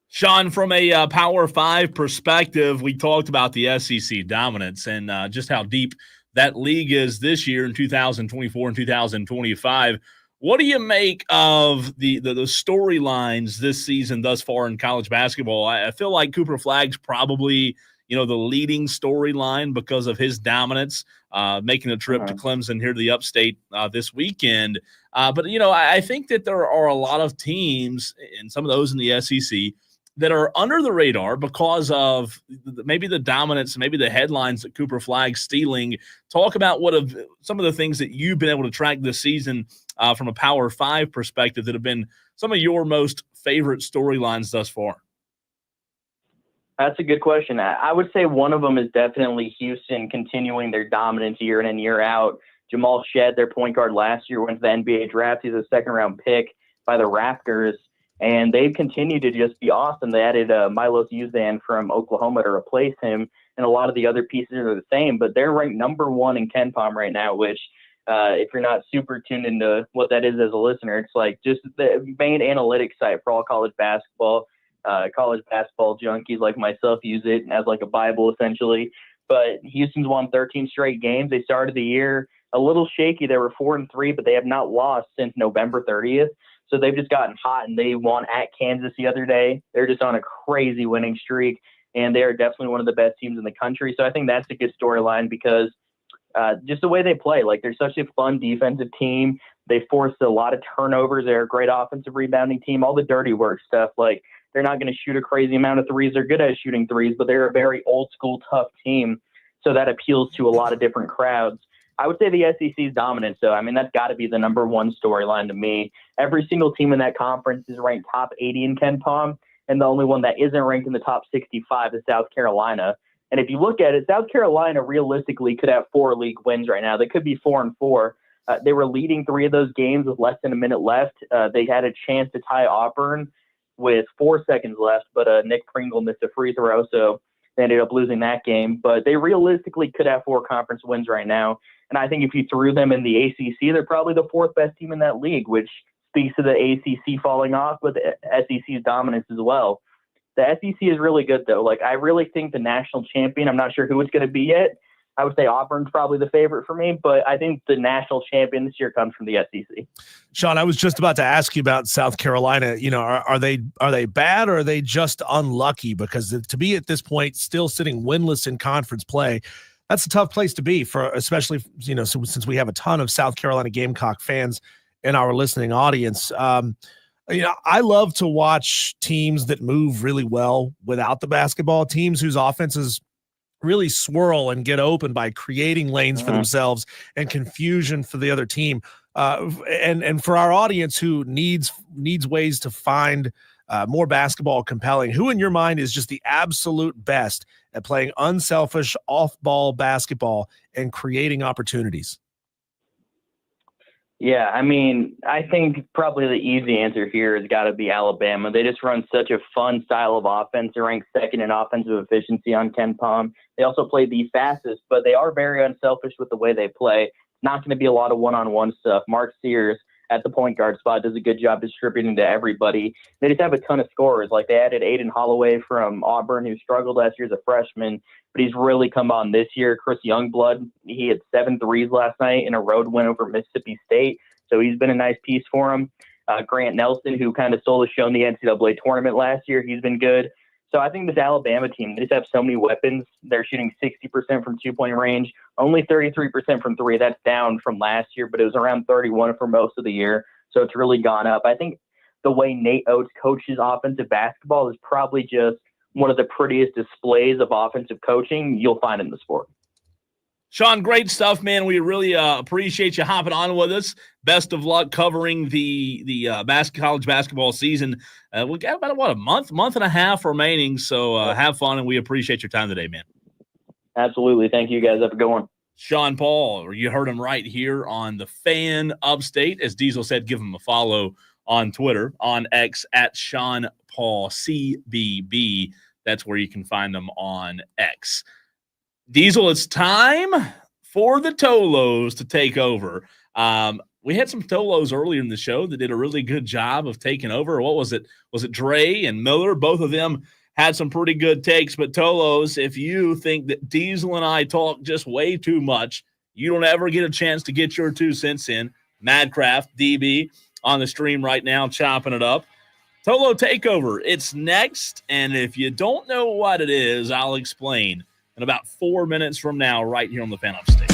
Sean, from a Power 5 perspective, we talked about the SEC dominance and just how deep that league is this year in 2024 and 2025. What do you make of the storylines this season thus far in college basketball? I feel like Cooper Flagg's probably, you know, the leading storyline because of his dominance, making a trip to Clemson here to the upstate this weekend. But, you know, I think that there are a lot of teams, and some of those in the SEC, that are under the radar because of maybe the dominance, maybe the headlines that Cooper Flagg's stealing. Talk about some of the things that you've been able to track this season from a Power 5 perspective that have been some of your most favorite storylines thus far. That's a good question. I would say one of them is definitely Houston continuing their dominance year in and year out. Jamal Shedd, their point guard last year, went to the NBA draft. He's a second-round pick by the Raptors, and they've continued to just be awesome. They added Milos Uzan from Oklahoma to replace him, and a lot of the other pieces are the same, but they're ranked number 1 in KenPom right now, which if you're not super tuned into what that is as a listener, it's like just the main analytics site for all college basketball. College basketball junkies like myself use it as like a Bible essentially. But Houston's won 13 straight games. They started the year a little shaky. They were 4-3, but they have not lost since November 30th. So they've just gotten hot, and they won at Kansas the other day. They're just on a crazy winning streak, and they are definitely one of the best teams in the country. So I think that's a good storyline because just the way they play, like they're such a fun defensive team. They force a lot of turnovers. They're a great offensive rebounding team. All the dirty work stuff, like they're not going to shoot a crazy amount of threes. They're good at shooting threes, but they're a very old school, tough team. So that appeals to a lot of different crowds. I would say the SEC's dominance, though. I mean, that's got to be the number one storyline to me. Every single team in that conference is ranked top 80 in KenPom, and the only one that isn't ranked in the top 65 is South Carolina. And if you look at it, South Carolina realistically could have 4 league wins right now. They could be 4-4. They were leading 3 of those games with less than a minute left. They had a chance to tie Auburn with 4 seconds left, but Nick Pringle missed a free throw, so they ended up losing that game. But they realistically could have 4 conference wins right now. And I think if you threw them in the ACC, they're probably the 4th best team in that league, which speaks to the ACC falling off, but the SEC's dominance as well. The SEC is really good, though. Like, I really think the national champion, I'm not sure who it's going to be yet. I would say Auburn's probably the favorite for me, but I think the national champion this year comes from the SEC. Sean, I was just about to ask you about South Carolina. You know, are they bad, or are they just unlucky? Because to be at this point still sitting winless in conference play, that's a tough place to be, for especially, you know, since we have a ton of South Carolina Gamecock fans in our listening audience. You know, I love to watch teams that move really well without the basketball, teams whose offenses really swirl and get open by creating lanes for themselves and confusion for the other team. And for our audience who needs ways to find more basketball compelling, who in your mind is just the absolute best at playing unselfish off-ball basketball and creating opportunities? Yeah, I mean, I think probably the easy answer here has got to be Alabama. They just run such a fun style of offense. They're ranked 2nd in offensive efficiency on Ken Pom. They also play the fastest, but they are very unselfish with the way they play. It's not going to be a lot of one-on-one stuff. Mark Sears at the point guard spot does a good job distributing to everybody. They just have a ton of scorers. Like, they added Aiden Holloway from Auburn, who struggled last year as a freshman, but he's really come on this year. Chris Youngblood, he had 7 threes last night in a road win over Mississippi State, so he's been a nice piece for him. Grant Nelson, who kind of stole the show in the NCAA tournament last year, he's been good. So I think this Alabama team, they just have so many weapons. They're shooting 60% from 2-point range, only 33% from 3. That's down from last year, but it was around 31 for most of the year. So it's really gone up. I think the way Nate Oates coaches offensive basketball is probably just one of the prettiest displays of offensive coaching you'll find in the sport. Sean, great stuff, man. We really appreciate you hopping on with us. Best of luck covering the college basketball season. We got about, a month and a half remaining, so have fun, and we appreciate your time today, man. Absolutely. Thank you, guys. Have a good one. Sean Paul, you heard him right here on the Fan Upstate. As Diesel said, give him a follow on Twitter, on X, at Sean Paul CBB. That's where you can find them on X. Diesel, it's time for the Tolos to take over. We had some Tolos earlier in the show that did a really good job of taking over. What was it? Was it Dre and Miller? Both of them had some pretty good takes. But Tolos, if you think that Diesel and I talk just way too much, you don't ever get a chance to get your 2 cents in. Madcraft, DB, on the stream right now, chopping it up. Tolo Takeover, it's next. And if you don't know what it is, I'll explain in about 4 minutes from now, right here on the Fan Upstate.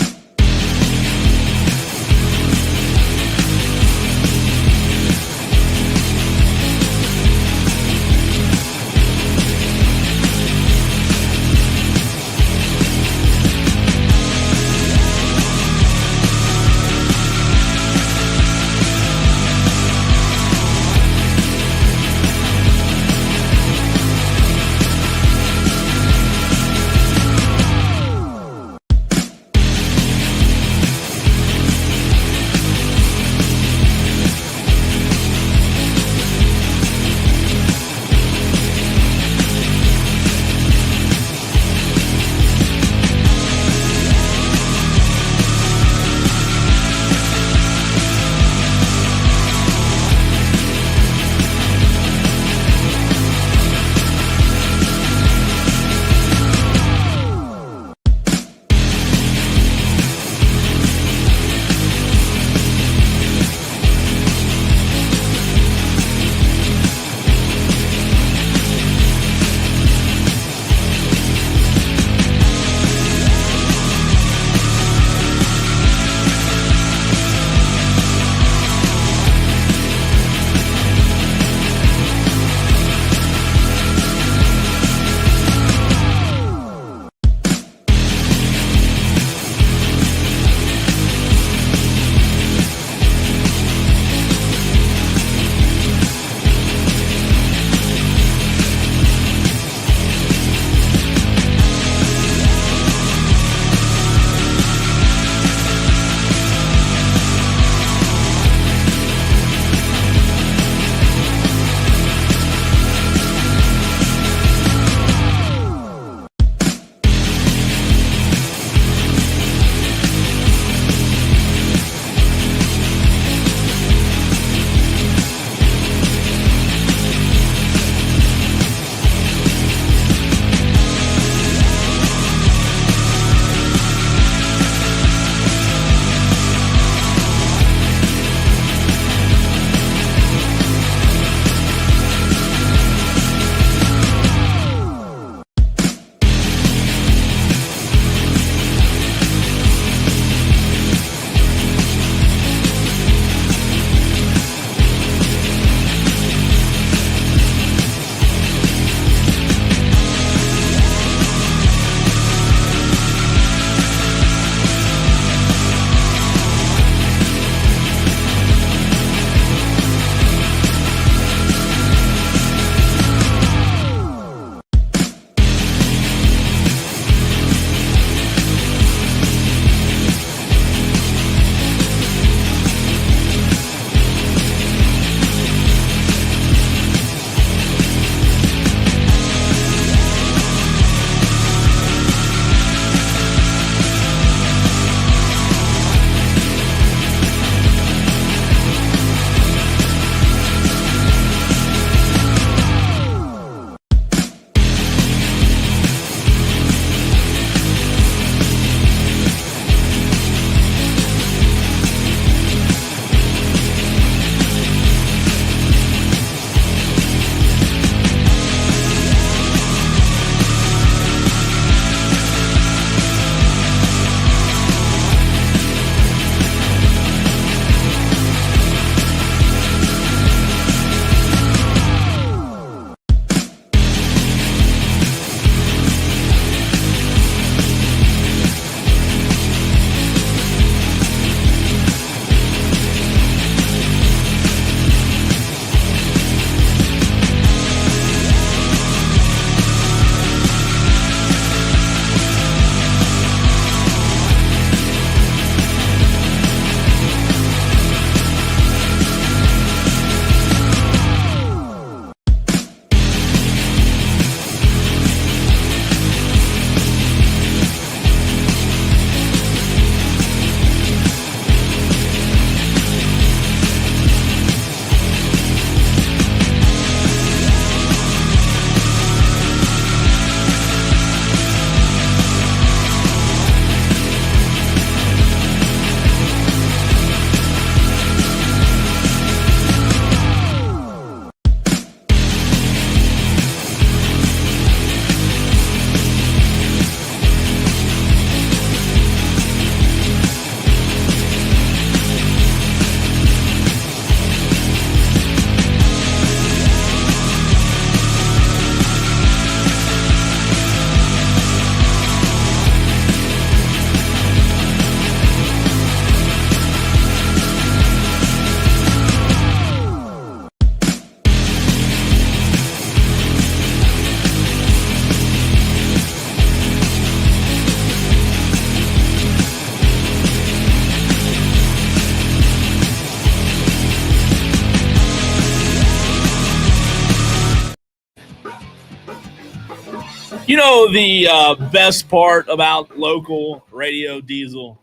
You know the best part about local radio, Diesel?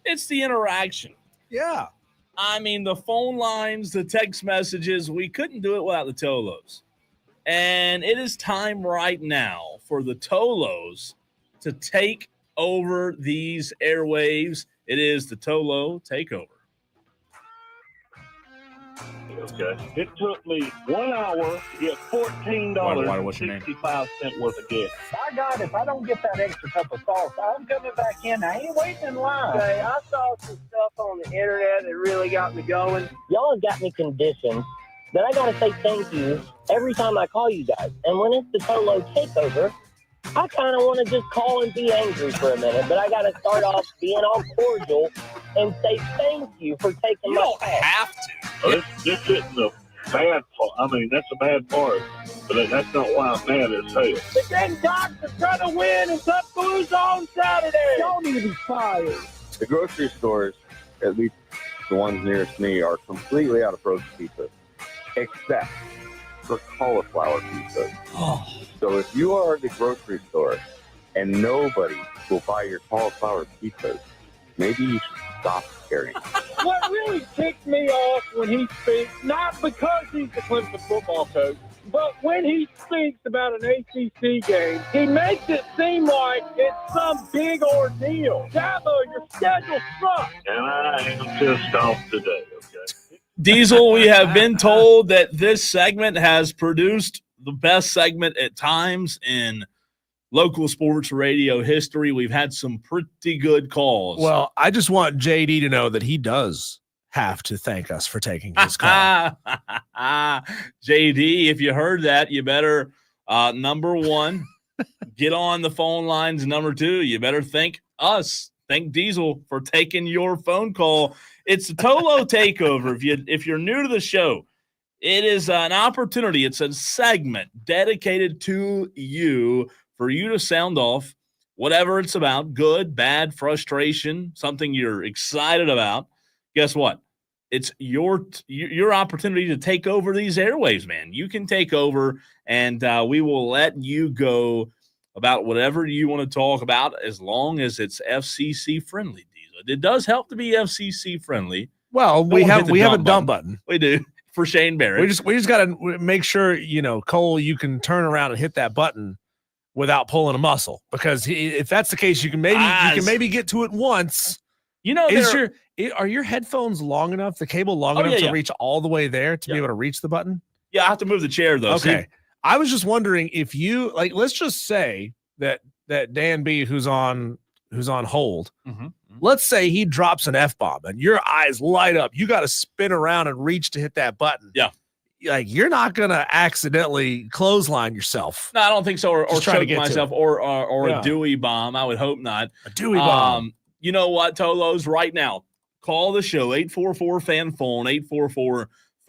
It's the interaction. Yeah. I mean, the phone lines, the text messages, we couldn't do it without the Tolos. And it is time right now for the Tolos to take over these airwaves. It is the Tolo Takeover. Okay. It took me 1 hour to get $14.65 worth of gas. My God, if I don't get that extra cup of sauce, I'm coming back in. I ain't waiting in line. Okay, I saw some stuff on the internet that really got me going. Y'all have got me conditioned that I got to say thank you every time I call you guys. And when it's the Tolo Takeover, I kind of want to just call and be angry for a minute, but I got to start off being all cordial and say thank you for taking my call. You don't have to. This isn't a bad part. I mean, that's a bad part, but that's not why I'm mad as hell. The Dang Docs are trying to win and Cut Blues on Saturday. Y'all need to be fired. The grocery stores, at least the ones nearest me, are completely out of frozen pizza, except for cauliflower pizza. Oh. So if you are at the grocery store and nobody will buy your cauliflower pizzas, maybe you should stop carrying. What really ticked me off when he speaks, not because he's the Clemson football coach, but when he speaks about an ACC game, he makes it seem like it's some big ordeal. Dabo, your schedule sucks. And I am pissed off today, okay? Diesel, we have been told that this segment has produced the best segment at times in local sports radio history. We've had some pretty good calls. Well, I just want JD to know that he does have to thank us for taking his call. JD, if you heard that, you better, number one, get on the phone lines. Number two, you better thank us. Thank Diesel for taking your phone call. It's the Tolo Takeover. If you're new to the show, it is an opportunity. It's a segment dedicated to you for you to sound off whatever it's about, good, bad, frustration, something you're excited about. Guess what? It's your opportunity to take over these airwaves, man. You can take over, and we will let you go about whatever you want to talk about as long as it's FCC friendly. It does help to be FCC friendly. Well, we have a dump button. We do for Shane Barrett. We just got to make sure, Cole, you can turn around and hit that button without pulling a muscle, because if that's the case, you can maybe get to it once. Are your headphones long enough, the cable long enough to reach all the way there to be able to reach the button? Yeah, I have to move the chair though. Okay. See? I was just wondering if you let's just say that Dan B, who's on hold, let's say he drops an F-bomb and your eyes light up. You got to spin around and reach to hit that button. Yeah. Like, you're not going to accidentally clothesline yourself. No, I don't think so. Or choke myself or Yeah. a Dewey bomb. I would hope not. A Dewey bomb. You know what, Tolos, right now, call the show, 844-FAN-PHONE,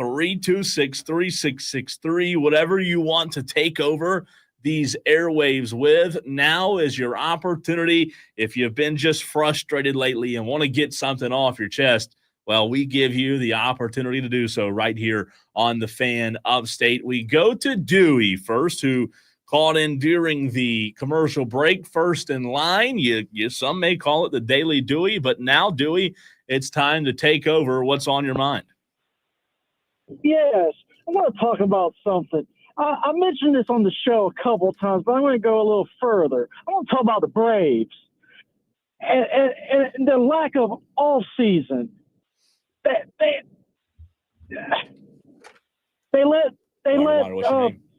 844-326-3663, whatever you want to take over these airwaves with. Now is your opportunity. If you've been just frustrated lately and want to get something off your chest, well, we give you the opportunity to do so right here on the Fan Upstate. We go to Dewey first, who called in during the commercial break, first in line. Some may call it the Daily Dewey, but now, Dewey, it's time to take over. What's on your mind? Yes, I want to talk about something. I mentioned this on the show a couple of times, but I'm going to go a little further. I want to talk about the Braves and the lack of off-season. They let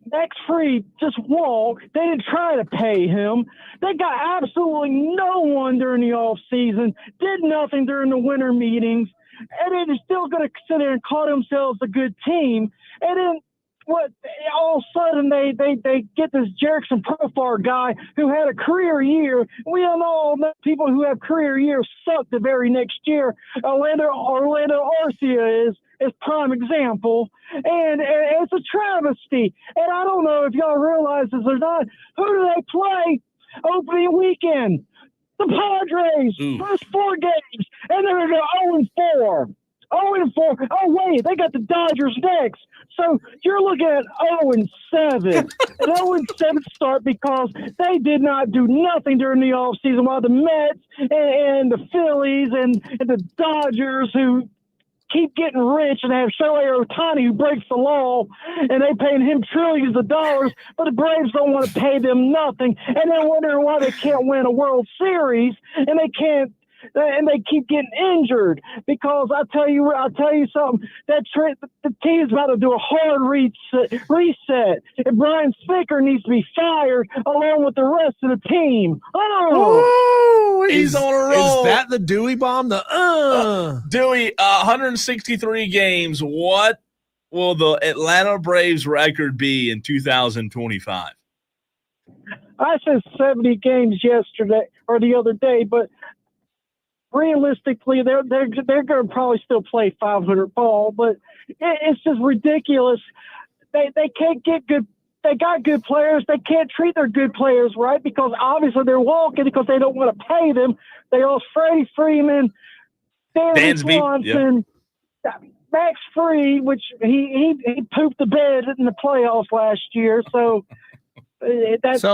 Max Fried just walk. They didn't try to pay him. They got absolutely no one during the off season. Did nothing during the winter meetings, and they're still going to sit there and call themselves a good team. And then all of a sudden they get this Jerickson Profar guy who had a career year. We all know people who have career years suck the very next year. Orlando Arcia is prime example, and it's a travesty. And I don't know if y'all realize this or not. Who do they play opening weekend? The Padres. First 4 games, and they're going to go 0-4. 0-4. Oh, wait, they got the Dodgers next. So you're looking at 0-7. An 0-7 start because they did not do nothing during the offseason while the Mets and the Phillies and the Dodgers, who keep getting rich and have Shohei Ohtani, who breaks the law, and they paying him trillions of dollars, but the Braves don't want to pay them nothing, and they're wondering why they can't win a World Series, and they can't, and they keep getting injured. Because I'll tell you something, the team is about to do a hard reset, and Brian Spicker needs to be fired along with the rest of the team. Oh, he's on a roll. Is that the Dewey bomb? Dewey, 163 games. What will the Atlanta Braves record be in 2025? I said 70 games yesterday or the other day, but realistically, they're going to probably still play 500 ball, but it's just ridiculous. They can't get good. They got good players. They can't treat their good players right because obviously they're walking because they don't want to pay them. They lost Freddie Freeman, Dan Swanson, Max Fried, which he pooped the bed in the playoffs last year. So that's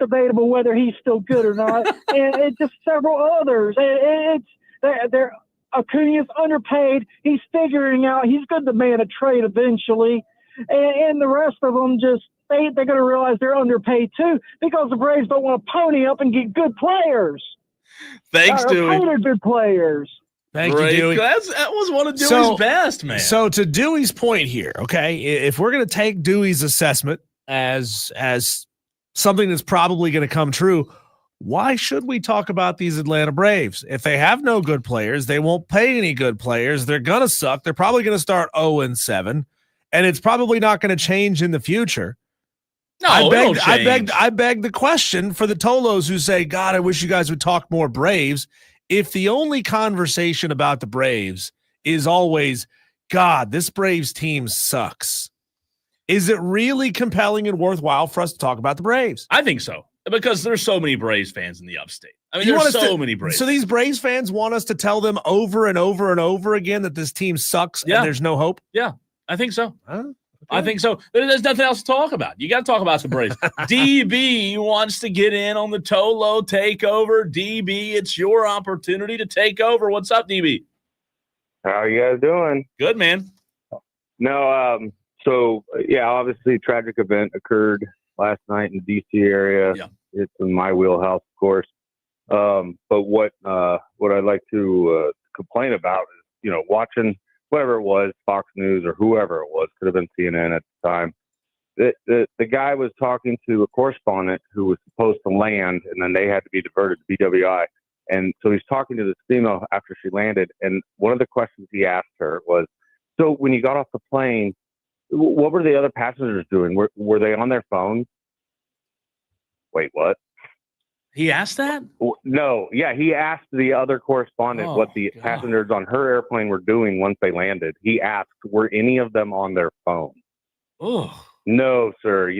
debatable whether he's still good or not. and just several others. They're Acuna's underpaid. He's figuring out he's going to demand a trade eventually. And the rest of them they're going to realize they're underpaid too because the Braves don't want to pony up and get good players. Thanks, Dewey. They're good players. Thank you, Dewey. That was one of Dewey's best, man. So to Dewey's point here, okay, if we're going to take Dewey's assessment as something that's probably going to come true, why should we talk about these Atlanta Braves? If they have no good players, they won't pay any good players. They're going to suck. They're probably going to start 0-7, and it's probably not going to change in the future. No, I beg the question for the Tolos who say, God, I wish you guys would talk more Braves. If the only conversation about the Braves is always, God, this Braves team sucks, is it really compelling and worthwhile for us to talk about the Braves? I think so, because there's so many Braves fans in the upstate. I mean, there's so many Braves. So these Braves fans want us to tell them over and over and over again that this team sucks and there's no hope? Yeah, I think so. I think so. There's nothing else to talk about. You got to talk about the Braves. DB wants to get in on the Tolo takeover. DB, it's your opportunity to take over. What's up, DB? How are you guys doing? Good, man. No, so yeah, obviously, tragic event occurred last night in the DC area. Yeah. It's in my wheelhouse, of course. But what I'd like to complain about is, watching whoever it was, Fox News or whoever it was, could have been CNN at the time. The guy was talking to a correspondent who was supposed to land, and then they had to be diverted to BWI. And so he's talking to this female after she landed, and one of the questions he asked her was, so when you got off the plane, what were the other passengers doing? Were they on their phones? Wait, what? He asked that? No. Yeah, he asked the other correspondent what the passengers on her airplane were doing once they landed. He asked, were any of them on their phone? Oh. No, sir.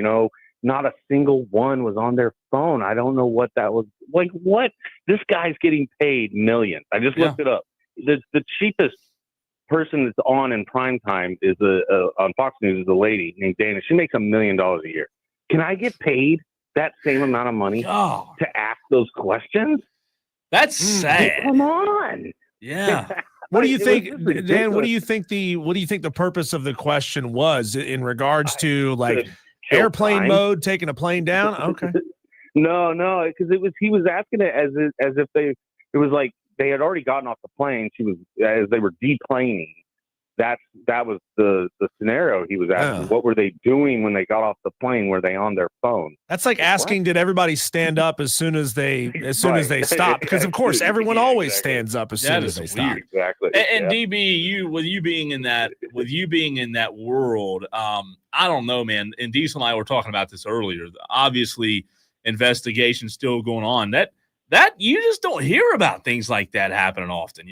Not a single one was on their phone. I don't know what that was. Like, what? This guy's getting paid millions. I just looked it up. The cheapest person that's on in prime time is on Fox News is a lady named Dana. She makes $1 million a year. Can I get paid that same amount of money to ask those questions? That's sad. Come on. Yeah. What do you think, Dan? What do you think the purpose of the question was in regards to like airplane mode, taking a plane down? Okay. No, because he was asking it as if it was like they had already gotten off the plane. As they were deplaning. That was the scenario he was asking. What were they doing when they got off the plane? Were they on their phone? That's like asking, did everybody stand up as soon as they stopped? Because of course everyone always stands up as soon as they stop. Exactly. And DB, with you being in that world, I don't know, man. And Diesel and I were talking about this earlier. Obviously, investigation still going on. That you just don't hear about things like that happening often,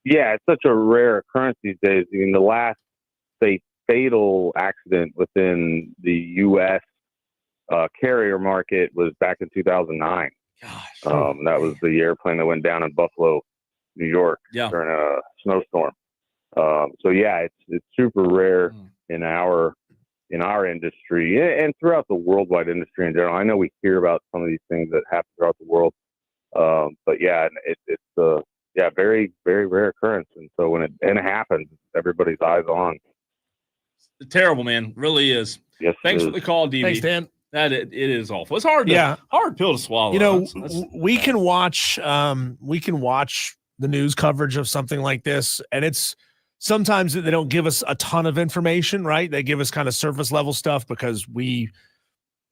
Yeah, it's such a rare occurrence these days. I mean, the last, fatal accident within the U.S. Carrier market was back in 2009. Gosh. That was the airplane that went down in Buffalo, New York during a snowstorm. So, yeah, it's super rare in our industry and throughout the worldwide industry in general. I know we hear about some of these things that happen throughout the world, but yeah, it's very, very rare occurrence. And so when it happens, everybody's eyes on. Terrible, man. Really is. Yes. Thanks for the call, DB. Thanks, Dan. That it is awful. It's hard pill to swallow. You know, That's we can watch the news coverage of something like this, and it's sometimes they don't give us a ton of information, right? They give us kind of surface level stuff because we,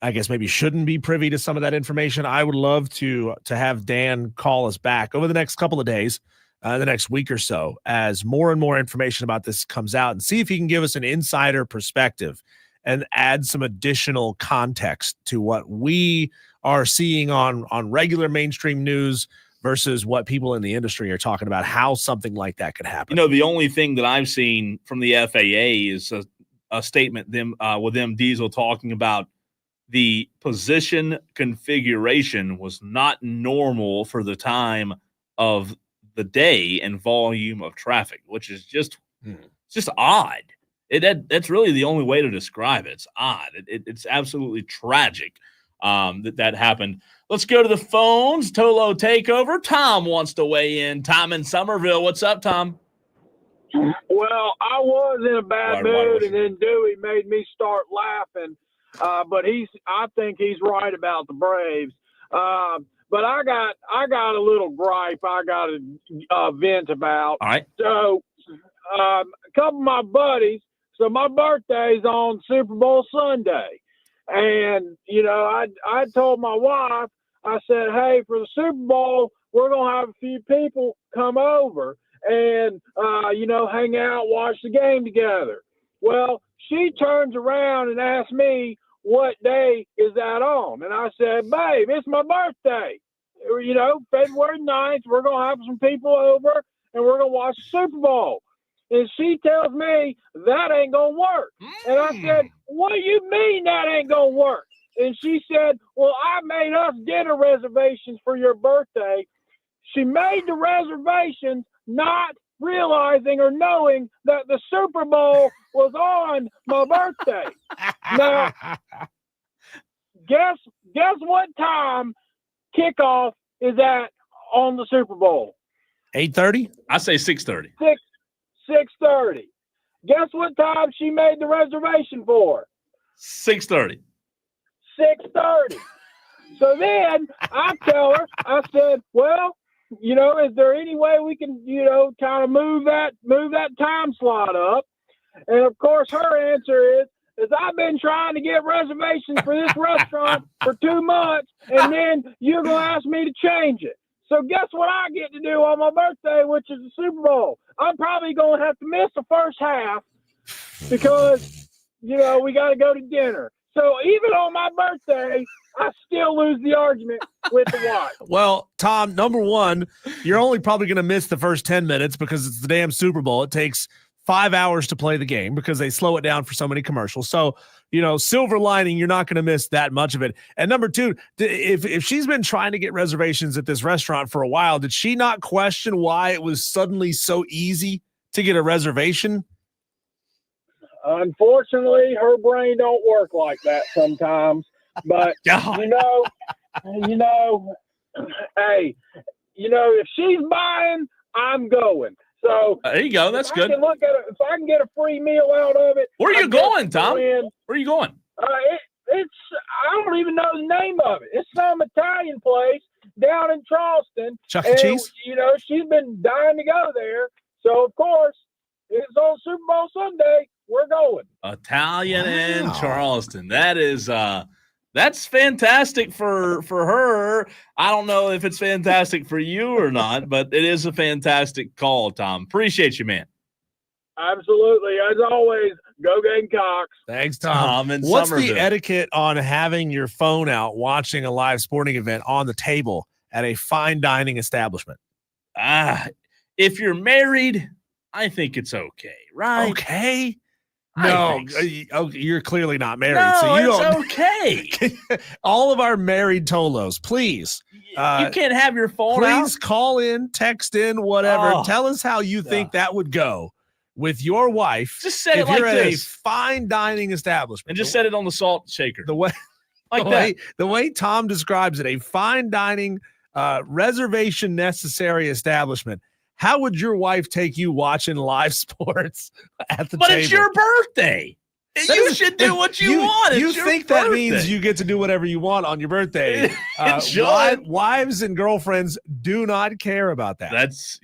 I guess, maybe shouldn't be privy to some of that information. I would love to have Dan call us back over the next couple of days, the next week or so, as more and more information about this comes out, and see if he can give us an insider perspective and add some additional context to what we are seeing on regular mainstream news versus what people in the industry are talking about, how something like that could happen. You know, the only thing that I've seen from the FAA is a statement with them Diesel talking about the position configuration was not normal for the time of the day and volume of traffic, which is just odd. That's really the only way to describe it. It's odd. It's absolutely tragic that happened. Let's go to the phones. Tolo takeover. Tom wants to weigh in. Tom in Somerville. What's up, Tom? Well, I was in a bad mood, and then Dewey made me start laughing. But I think he's right about the Braves. But I got a little gripe I got to vent about. All right. So a couple of my buddies. So my birthday's on Super Bowl Sunday. And, you know, I told my wife, I said, hey, for the Super Bowl, we're going to have a few people come over and, you know, hang out, watch the game together. Well, she turns around and asks me, what day is that on? And I said, babe, it's my birthday. You know, February 9th, we're going to have some people over and we're going to watch the Super Bowl. And she tells me that ain't going to work. And I said, what do you mean that ain't going to work? And she said, well, I made us dinner reservations for your birthday. She made the reservations not realizing or knowing that the Super Bowl was on my birthday. Now, guess what time kickoff is at on the Super Bowl? 8:30? I say 6:30. 6:30. Guess what time she made the reservation for? 6:30. 6:30. So then I tell her, I said, well, you know, is there any way we can, you know, kind of move that time slot up? And of course her answer is I've been trying to get reservations for this restaurant for 2 months, and then you're going to ask me to change it. So guess what I get to do on my birthday, which is the Super Bowl? I'm probably going to have to miss the first half because, you know, we got to go to dinner. So even on my birthday, I still lose the argument with the wife. Well, Tom, number one, you're only probably going to miss the first 10 minutes because it's the damn Super Bowl. It takes 5 hours to play the game because they slow it down for so many commercials. So, you know, silver lining, you're not going to miss that much of it. And number two, if she's been trying to get reservations at this restaurant for a while, did she not question why it was suddenly so easy to get a reservation? Unfortunately, her brain don't work like that sometimes. But, you know, hey, you know, if she's buying, I'm going. So there you go. That's good. If I can get a free meal out of it. Where are you going, Tom? Where are you going? It's I don't even know the name of it. It's some Italian place down in Charleston. Chuck E. Cheese? You know, she's been dying to go there. So, of course, it's on Super Bowl Sunday. We're going. Italian in Charleston. That is that's fantastic for her. I don't know if it's fantastic for you or not, but it is a fantastic call, Tom. Appreciate you, man. Absolutely. As always, go Gamecocks. Thanks, Tom. What's the etiquette on having your phone out watching a live sporting event on the table at a fine dining establishment? If you're married, I think it's okay, right? Okay. No, you're clearly not married. No, so you it's okay. All of our married Tolos, please. You can't have your phone out. Please call in, text in, whatever. Tell us how you think that would go with your wife. Just say it if like you're at this. a fine dining establishment. And just set it on the salt shaker. The way the way Tom describes it, a fine dining reservation necessary establishment. How would your wife take you watching live sports at the table? But it's your birthday. You should do what you want. It's You your think birthday. that means you get to do whatever you want on your birthday? It should. Wives and girlfriends do not care about that. That's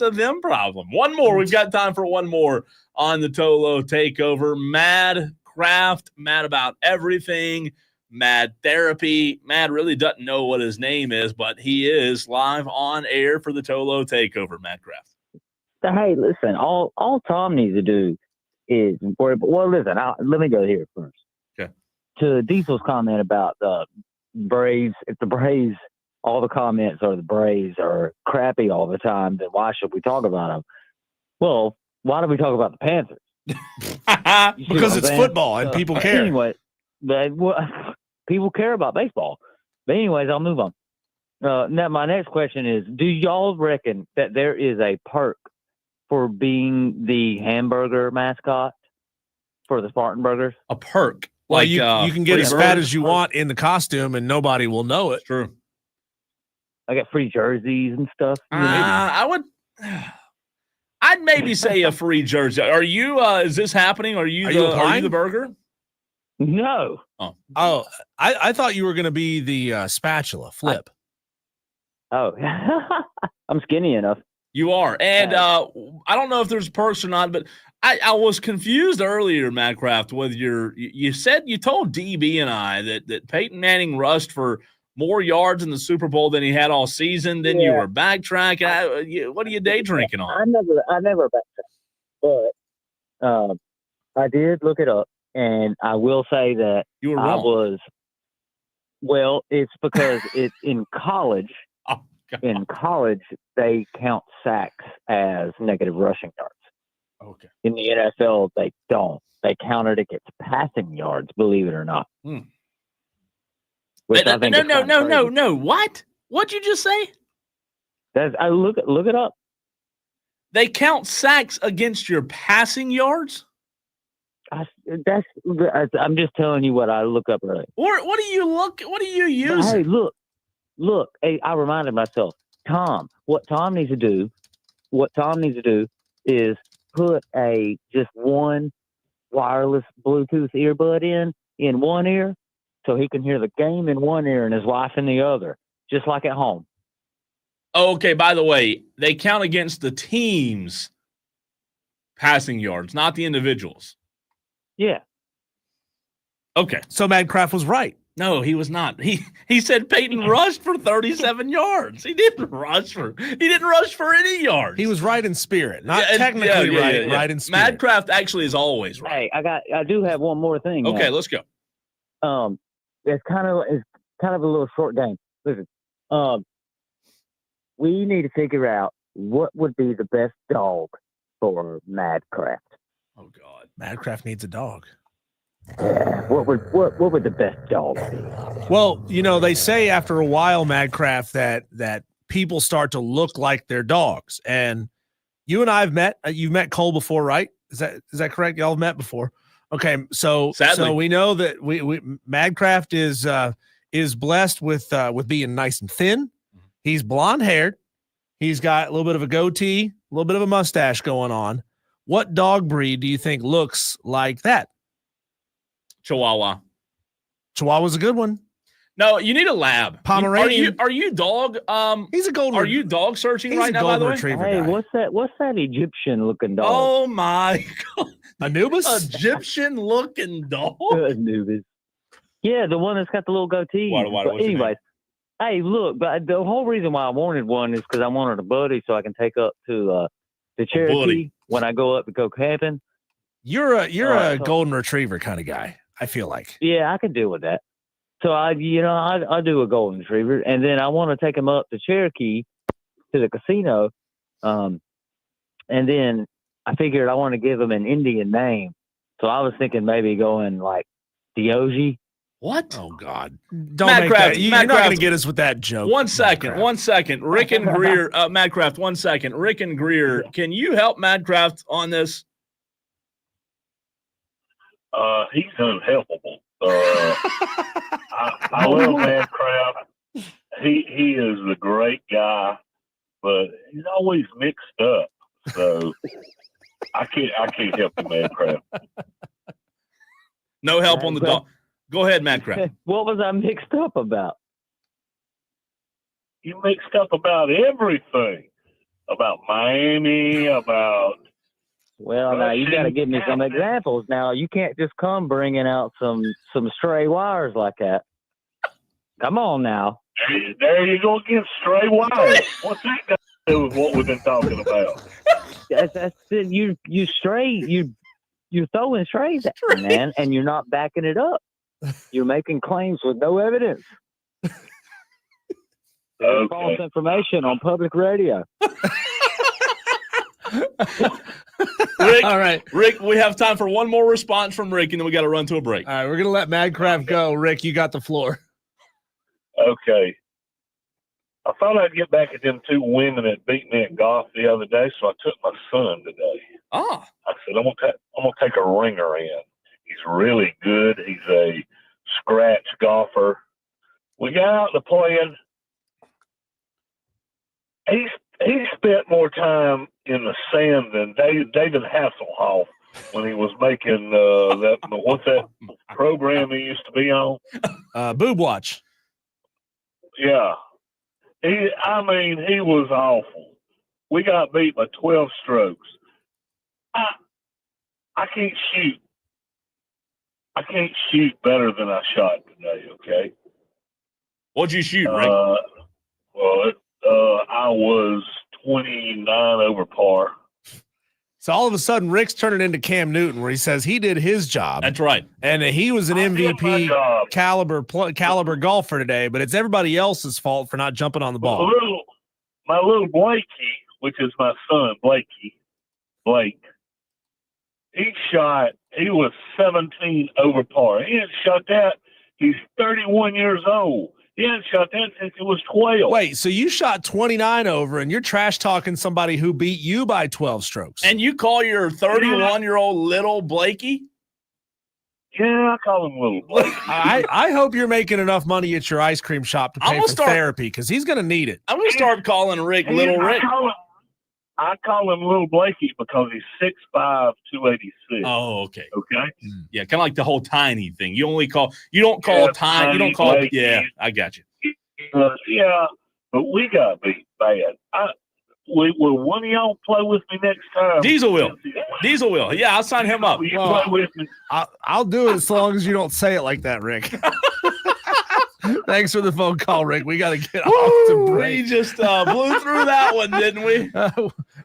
a them problem. One more. We've got time for one more on the Tolo Takeover. Mad Craft, mad about everything. Mad Therapy. Mad really doesn't know what his name is, but he is live on air for the Tolo Takeover. Mad Craft. Hey, listen. All Tom needs to do is listen. Let me go here first. Okay. To Diesel's comment about the Braves, if the Braves, all the comments are the Braves are crappy all the time, then why should we talk about them? Well, why do we talk about the Panthers? Because it's football and people care. Anyway, people care about baseball. But anyways, I'll move on. Now, my next question is, do y'all reckon that there is a perk for being the hamburger mascot for the Spartan Burgers? A perk? Well, Like, you can get free as burgers? fat as you want in the costume and nobody will know it. True. I got free jerseys and stuff. I'd maybe say a free jersey. Are you? Is this happening? Are you the burger? No. Oh, I thought you were going to be the spatula flip. I'm skinny enough. You are. And I don't know if there's perks or not, but I was confused earlier, Madcraft, with you said you told DB and I that Peyton Manning rushed for more yards in the Super Bowl than he had all season. Then you were backtracking. What are you day drinking on? I never backtracked, but I did look it up, and I will say that you were wrong. It's because it's in college. In college, they count sacks as negative rushing yards. Okay. In the NFL, they don't. They count it against passing yards, believe it or not. Which I think no. What? What'd you just say? I look it up. They count sacks against your passing yards? I'm just telling you what I look up earlier. What do you use? Hey, look. Hey, I reminded myself, Tom. What Tom needs to do is put just one wireless Bluetooth earbud in one ear, so he can hear the game in one ear and his wife in the other, just like at home. Oh, okay. By the way, they count against the team's passing yards, not the individuals. Yeah. Okay. So Madcraft was right. No, he was not. He said Peyton rushed for 37 yards. He didn't rush for any yards. He was right in spirit, not technically right in spirit. Madcraft actually is always right. Hey, I do have one more thing. Okay, let's go. It's kind of a little short game. Listen, we need to figure out what would be the best dog for Madcraft. Oh God, Madcraft needs a dog. Yeah, what would the best dog be? Well, they say after a while, Madcraft, that people start to look like their dogs. And you and I have met. You've met Cole before, right? Is that correct? Y'all have met before. Okay, so we know that we Madcraft is blessed with being nice and thin. He's blonde haired. He's got a little bit of a goatee, a little bit of a mustache going on. What dog breed do you think looks like that? Chihuahua. Chihuahua's a good one. No, you need a lab. Pomeranian. Are you dog? He's a golden. Are you dog searching He's right now? By the way, hey, guy. what's that Egyptian looking dog? Oh my God, Anubis. Egyptian looking dog. Anubis. Yeah, the one that's got the little goatee. Anyways, hey, look, but the whole reason why I wanted one is because I wanted a buddy so I can take up to the Cherokee when I go up to go camping. You're a golden retriever kind of guy. I feel like. Yeah, I can deal with that. So I do a golden retriever, and then I want to take him up to Cherokee to the casino, and then I figured I want to give him an Indian name. So I was thinking maybe going like Diogi. What? Oh God! Don't Matt make Kraft, that. You're Matt not going Kraft. to get us with that joke. One second. Rick and Greer, Matt Kraft. 1 second. Rick and Greer, can you help Matt Kraft on this? He's unhelpable. I love Matt Kraft. He is a great guy, but he's always mixed up. So I can't help the Matt Kraft. No help on the dog. Go ahead, Matt Kraft. What was I mixed up about? You mixed up about everything. About Miami, about... Well, now you got to give me some examples. Now you can't just come bringing out some stray wires like that. Come on now. There you go again, stray wires. What's that got to do with what we've been talking about? That's it. You're throwing strays at me, man, and you're not backing it up. You're making claims with no evidence. Okay. False information on public radio. Rick, All right, Rick, we have time for one more response from Rick, and then we got to run to a break. all right. We're going to let Mad Kraft go. Rick, you got the floor. Okay. I thought I'd get back at them two women that beat me at golf the other day, so I took my son today. Ah. I said, I'm gonna take a ringer in. He's really good. He's a scratch golfer. We got out to playing. He spent more time in the sand than David Hasselhoff when he was making what's that program he used to be on? Boob Watch. Yeah. He was awful. We got beat by 12 strokes. I can't shoot. I can't shoot better than I shot today, okay? What'd you shoot, Rick? I was 29 over par. So all of a sudden, Rick's turning into Cam Newton, where he says he did his job. That's right. And he was an MVP caliber golfer today, but it's everybody else's fault for not jumping on the ball. My little Blakey, which is my son, Blake, he was 17 over par. He hadn't shot that. He's 31 years old. He hadn't shot that since he was 12. Wait, so you shot 29 over, and you're trash talking somebody who beat you by 12 strokes. And you call your 31-year-old little Blakey? Yeah, I call him little Blakey. I hope you're making enough money at your ice cream shop to pay for therapy, because he's going to need it. I'm going to start calling Rick Little Rick. I call him Little Blakey because he's 6'5", 286. Oh, okay. Okay. Yeah, kind of like the whole tiny thing. You don't call tiny. You don't call. Yeah, I got you. Yeah, but we got beat bad. Will one of y'all play with me next time? Diesel will. Yeah, I'll sign him up. Play with me. I'll do it as long as you don't say it like that, Rick. Thanks for the phone call, Rick. We got to get off to break. We just blew through that one, didn't we?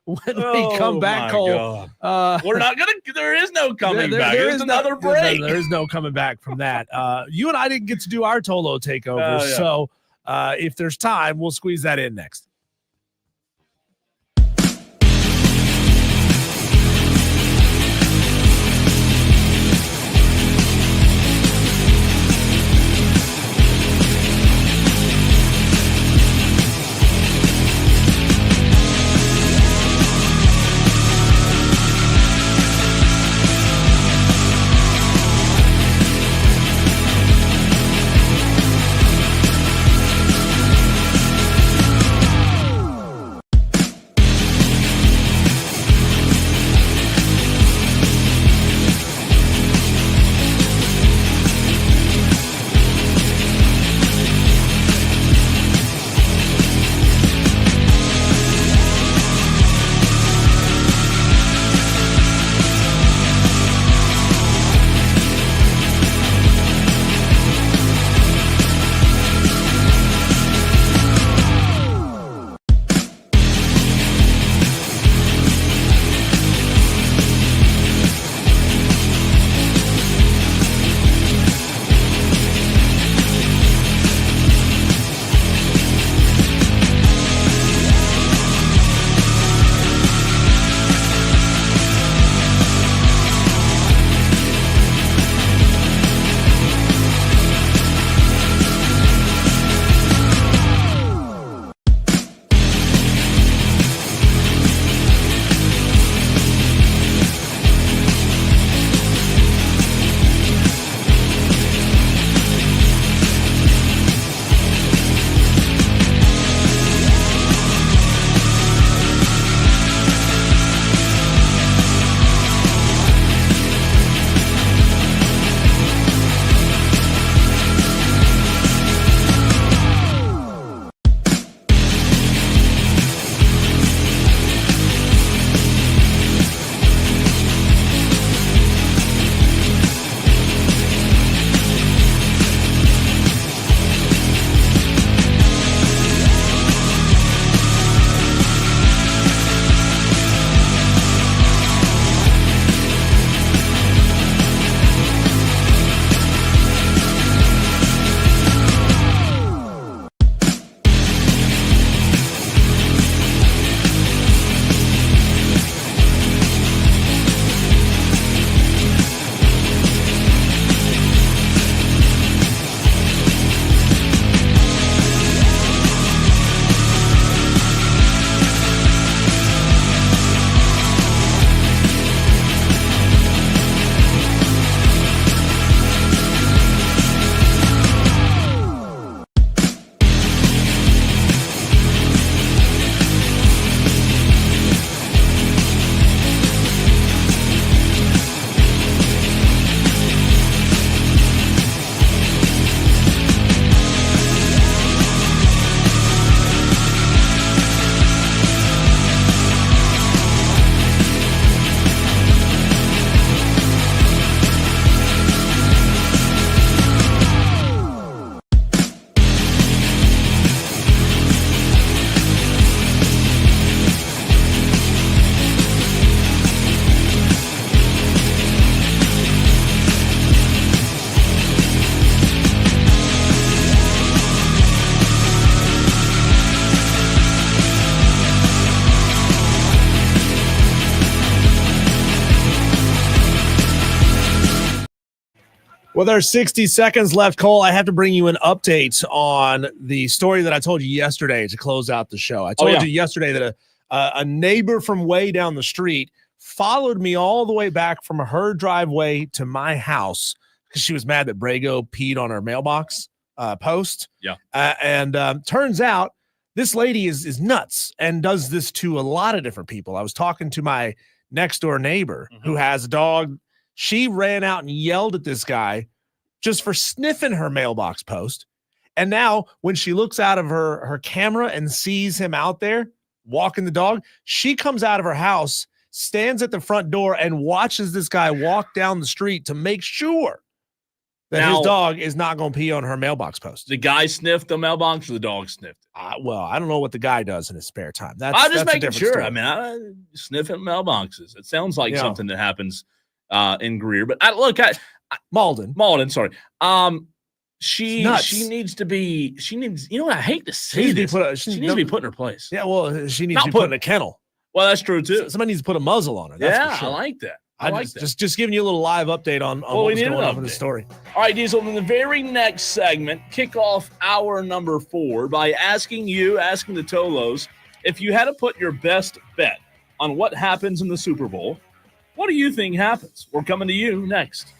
When we come back, Cole, we're not gonna. There is no coming back. There's another break. There is no coming back from that. You and I didn't get to do our Tolo takeover, so if there's time, we'll squeeze that in next. With our 60 seconds left, Cole, I have to bring you an update on the story that I told you yesterday to close out the show. I told you yesterday that a neighbor from way down the street followed me all the way back from her driveway to my house because she was mad that Brago peed on her mailbox post. Yeah. And turns out this lady is nuts and does this to a lot of different people. I was talking to my next door neighbor who has a dog. She ran out and yelled at this guy just for sniffing her mailbox post. And now when she looks out of her camera and sees him out there walking the dog, she comes out of her house, stands at the front door, and watches this guy walk down the street to make sure that his dog is not going to pee on her mailbox post. The guy sniffed the mailbox or the dog sniffed it? Well, I don't know what the guy does in his spare time. I'm just making sure. Story. I mean, sniffing mailboxes. It sounds like something that happens in Greer. But Malden, sorry. She needs to be, you know what? I hate to say this. She needs to be put in her place. Yeah, well, she needs to be put in a kennel. Well, that's true too. Somebody needs to put a muzzle on her. That's for sure. I like that. Just giving you a little live update on what's going on with the story. All right, Diesel, in the very next segment, kick off hour number 4 by asking the Tolos, if you had to put your best bet on what happens in the Super Bowl, what do you think happens? We're coming to you next.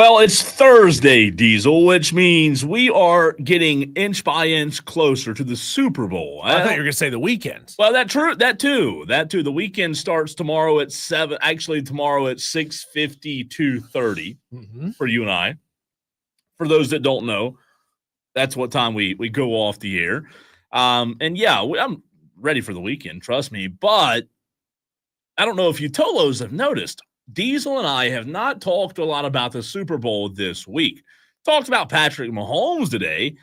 Well, it's Thursday, Diesel, which means we are getting inch by inch closer to the Super Bowl. I thought you were going to say the weekend. Well, that too. The weekend starts tomorrow at 7. Actually, tomorrow at 6:52:30 for you and I. For those that don't know, that's what time we go off the air. And yeah, I'm ready for the weekend, trust me. But I don't know if you Tolos have noticed. Diesel and I have not talked a lot about the Super Bowl this week. Talked about Patrick Mahomes today,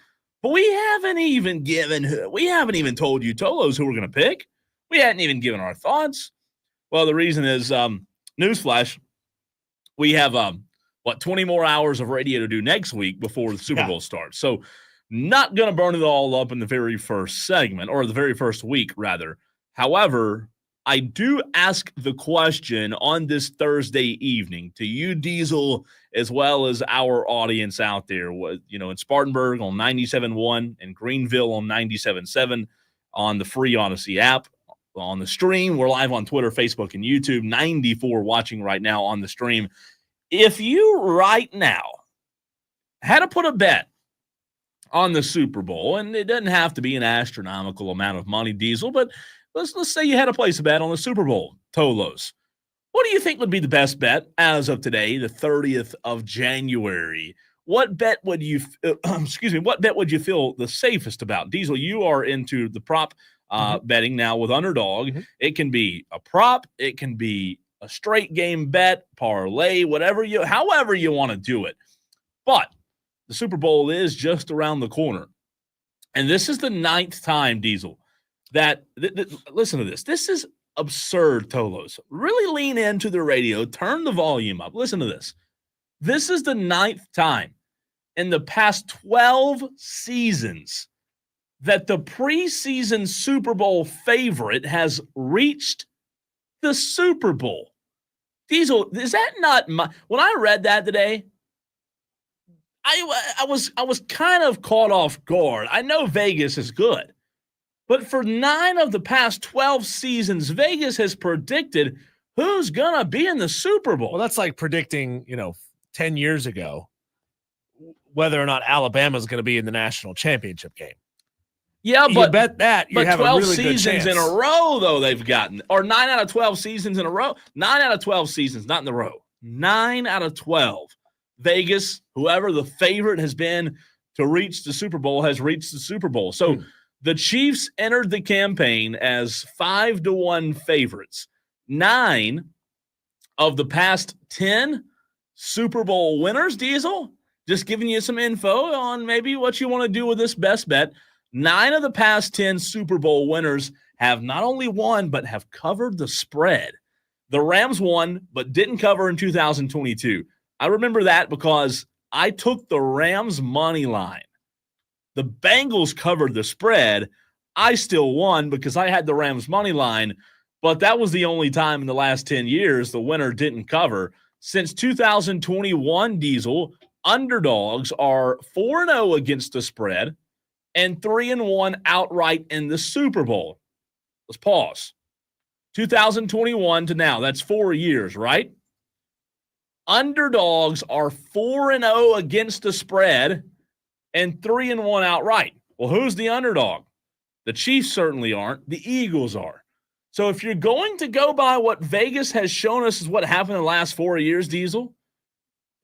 but we haven't even told you Tolos who we're going to pick. We hadn't even given our thoughts. Well, the reason is, newsflash, we have 20 more hours of radio to do next week before the Super Bowl starts. So not going to burn it all up in the very first segment, or the very first week, rather. However, I do ask the question on this Thursday evening to you, Diesel, as well as our audience out there, in Spartanburg on 97.1 and Greenville on 97.7 on the free Odyssey app. On the stream, we're live on Twitter, Facebook, and YouTube. 94 watching right now on the stream. If you right now had to put a bet on the Super Bowl, and it doesn't have to be an astronomical amount of money, Diesel, but let's say you had to place a bet on the Super Bowl, Tolos. What do you think would be the best bet as of today, the 30th of January? What bet would you what bet would you feel the safest about? Diesel, you are into the prop betting now with Underdog. It can be a prop, it can be a straight game bet, parlay, however you want to do it. But the Super Bowl is just around the corner. And this is the 9th time, Diesel, that listen to this. This is absurd, Tolos. Really lean into the radio, turn the volume up. Listen to this. This is the 9th time in the past 12 seasons that the preseason Super Bowl favorite has reached the Super Bowl. Diesel, is that not when I read that today, I was kind of caught off guard. I know Vegas is good. But for 9 of the past 12 seasons, Vegas has predicted who's going to be in the Super Bowl. Well, that's like predicting, 10 years ago whether or not Alabama's going to be in the national championship game. Yeah, but you bet that you have 12 a really good seasons chance. in a row, though, they've gotten. Or 9 out of 12 seasons in a row. 9 out of 12 seasons, not in a row. 9 out of 12. Vegas, whoever the favorite has been to reach the Super Bowl, has reached the Super Bowl. So the Chiefs entered the campaign as 5-1 favorites. 9 of the past 10 Super Bowl winners, Diesel, just giving you some info on maybe what you want to do with this best bet. 9 of the past 10 Super Bowl winners have not only won, but have covered the spread. The Rams won, but didn't cover in 2022. I remember that because I took the Rams money line. The Bengals covered the spread. I still won because I had the Rams money line, but that was the only time in the last 10 years the winner didn't cover. Since 2021, Diesel, underdogs are 4-0 against the spread and 3-1 outright in the Super Bowl. Let's pause. 2021 to now, that's 4 years, right? Underdogs are 4-0 against the spread and 3-1 outright. Well, who's the underdog? The Chiefs certainly aren't. The Eagles are. So if you're going to go by what Vegas has shown us is what happened in the last 4 years, Diesel,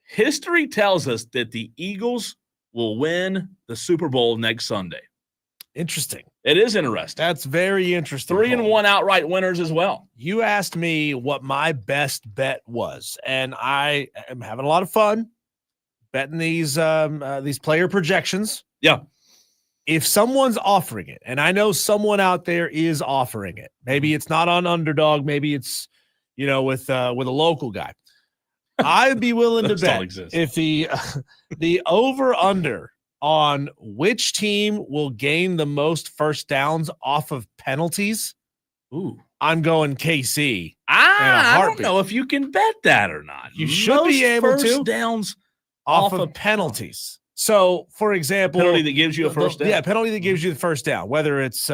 history tells us that the Eagles will win the Super Bowl next Sunday. Interesting. It is interesting. That's very interesting. 3-1 outright winners as well. You asked me what my best bet was, and I am having a lot of fun betting these player projections. Yeah. If someone's offering it, and I know someone out there is offering it, maybe it's not on Underdog, maybe it's with a local guy. I'd be willing to bet if the over under on which team will gain the most first downs off of penalties. Ooh, I'm going KC. I don't know if you can bet that or not. You should be able to. First downs off of penalties. So, for example, penalty that gives you a first down. Yeah, penalty that gives you the first down. Whether it's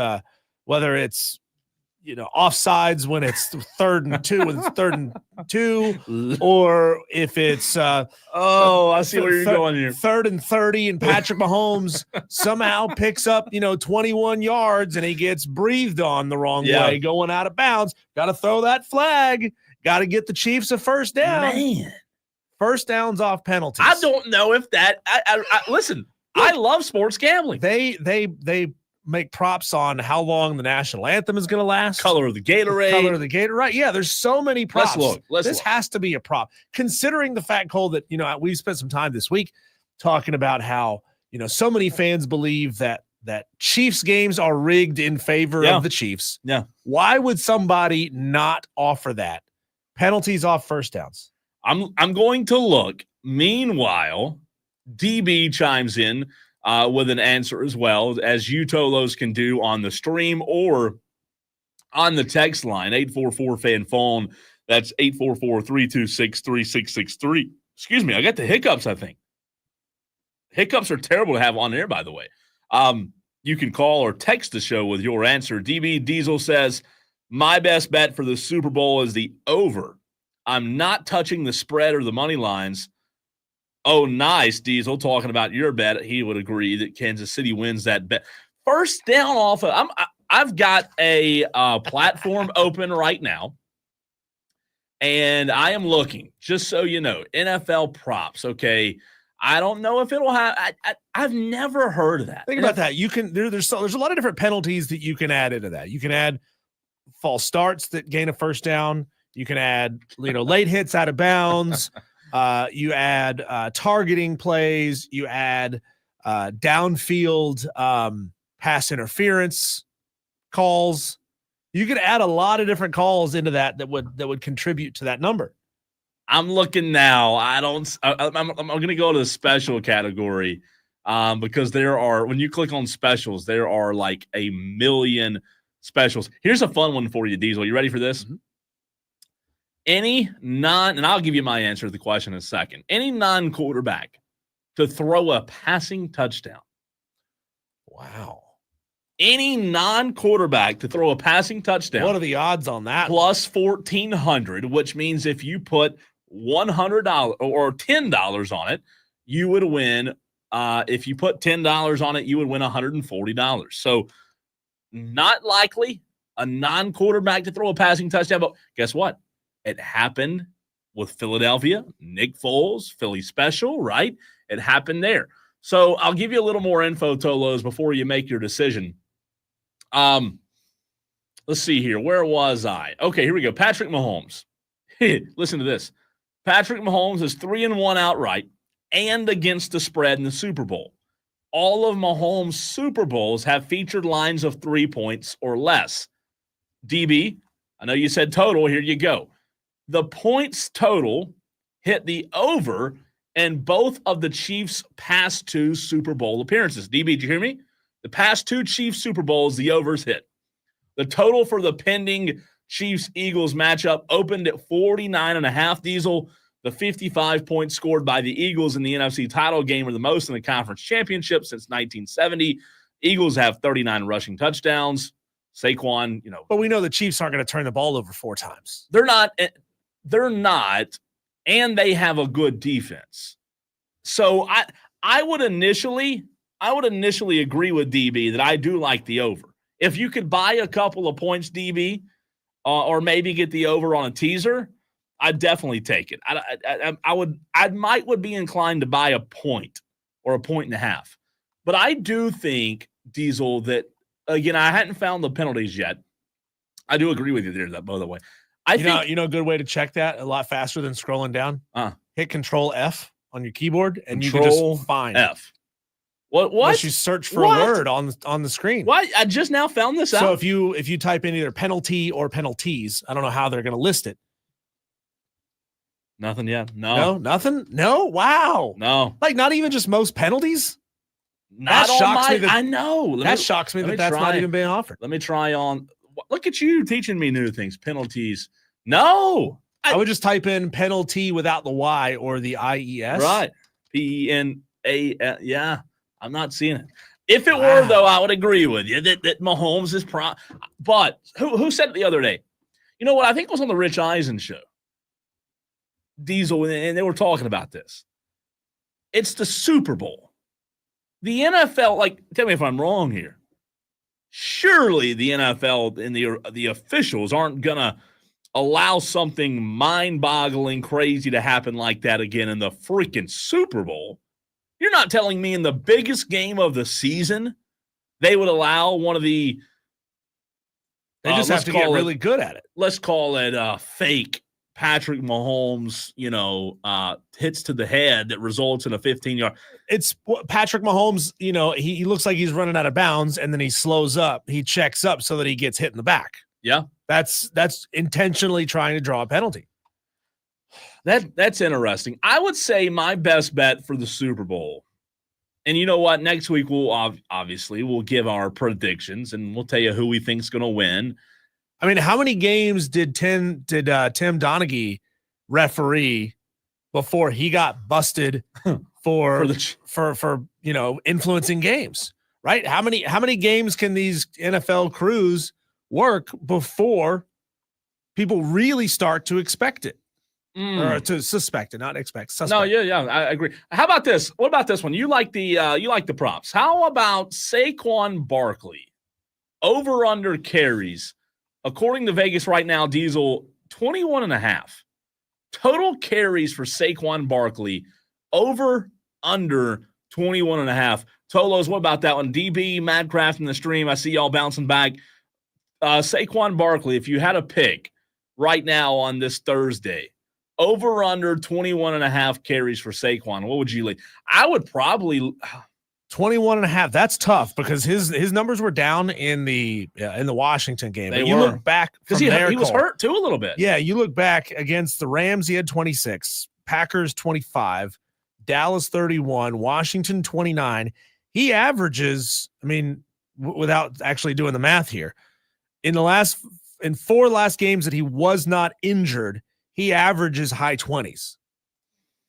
offsides when it's 3rd and 2, when it's 3rd and 2, or if it's I see where you're going here. 3rd and 30, and Patrick Mahomes somehow picks up 21 yards and he gets breathed on the wrong way going out of bounds. Got to throw that flag. Got to get the Chiefs a first down. Man, first downs off penalties. I don't know if that. Listen. I love sports gambling. They make props on how long the national anthem is going to last. Color of the Gatorade. Right. Yeah, there's so many props. Let's this look. has to be a prop. Considering the fact, Cole, that, we've spent some time this week talking about how, so many fans believe that Chiefs games are rigged in favor of the Chiefs. Yeah. Why would somebody not offer that? Penalties off first downs. I'm going to look. Meanwhile, DB chimes in with an answer as well, as you Tolos can do on the stream or on the text line, 844-FAN-PHONE. That's 844-326-3663. Excuse me, I got the hiccups, I think. Hiccups are terrible to have on air, by the way. You can call or text the show with your answer. DB Diesel says, my best bet for the Super Bowl is the over. I'm not touching the spread or the money lines. Oh, nice, Diesel, talking about your bet. He would agree that Kansas City wins that bet. First down off of I've got a platform open right now, and I am looking, just so you know, NFL props, okay? I don't know if it'll have I've never heard of that. Think about that. You can there's a lot of different penalties that you can add into that. You can add false starts that gain a first down. You can add, late hits out of bounds. You add targeting plays. You add downfield pass interference calls. You could add a lot of different calls into that would contribute to that number. I'm looking now. I'm going to go to the special category because there are, when you click on specials, there are like a million specials. Here's a fun one for you, Diesel. You ready for this? Mm-hmm. And I'll give you my answer to the question in a second. Any non-quarterback to throw a passing touchdown. Wow. Any non-quarterback to throw a passing touchdown. What are the odds on that? Plus 1,400, which means if you put $100 or $10 on it, you would win. If you put $10 on it, you would win $140. So not likely a non-quarterback to throw a passing touchdown, but guess what? It happened with Philadelphia, Nick Foles, Philly special, right? It happened there. So I'll give you a little more info, Tolos, before you make your decision. Let's see here. Where was I? Okay, here we go. Patrick Mahomes. Listen to this. Patrick Mahomes is 3-1 outright and against the spread in the Super Bowl. All of Mahomes' Super Bowls have featured lines of 3 points or less. DB, I know you said total. Here you go. The points total hit the over in both of the Chiefs' past 2 Super Bowl appearances. DB, did you hear me? The past 2 Chiefs Super Bowls, the overs hit. The total for the pending Chiefs-Eagles matchup opened at 49.5. Diesel, the 55 points scored by the Eagles in the NFC title game are the most in the conference championship since 1970. Eagles have 39 rushing touchdowns. Saquon, But we know the Chiefs aren't going to turn the ball over 4 times. They're not, and they have a good defense. So I would initially agree with DB that I do like the over. If you could buy a couple of points, DB, or maybe get the over on a teaser, I'd definitely take it. I would be inclined to buy a point or a point and a half. But I do think, Diesel, that again, I hadn't found the penalties yet. I do agree with you there, by the way. I think a good way to check that a lot faster than scrolling down. Hit Control F on your keyboard, and you can just find F. What? Unless you search for a word on the screen. What? I just now found this out. So if you type in either penalty or penalties, I don't know how they're going to list it. Nothing yet. No, nothing. No. Wow. No. Like not even just most penalties. Not that shocks me. I know. That shocks me that's not even being offered. Let me try on. Look at you teaching me new things. Penalties. No. I would just type in penalty without the Y or the IES. Right. PENA. Yeah. I'm not seeing it. If it were, though, I would agree with you that Mahomes is But who said it the other day? You know what? I think it was on the Rich Eisen show. Diesel, and they were talking about this. It's the Super Bowl. The NFL, tell me if I'm wrong here. Surely the NFL and the officials aren't going to allow something mind-boggling crazy to happen like that again in the freaking Super Bowl. You're not telling me in the biggest game of the season they would allow one of the They just have to get really good at it. Let's call it fake Patrick Mahomes, hits to the head that results in a 15-yard. It's Patrick Mahomes, he looks like he's running out of bounds, and then he slows up. He checks up so that he gets hit in the back. Yeah. That's intentionally trying to draw a penalty. That's interesting. I would say my best bet for the Super Bowl, and you know what? Next week we'll give our predictions, and we'll tell you who we think's going to win. I mean, how many games did Tim Donaghy referee before he got busted for influencing games? Right? How many games can these NFL crews work before people really start to expect it or to suspect it, not expect? Suspect. No, yeah, I agree. How about this? What about this one? You like the props? How about Saquon Barkley over under carries? According to Vegas right now, Diesel, 21.5. Total carries for Saquon Barkley, over, under 21.5. Tolos, what about that one? DB, Madcraft in the stream. I see y'all bouncing back. Saquon Barkley, if you had a pick right now on this Thursday, over, under 21.5 carries for Saquon, what would you leave? I would probably 21.5. That's tough because his numbers were down in the Washington game. They you were. Look back because he was hurt too a little bit. Yeah, you look back against the Rams, he had 26, Packers 25, Dallas 31, Washington 29. He averages, without actually doing the math here, in 4 last games that he was not injured, he averages high 20s.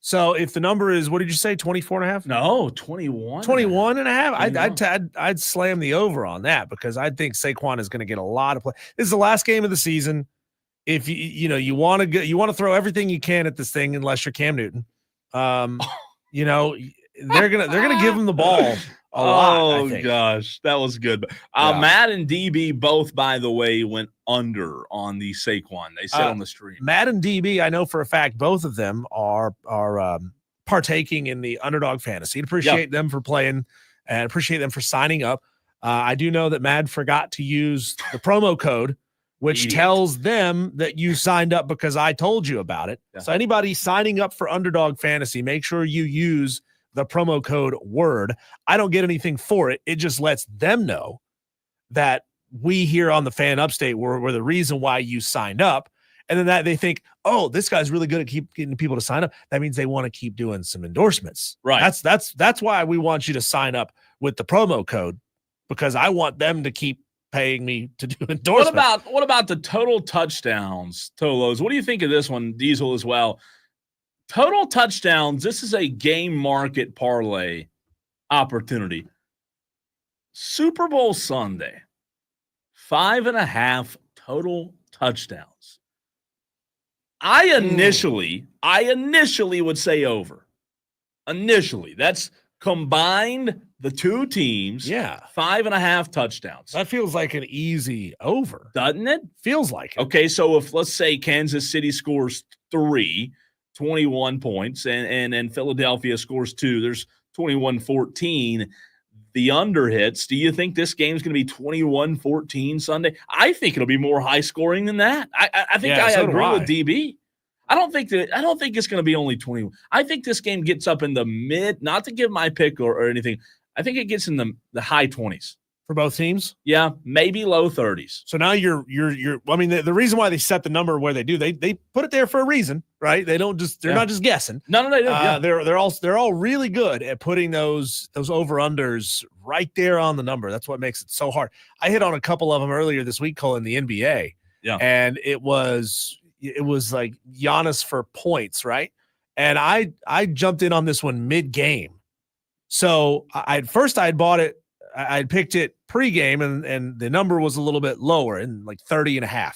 So if the number is, what did you say, 24.5? No, 21. 21.5. I'd slam the over on that because I think Saquon is going to get a lot of play. This is the last game of the season. If you want to throw everything you can at this thing, unless you're Cam Newton, they're gonna give him the ball a lot. Oh gosh, that was good. Matt and DB both, by the way, went under on the Saquon. They said on the stream. Matt and DB, I know for a fact, both of them are partaking in the Underdog Fantasy. Appreciate them for playing and appreciate them for signing up. I do know that Matt forgot to use the promo code, which tells them that you signed up because I told you about it. Yeah. So anybody signing up for Underdog Fantasy, make sure you use the promo code WORD. I don't get anything for it. It just lets them know that we here on the Fan Upstate were the reason why you signed up. And then that they think, oh, this guy's really good at keep getting people to sign up. That means they want to keep doing some endorsements. Right. That's why we want you to sign up with the promo code, because I want them to keep paying me to do endorsements. What about the total touchdowns, Tolos? What do you think of this one, Diesel, as well? Total touchdowns, this is a game market parlay opportunity. Super Bowl Sunday, 5.5 total touchdowns. I initially would say over. Initially, that's combined the two teams. Yeah. 5.5 touchdowns. That feels like an easy over. Doesn't it? Feels like it. Okay, so if let's say Kansas City scores 21 points, and Philadelphia scores 2, there's 21-14. The under hits. Do you think this game's going to be 21-14 Sunday? I think it'll be more high scoring than that. I think I agree with DB. I don't think it's going to be only 21. I think this game gets up in the mid, not to give my pick or anything. I think it gets in the high 20s. For both teams? Yeah, maybe low 30s. So now you're I mean, the reason why they set the number where they do, they put it there for a reason, right? They're not just guessing. No, they don't. They're all really good at putting those over-unders right there on the number. That's what makes it so hard. I hit on a couple of them earlier this week calling the NBA. Yeah. And it was like Giannis for points, right? And I jumped in on this one mid-game. So I had bought it I picked it pregame, and the number was a little bit lower, in like 30.5.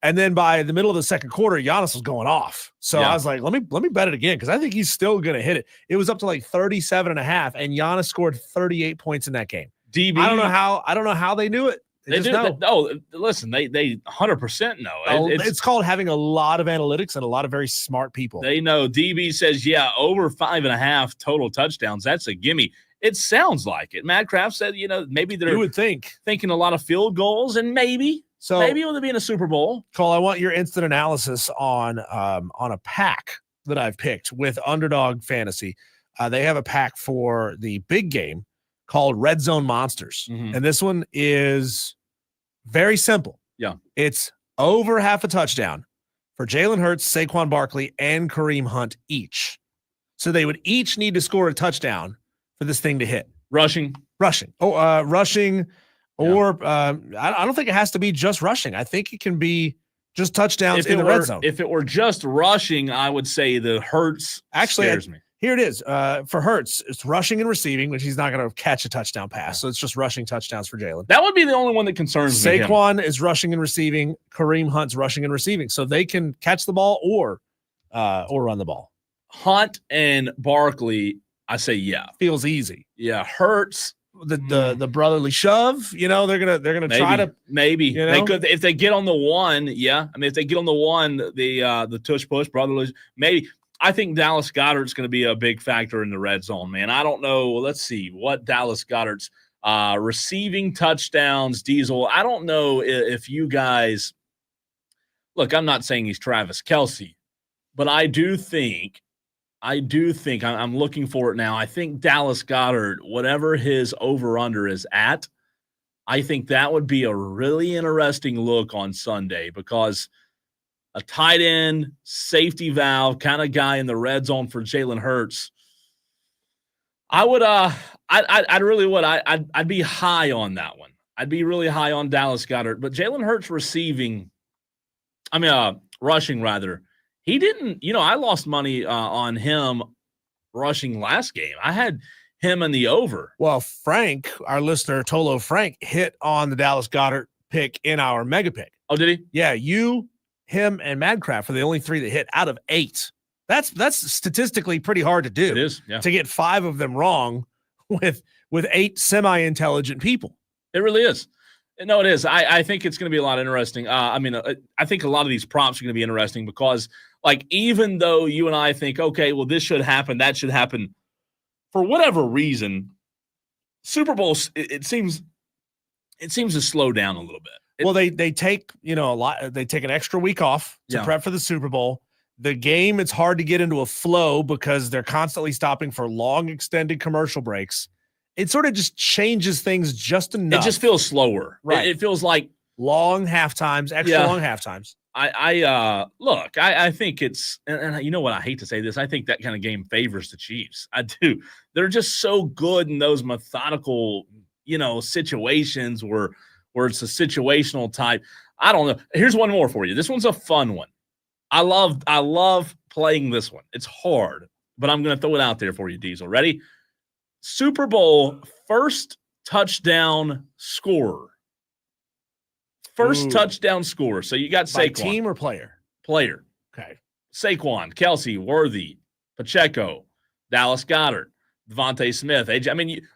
And then by the middle of the second quarter, Giannis was going off. So I was like, let me bet it again, because I think he's still going to hit it. It was up to like 37.5, and Giannis scored 38 points in that game. DB, I don't know how they knew it. They just know. Listen, they 100% know. It's called having a lot of analytics and a lot of very smart people. They know. DB says, yeah, over 5.5 total touchdowns. That's a gimme. It sounds like it. Matt Kraft said, maybe they're you would thinking a lot of field goals, and maybe it would be in a Super Bowl. Cole, I want your instant analysis on a pack that I've picked with Underdog Fantasy. They have a pack for the big game called Red Zone Monsters. Mm-hmm. And this one is very simple. Yeah. It's over half a touchdown for Jalen Hurts, Saquon Barkley, and Kareem Hunt each. So they would each need to score a touchdown for this thing to hit. Rushing. Oh, rushing. Or I don't think it has to be just rushing. I think it can be just touchdowns in the red zone. If it were just rushing, I would say the Hurts scares me. Here it is. For Hurts, it's rushing and receiving, which he's not going to catch a touchdown pass. So it's just rushing touchdowns for Jalen. That would be the only one that concerns me. Saquon is rushing and receiving. Kareem Hunt's rushing and receiving. So they can catch the ball or run the ball. Hunt and Barkley, I say feels easy. Yeah, Hurts. The brotherly shove, they're gonna try to maybe they could if they get on the one. Yeah, I mean if they get on the one, the tush push brotherly maybe. I think Dallas Goedert's going to be a big factor in the red zone, man. I don't know. Let's see what Dallas Goedert's receiving touchdowns. Diesel. I don't know if you guys look. I'm not saying he's Travis Kelce, but I do think I'm looking for it now. I think Dallas Goedert, whatever his over-under is at, I think that would be a really interesting look on Sunday, because a tight end, safety valve kind of guy in the red zone for Jalen Hurts. I would, I really would. I'd be high on that one. I'd be really high on Dallas Goedert, but Jalen Hurts rushing rather. He didn't, I lost money on him rushing last game. I had him in the over. Well, Frank, our listener, Tolo Frank, hit on the Dallas Goedert pick in our mega pick. Oh, did he? Yeah, you, him, and Madcraft are the only 3 that hit out of 8. That's statistically pretty hard to do. It is, yeah. To get 5 of them wrong with 8 semi-intelligent people. It really is. No, it is. I think it's going to be a lot interesting. I think a lot of these props are going to be interesting because, even though you and I think, okay, well, this should happen, that should happen, for whatever reason, Super Bowl it seems to slow down a little bit. They take a lot. They take an extra week off to prep for the Super Bowl. The game, it's hard to get into a flow because they're constantly stopping for long, extended commercial breaks. It sort of just changes things just enough. It just feels slower. Right. It feels like long half times, extra long half times. I think it's, and you know what? I hate to say this. I think that kind of game favors the Chiefs. I do. They're just so good in those methodical, situations where it's a situational type. I don't know. Here's one more for you. This one's a fun one. I love playing this one. It's hard, but I'm going to throw it out there for you, Diesel. Ready? Super Bowl first touchdown scorer. First touchdown scorer. So you got Saquon. By team or player? Player. Okay. Saquon, Kelce, Worthy, Pacheco, Dallas Goedert, Devontae Smith.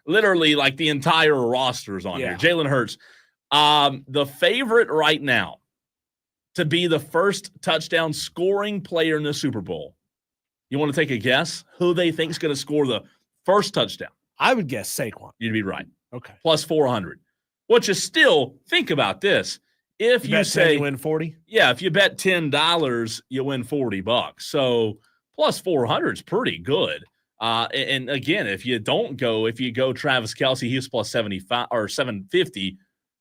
Literally like the entire roster's on here. Jalen Hurts. The favorite right now to be the first touchdown scoring player in the Super Bowl. You want to take a guess who they think is going to score the first touchdown? I would guess Saquon. You'd be right. Okay. Plus 400. Which is still, think about this. If you say you win 40? Yeah, if you bet $10, you win $40. So plus 400 is pretty good. And again, if you go Travis Kelce, he's plus 75 or 750.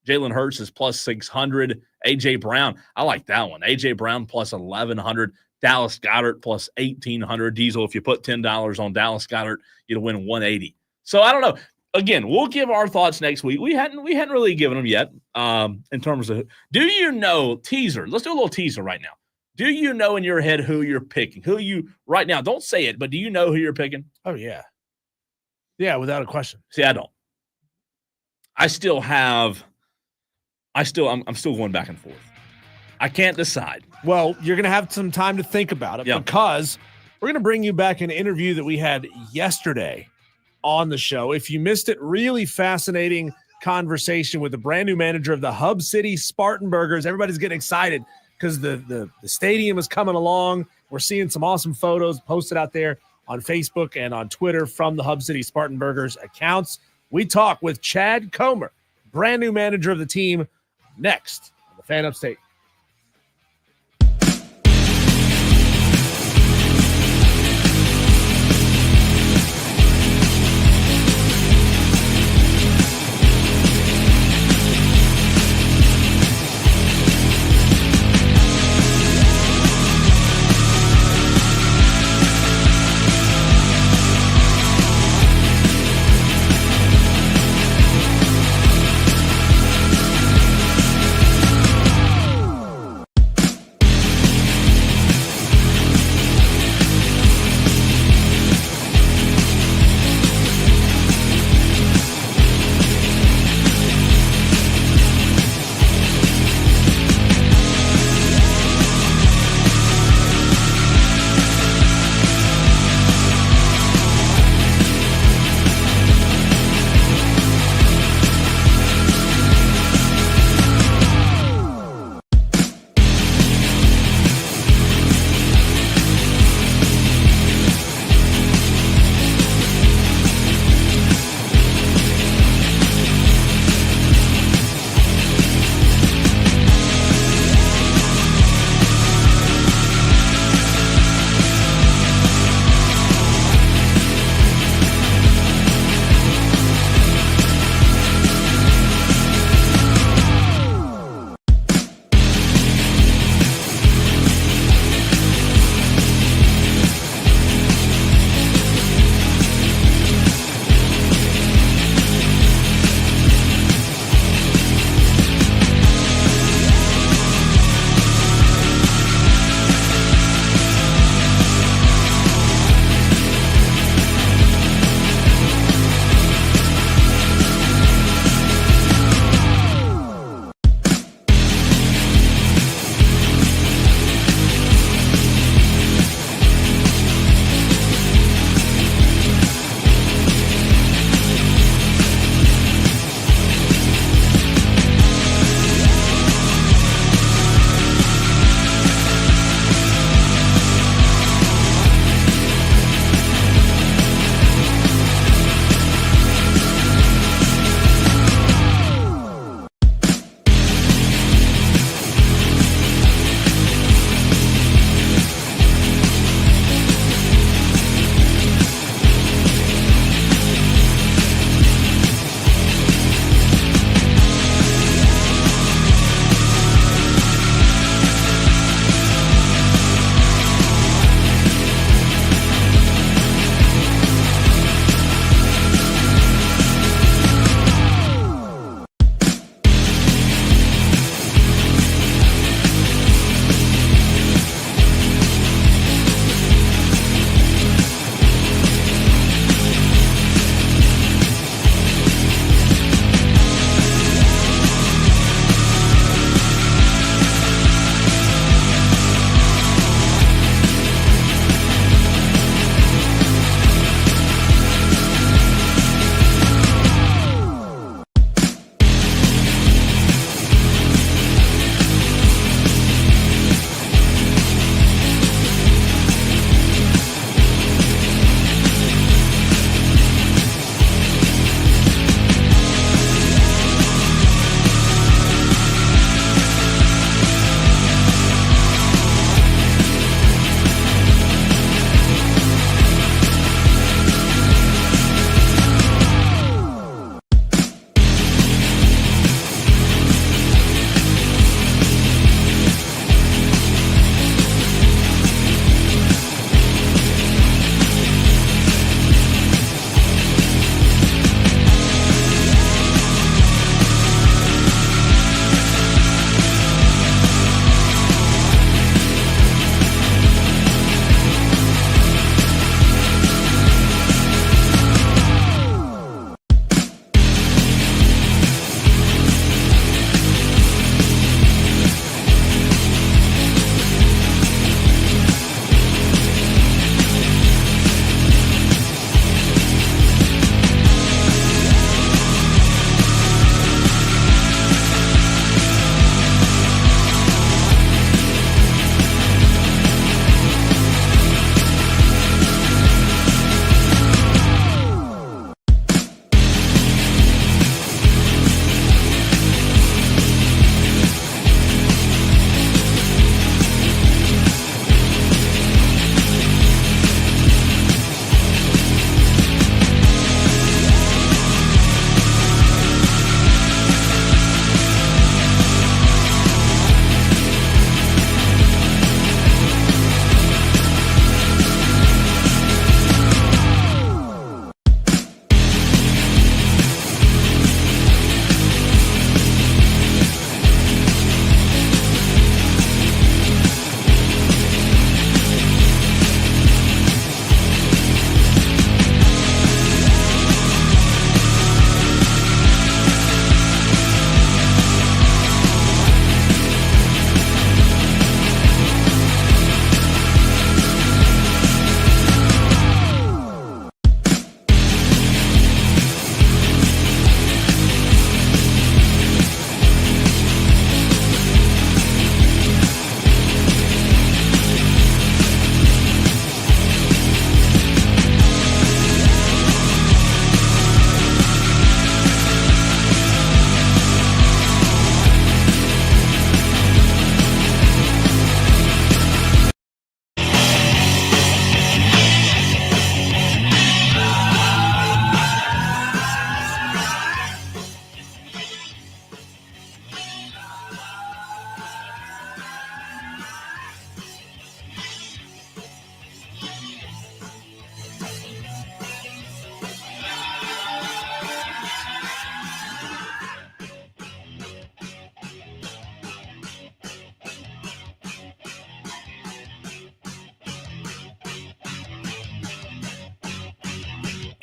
Jalen Hurts is plus 600. AJ Brown, I like that one. AJ Brown plus 1,100. Dallas Goedert plus 1,800. Diesel, if you put $10 on Dallas Goedert, you'll win 180. So I don't know. Again, we'll give our thoughts next week. We hadn't really given them yet. In terms of, do you know, teaser? Let's do a little teaser right now. Do you know in your head who you're picking? Who you right now? Don't say it, but do you know who you're picking? Oh yeah, yeah, without a question. See, I don't. I'm still going back and forth. I can't decide. Well, you're going to have some time to think about it because we're going to bring you back an interview that we had yesterday on the show. If you missed it, really fascinating conversation with the brand new manager of the Hub City Spartanburgers. Everybody's getting excited because the stadium is coming along. We're seeing some awesome photos posted out there on Facebook and on Twitter from the Hub City Spartanburgers accounts. We talk with Chad Comer, brand new manager of the team, next on the Fan Upstate.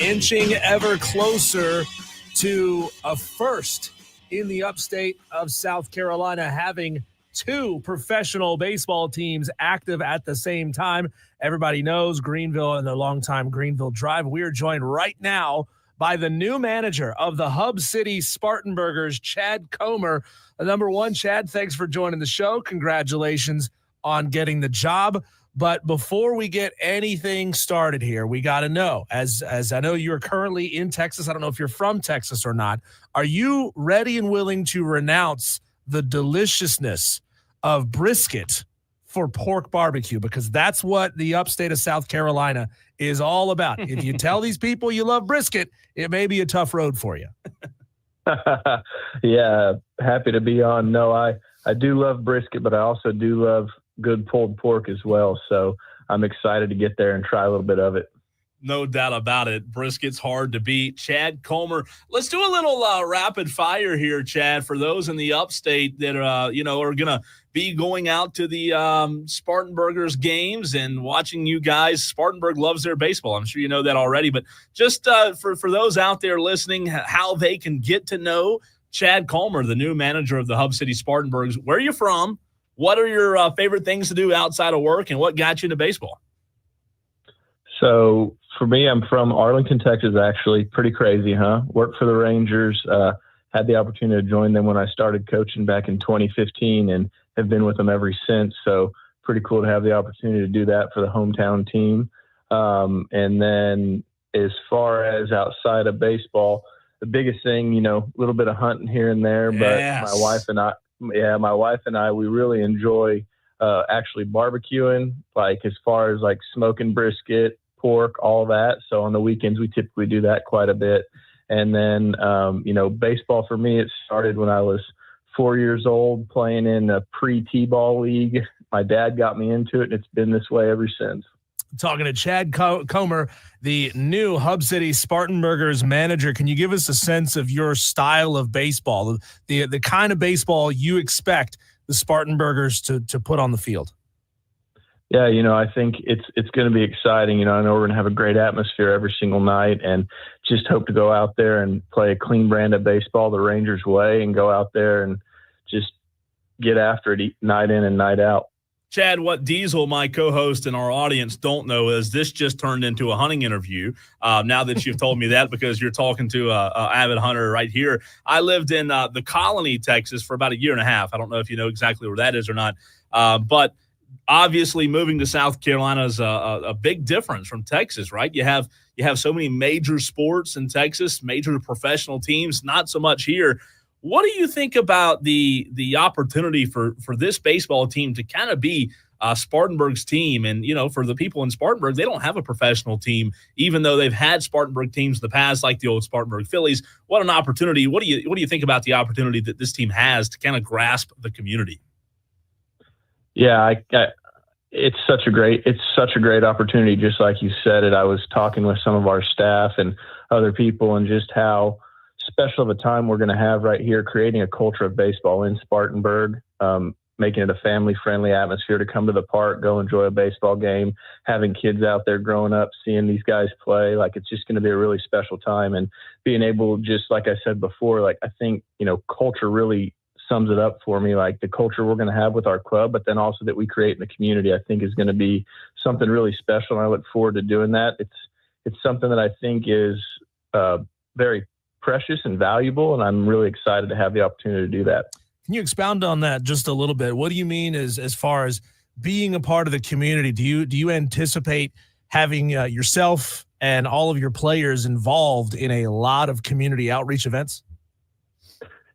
inching ever closer to a first in the upstate of South Carolina, having two professional baseball teams active at the same time. Everybody knows Greenville and the longtime Greenville Drive. We are joined right now by the new manager of the Hub City Spartanburgers, Chad Comer. Number one, Chad, thanks for joining the show. Congratulations on getting the job. But before we get anything started here, we got to know, as I know you're currently in Texas, I don't know if you're from Texas or not, are you ready and willing to renounce the deliciousness of brisket for pork barbecue? Because that's what the upstate of South Carolina is all about. If you tell these people you love brisket, it may be a tough road for you. Yeah, happy to be on. No, I do love brisket, but I also do love good pulled pork as well. So I'm excited to get there and try a little bit of it. No doubt about it. Brisket's hard to beat. Chad Comer. Let's do a little rapid fire here, Chad, for those in the upstate that are going to be going out to the Spartanburgers games and watching you guys. Spartanburg loves their baseball. I'm sure you know that already, but just for those out there listening, how they can get to know Chad Comer, the new manager of the Hub City Spartanburgers. Where are you from? What are your favorite things to do outside of work, and what got you into baseball? So for me, I'm from Arlington, Texas, actually. Pretty crazy, huh? Worked for the Rangers, had the opportunity to join them when I started coaching back in 2015 and have been with them ever since. So pretty cool to have the opportunity to do that for the hometown team. And then as far as outside of baseball, the biggest thing, a little bit of hunting here and there, but Yes. my wife and I, we really enjoy actually barbecuing, like as far as like smoking brisket, pork, all that. So on the weekends, we typically do that quite a bit. And then, baseball for me, it started when I was 4 years old playing in a pre-T-ball league. My dad got me into it, and it's been this way ever since. Talking to Chad Comer, the new Hub City Spartanburgers manager. Can you give us a sense of your style of baseball, the kind of baseball you expect the Spartanburgers to put on the field? Yeah, I think it's going to be exciting. I know we're going to have a great atmosphere every single night, and just hope to go out there and play a clean brand of baseball the Rangers way and go out there and just get after it night in and night out. Chad, what Diesel, my co-host, and our audience don't know is this just turned into a hunting interview. Now that you've told me that, because you're talking to a avid hunter right here. I lived in the Colony, Texas, for about a year and a half. I don't know if you know exactly where that is or not, but obviously moving to South Carolina is a big difference from Texas, right? You have so many major sports in Texas, major professional teams, not so much here. What do you think about the opportunity for this baseball team to kind of be Spartanburg's team? And, for the people in Spartanburg, they don't have a professional team, even though they've had Spartanburg teams in the past, like the old Spartanburg Phillies. What an opportunity. What do you think about the opportunity that this team has to kind of grasp the community? Yeah, it's such a great opportunity. Just like you said it, I was talking with some of our staff and other people, and just how special of a time we're going to have right here, creating a culture of baseball in Spartanburg, making it a family-friendly atmosphere to come to the park, go enjoy a baseball game, having kids out there growing up, seeing these guys play. Like, it's just going to be a really special time, and being able, just like I said before, like, I think, culture really sums it up for me. Like, the culture we're going to have with our club, but then also that we create in the community, I think is going to be something really special. And I look forward to doing that. It's something that I think is very precious and valuable, and I'm really excited to have the opportunity to do that. Can you expound on that just a little bit? What do you mean as far as being a part of the community? Do you anticipate having yourself and all of your players involved in a lot of community outreach events?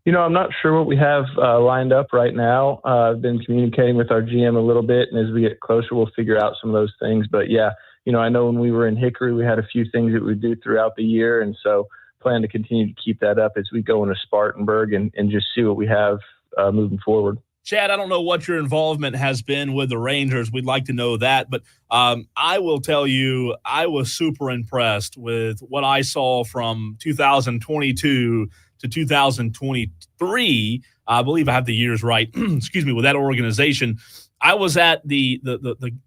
I'm not sure what we have lined up right now. I've been communicating with our GM a little bit, and as we get closer, we'll figure out some of those things. But yeah, I know when we were in Hickory, we had a few things that we do throughout the year, and so plan to continue to keep that up as we go into Spartanburg and just see what we have moving forward. Chad, I don't know what your involvement has been with the Rangers. We'd like to know that. But I will tell you, I was super impressed with what I saw from 2022 to 2023. I believe I have the years right. Excuse me, with that organization. I was at the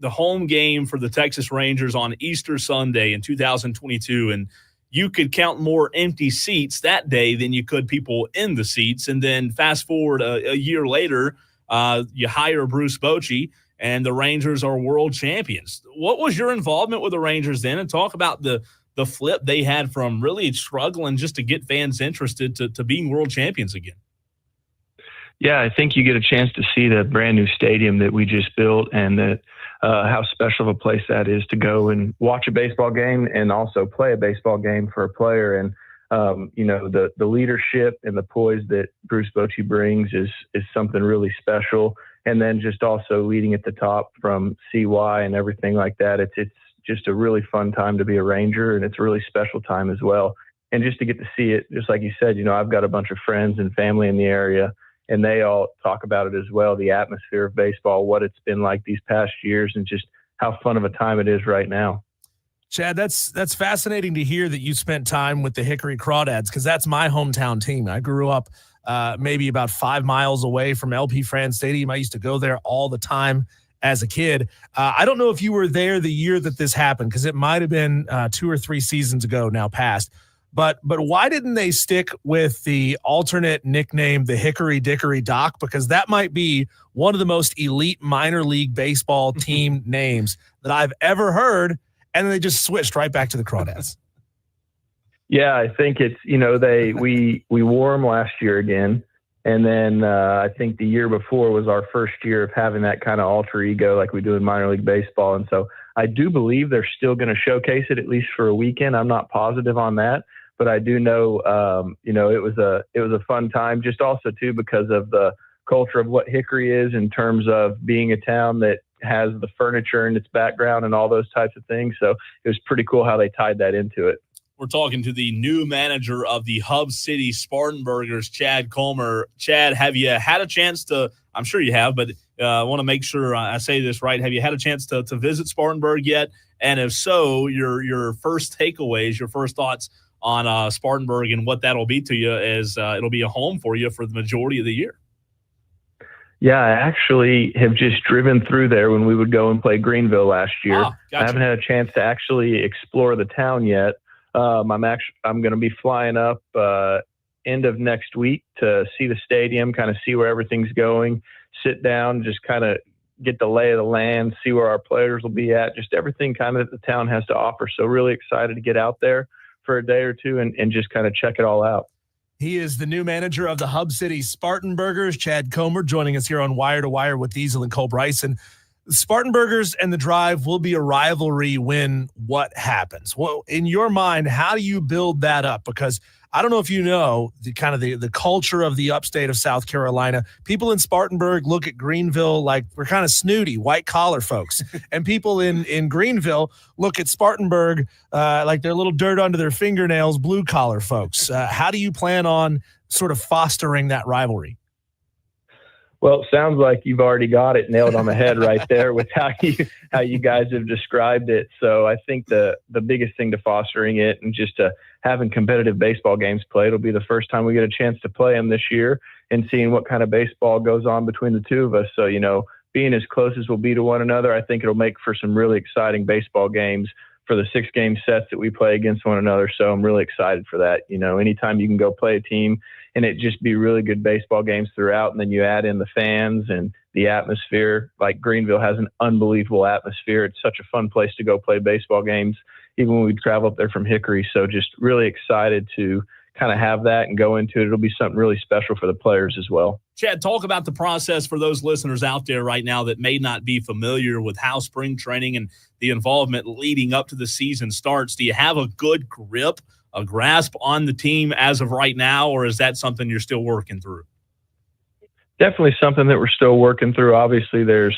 home game for the Texas Rangers on Easter Sunday in 2022, and you could count more empty seats that day than you could people in the seats. And then fast forward a year later, you hire Bruce Bochy, and the Rangers are world champions. What was your involvement with the Rangers then? And talk about the flip they had from really struggling just to get fans interested to being world champions again. Yeah, I think you get a chance to see the brand new stadium that we just built, and that how special of a place that is to go and watch a baseball game and also play a baseball game for a player. And the leadership and the poise that Bruce Bochy brings is something really special. And then just also leading at the top from CY and everything like that. It's just a really fun time to be a Ranger, and it's a really special time as well. And just to get to see it, just like you said, I've got a bunch of friends and family in the area, and they all talk about it as well, the atmosphere of baseball, what it's been like these past years, and just how fun of a time it is right now. Chad, that's fascinating to hear that you spent time with the Hickory Crawdads, because that's my hometown team. I grew up maybe about 5 miles away from LP Fran Stadium. I used to go there all the time as a kid. I don't know if you were there the year that this happened, because it might have been 2 or 3 seasons ago now past. But why didn't they stick with the alternate nickname, the Hickory Dickory Dock? Because that might be one of the most elite minor league baseball team names that I've ever heard. And then they just switched right back to the Crawdads. Yeah, I think it's, we wore them last year again. And then I think the year before was our first year of having that kind of alter ego like we do in minor league baseball. And so I do believe they're still going to showcase it, at least for a weekend. I'm not positive on that, but I do know, it was a fun time, just also too, because of the culture of what Hickory is in terms of being a town that has the furniture in its background and all those types of things. So it was pretty cool how they tied that into it. We're talking to the new manager of the Hub City Spartanburgers, Chad Comer. Chad, have you had a chance to, I'm sure you have, but I want to make sure I say this right. Have you had a chance to visit Spartanburg yet? And if so, your first takeaways, your first thoughts on Spartanburg and what that'll be to you, as it'll be a home for you for the majority of the year. Yeah, I actually have just driven through there when we would go and play Greenville last year. Gotcha. I haven't had a chance to actually explore the town yet. I'm going to be flying up end of next week to see the stadium, kind of see where everything's going, sit down, just kind of get the lay of the land, see where our players will be at, just everything kind of that the town has to offer. So really excited to get out there for a day or two and just kind of check it all out. He is the new manager of the Hub City Spartanburgers, Chad Comer, joining us here on Wire to Wire with Diesel and Cole Bryson. The Spartanburgers and the Drive will be a rivalry when what happens? Well, in your mind, how do you build that up? Because I don't know if you know the culture of the upstate of South Carolina. People in Spartanburg look at Greenville like we're kind of snooty, white-collar folks. And people in Greenville look at Spartanburg like they're a little dirt under their fingernails, blue-collar folks. How do you plan on sort of fostering that rivalry? Well, it sounds like you've already got it nailed on the head right there with how you guys have described it. So I think the biggest thing to fostering it and just having competitive baseball games played will be the first time we get a chance to play them this year and seeing what kind of baseball goes on between the two of us. So, being as close as we'll be to one another, I think it'll make for some really exciting baseball games for the 6-game sets that we play against one another. So I'm really excited for that. Anytime you can go play a team and it just be really good baseball games throughout, and then you add in the fans and the atmosphere. Like Greenville has an unbelievable atmosphere. It's such a fun place to go play baseball games, even when we travel up there from Hickory. So just really excited to kind of have that and go into it. It'll be something really special for the players as well. Chad, talk about the process for those listeners out there right now that may not be familiar with how spring training and the involvement leading up to the season starts. Do you have a good grip, a grasp on the team as of right now, or is that something you're still working through? Definitely something that we're still working through. Obviously, there's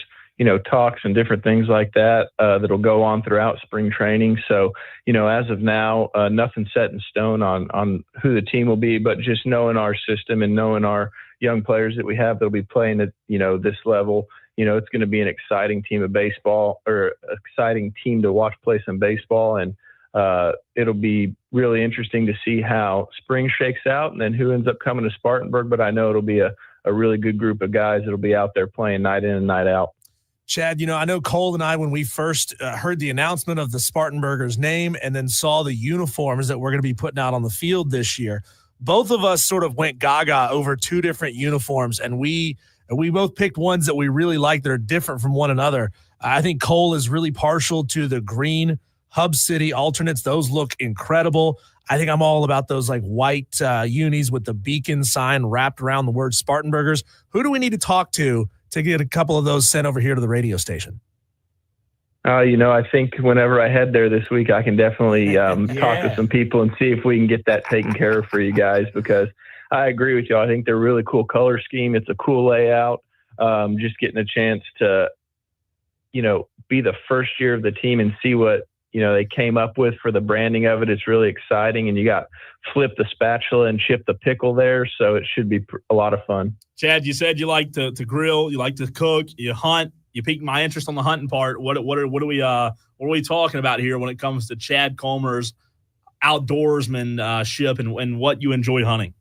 talks and different things like that that'll go on throughout spring training. So, as of now, nothing set in stone on who the team will be, but just knowing our system and knowing our young players that we have that'll be playing at, this level, it's going to be an exciting team of baseball, or exciting team to watch play some baseball. And it'll be really interesting to see how spring shakes out and then who ends up coming to Spartanburg. But I know it'll be a really good group of guys that'll be out there playing night in and night out. Chad, I know Cole and I, when we first heard the announcement of the Spartanburgers name and then saw the uniforms that we're going to be putting out on the field this year, both of us sort of went gaga over two different uniforms, and we both picked ones that we really like that are different from one another. I think Cole is really partial to the green Hub City alternates. Those look incredible. I think I'm all about those like white unis with the beacon sign wrapped around the word Spartanburgers. Who do we need to talk to get a couple of those sent over here to the radio station? I think whenever I head there this week, I can definitely talk to some people and see if we can get that taken care of for you guys, because I agree with you. I think they're a really cool color scheme. It's a cool layout. Just getting a chance to, be the first year of the team and see what, they came up with for the branding of it. It's really exciting. And you got Flip the Spatula and Chip the Pickle there. So it should be a lot of fun. Chad, you said you like to grill, you like to cook, you hunt. You piqued my interest on the hunting part. What are we talking about here when it comes to Chad Comer's outdoorsmanship and what you enjoy hunting?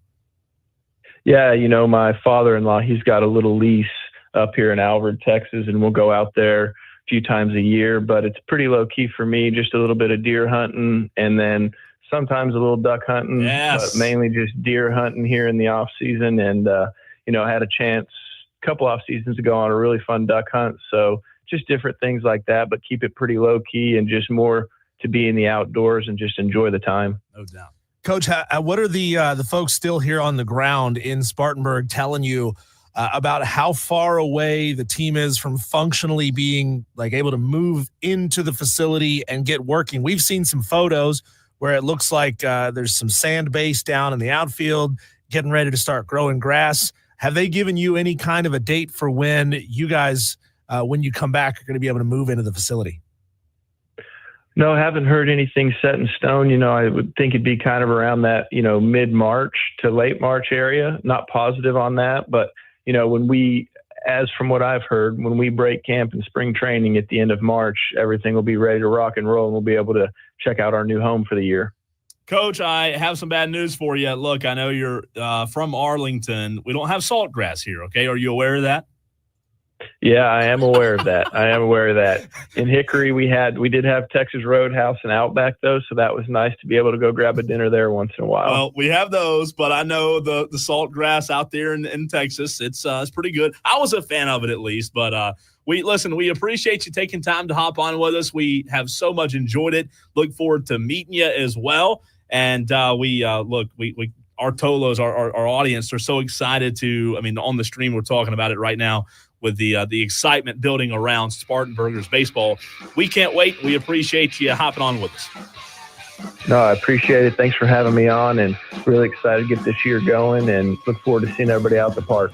Yeah, my father-in-law, he's got a little lease up here in Alvord, Texas, and we'll go out there a few times a year, but it's pretty low-key for me, just a little bit of deer hunting and then sometimes a little duck hunting, but mainly just deer hunting here in the off-season. And, I had a chance a couple off seasons ago on a really fun duck hunt. So just different things like that, but keep it pretty low-key and just more to be in the outdoors and just enjoy the time. No doubt. Coach, what are the folks still here on the ground in Spartanburg telling you about how far away the team is from functionally being like able to move into the facility and get working? We've seen some photos where it looks like there's some sand base down in the outfield, getting ready to start growing grass. Have they given you any kind of a date for when you guys, when you come back, are going to be able to move into the facility? No, I haven't heard anything set in stone. I would think it'd be kind of around that, mid-March to late March area. Not positive on that, but, as from what I've heard, when we break camp and spring training at the end of March, everything will be ready to rock and roll, and we'll be able to check out our new home for the year. Coach, I have some bad news for you. Look, I know you're from Arlington. We don't have salt grass here, okay? Are you aware of that? Yeah, I am aware of that. In Hickory, we did have Texas Roadhouse and Outback, though, so that was nice to be able to go grab a dinner there once in a while. Well, we have those, but I know the salt grass out there in Texas, it's pretty good. I was a fan of it at least, but we appreciate you taking time to hop on with us. We have so much enjoyed it. Look forward to meeting you as well. And our Tolos, our audience, are so excited on the stream, we're talking about it right now with the excitement building around Spartanburgers baseball. We can't wait. We appreciate you hopping on with us. No, I appreciate it. Thanks for having me on, and really excited to get this year going and look forward to seeing everybody out the park.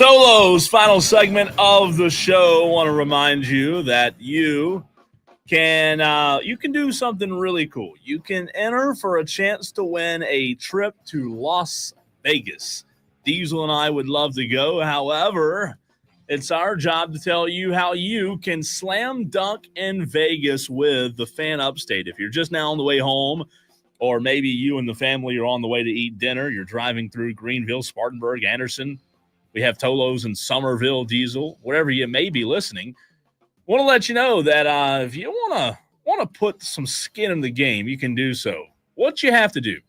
Tolo's final segment of the show. I want to remind you that you can do something really cool. You can enter for a chance to win a trip to Las Vegas. Diesel and I would love to go. However, it's our job to tell you how you can slam dunk in Vegas with the Fan Upstate. If you're just now on the way home, or maybe you and the family are on the way to eat dinner, you're driving through Greenville, Spartanburg, Anderson. We have Tolos in Somerville, Diesel, wherever you may be listening. Want to let you know that if you want to put some skin in the game, you can do so. What you have to do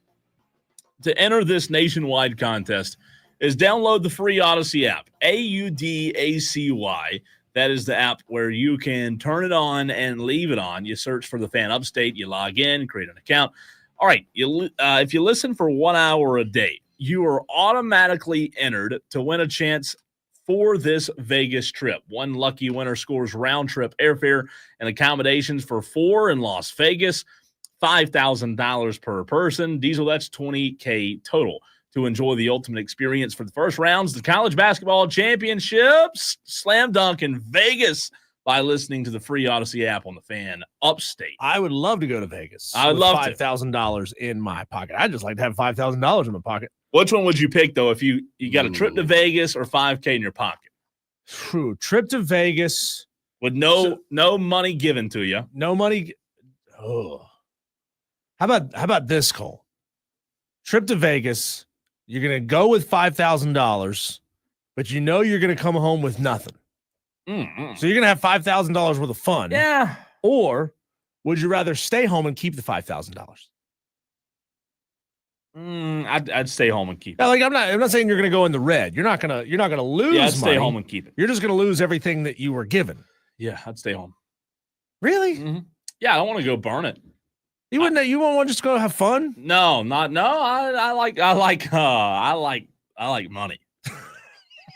to enter this nationwide contest is download the free Odyssey app, AUDACY. That is the app where you can turn it on and leave it on. You search for the Fan Upstate, you log in, create an account. All right, if you listen for 1 hour a day, you are automatically entered to win a chance for this Vegas trip. One lucky winner scores round-trip airfare and accommodations for 4 in Las Vegas, $5,000 per person. Diesel, that's $20K total to enjoy the ultimate experience for the first rounds, the college basketball championships, slam dunk in Vegas by listening to the free Odyssey app on the Fan Upstate. I would love to go to Vegas. I would love $5,000 in my pocket. I'd just like to have $5,000 in my pocket. Which one would you pick, though, if you got a trip to Vegas or $5K in your pocket? True. Trip to Vegas. With no money given to you. No money. Oh. How about this, Cole? Trip to Vegas. You're going to go with $5,000, but you know you're going to come home with nothing. Mm-hmm. So you're going to have $5,000 worth of fun. Yeah. Or would you rather stay home and keep the $5,000? I'd stay home and keep it. Yeah, like I'm not saying you're going to go in the red. You're not going to lose I'd stay money. home and keep it. You're just going to lose everything that you were given. Yeah, I'd stay home. Really? Mm-hmm. Yeah, I don't want to go burn it. You wouldn't want to just go have fun? No. I like money.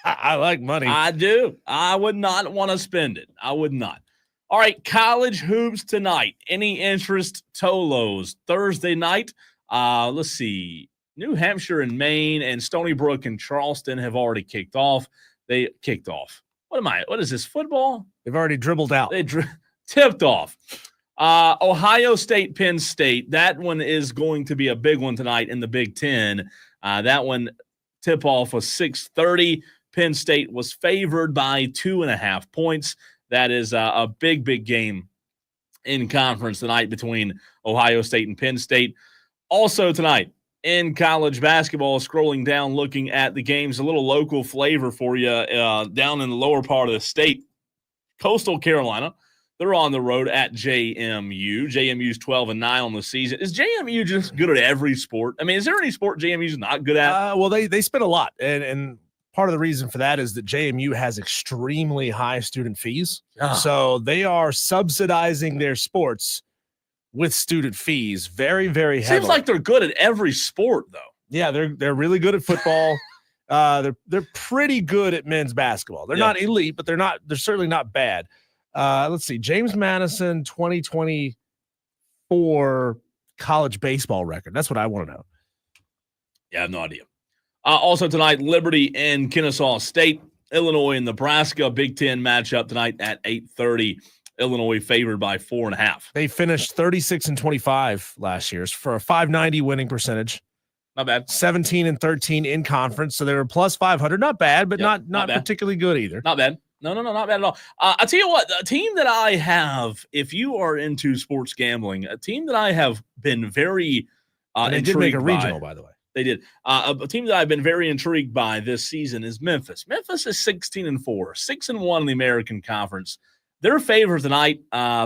I like money. I do. I would not want to spend it. I would not. All right, college hoops tonight. Any interest? Tolos Thursday night. Let's see. New Hampshire and Maine and Stony Brook and Charleston have already kicked off. They kicked off. What is this, football? They've already dribbled out. They tipped off. Ohio State, Penn State. That one is going to be a big one tonight in the Big Ten. That one tip-off was 6:30. Penn State was favored by 2.5 points. That is a big game in conference tonight between Ohio State and Penn State. Also tonight in college basketball, scrolling down, looking at the games, a little local flavor for you down in the lower part of the state. Coastal Carolina, they're on the road at JMU. JMU's 12-9 on the season. Is JMU just good at every sport? I mean, is there any sport JMU's not good at? Well, they spend a lot, and part of the reason for that is that JMU has extremely high student fees. So they are subsidizing their sports with student fees very, very heavily. Seems like they're good at every sport, though. Yeah, they're really good at football. They're pretty good at men's basketball. They're not elite, but they're certainly not bad. Let's see. James Madison 2024 college baseball record. That's what I want to know. Yeah, I have no idea. Also tonight, Liberty and Kennesaw State, Illinois and Nebraska, Big Ten matchup tonight at 8:30. Illinois favored by 4.5. They finished 36-25 last year for a .590 winning percentage. Not bad. 17-13 in conference, so they were plus 500. Not bad, but not bad. particularly good either. Not bad. No, not bad at all. I tell you what, a team that I have, if you are into sports gambling, a team that I have been very they did make a regional, by the way. They did. A team that I've been very intrigued by this season is Memphis. Memphis is 16-4, 6-1 in the American Conference. They're favored tonight,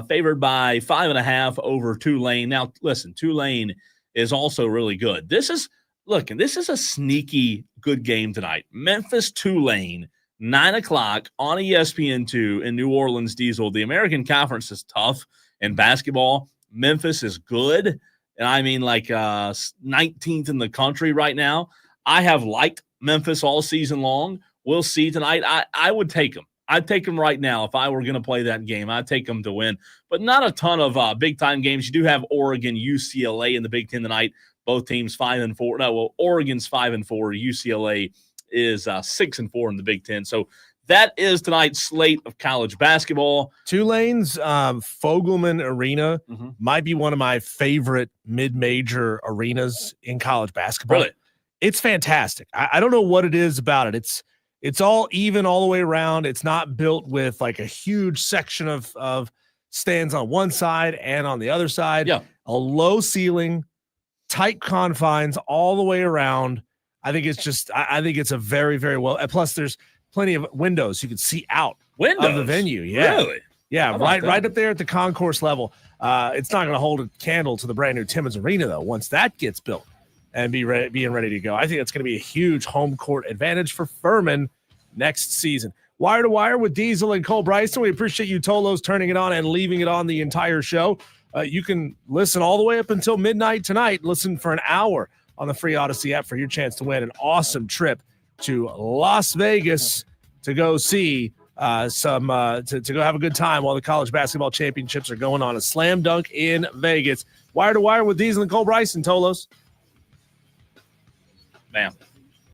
favored by 5.5 over Tulane. Now, listen, Tulane is also really good. This is a sneaky good game tonight. Memphis, Tulane, 9 o'clock on ESPN2 in New Orleans, Diesel. The American Conference is tough in basketball. Memphis is good. And I mean, 19th in the country right now. I have liked Memphis all season long. We'll see tonight. I would take them. I'd take them right now if I were going to play that game. I'd take them to win. But not a ton of big-time games. You do have Oregon, UCLA in the Big Ten tonight. Both teams 5-4. No, well, Oregon's 5-4. UCLA is 6-4 in the Big Ten. So that is tonight's slate of college basketball. Tulane's Fogelman Arena might be one of my favorite mid-major arenas in college basketball. Really? It's fantastic. I don't know what it is about it. It's all even all the way around. It's not built with like a huge section of stands on one side and on the other side. Yeah. A low ceiling, tight confines all the way around. I think it's a very, very well. And plus, there's plenty of windows. You can see out of the venue. Yeah. Really? Yeah. Right up there at the concourse level. It's not going to hold a candle to the brand new Timmons Arena, though, once that gets built and being ready to go. I think it's going to be a huge home court advantage for Furman next season. Wire to Wire with Diesel and Cole Bryson. We appreciate you, Tolos, turning it on and leaving it on the entire show. You can listen all the way up until midnight tonight. Listen for an hour on the free Odyssey app for your chance to win an awesome trip to Las Vegas to go see to go have a good time while the college basketball championships are going on. A slam dunk in Vegas. Wire to Wire with Diesel and Cole Bryson, Tolos. Bam.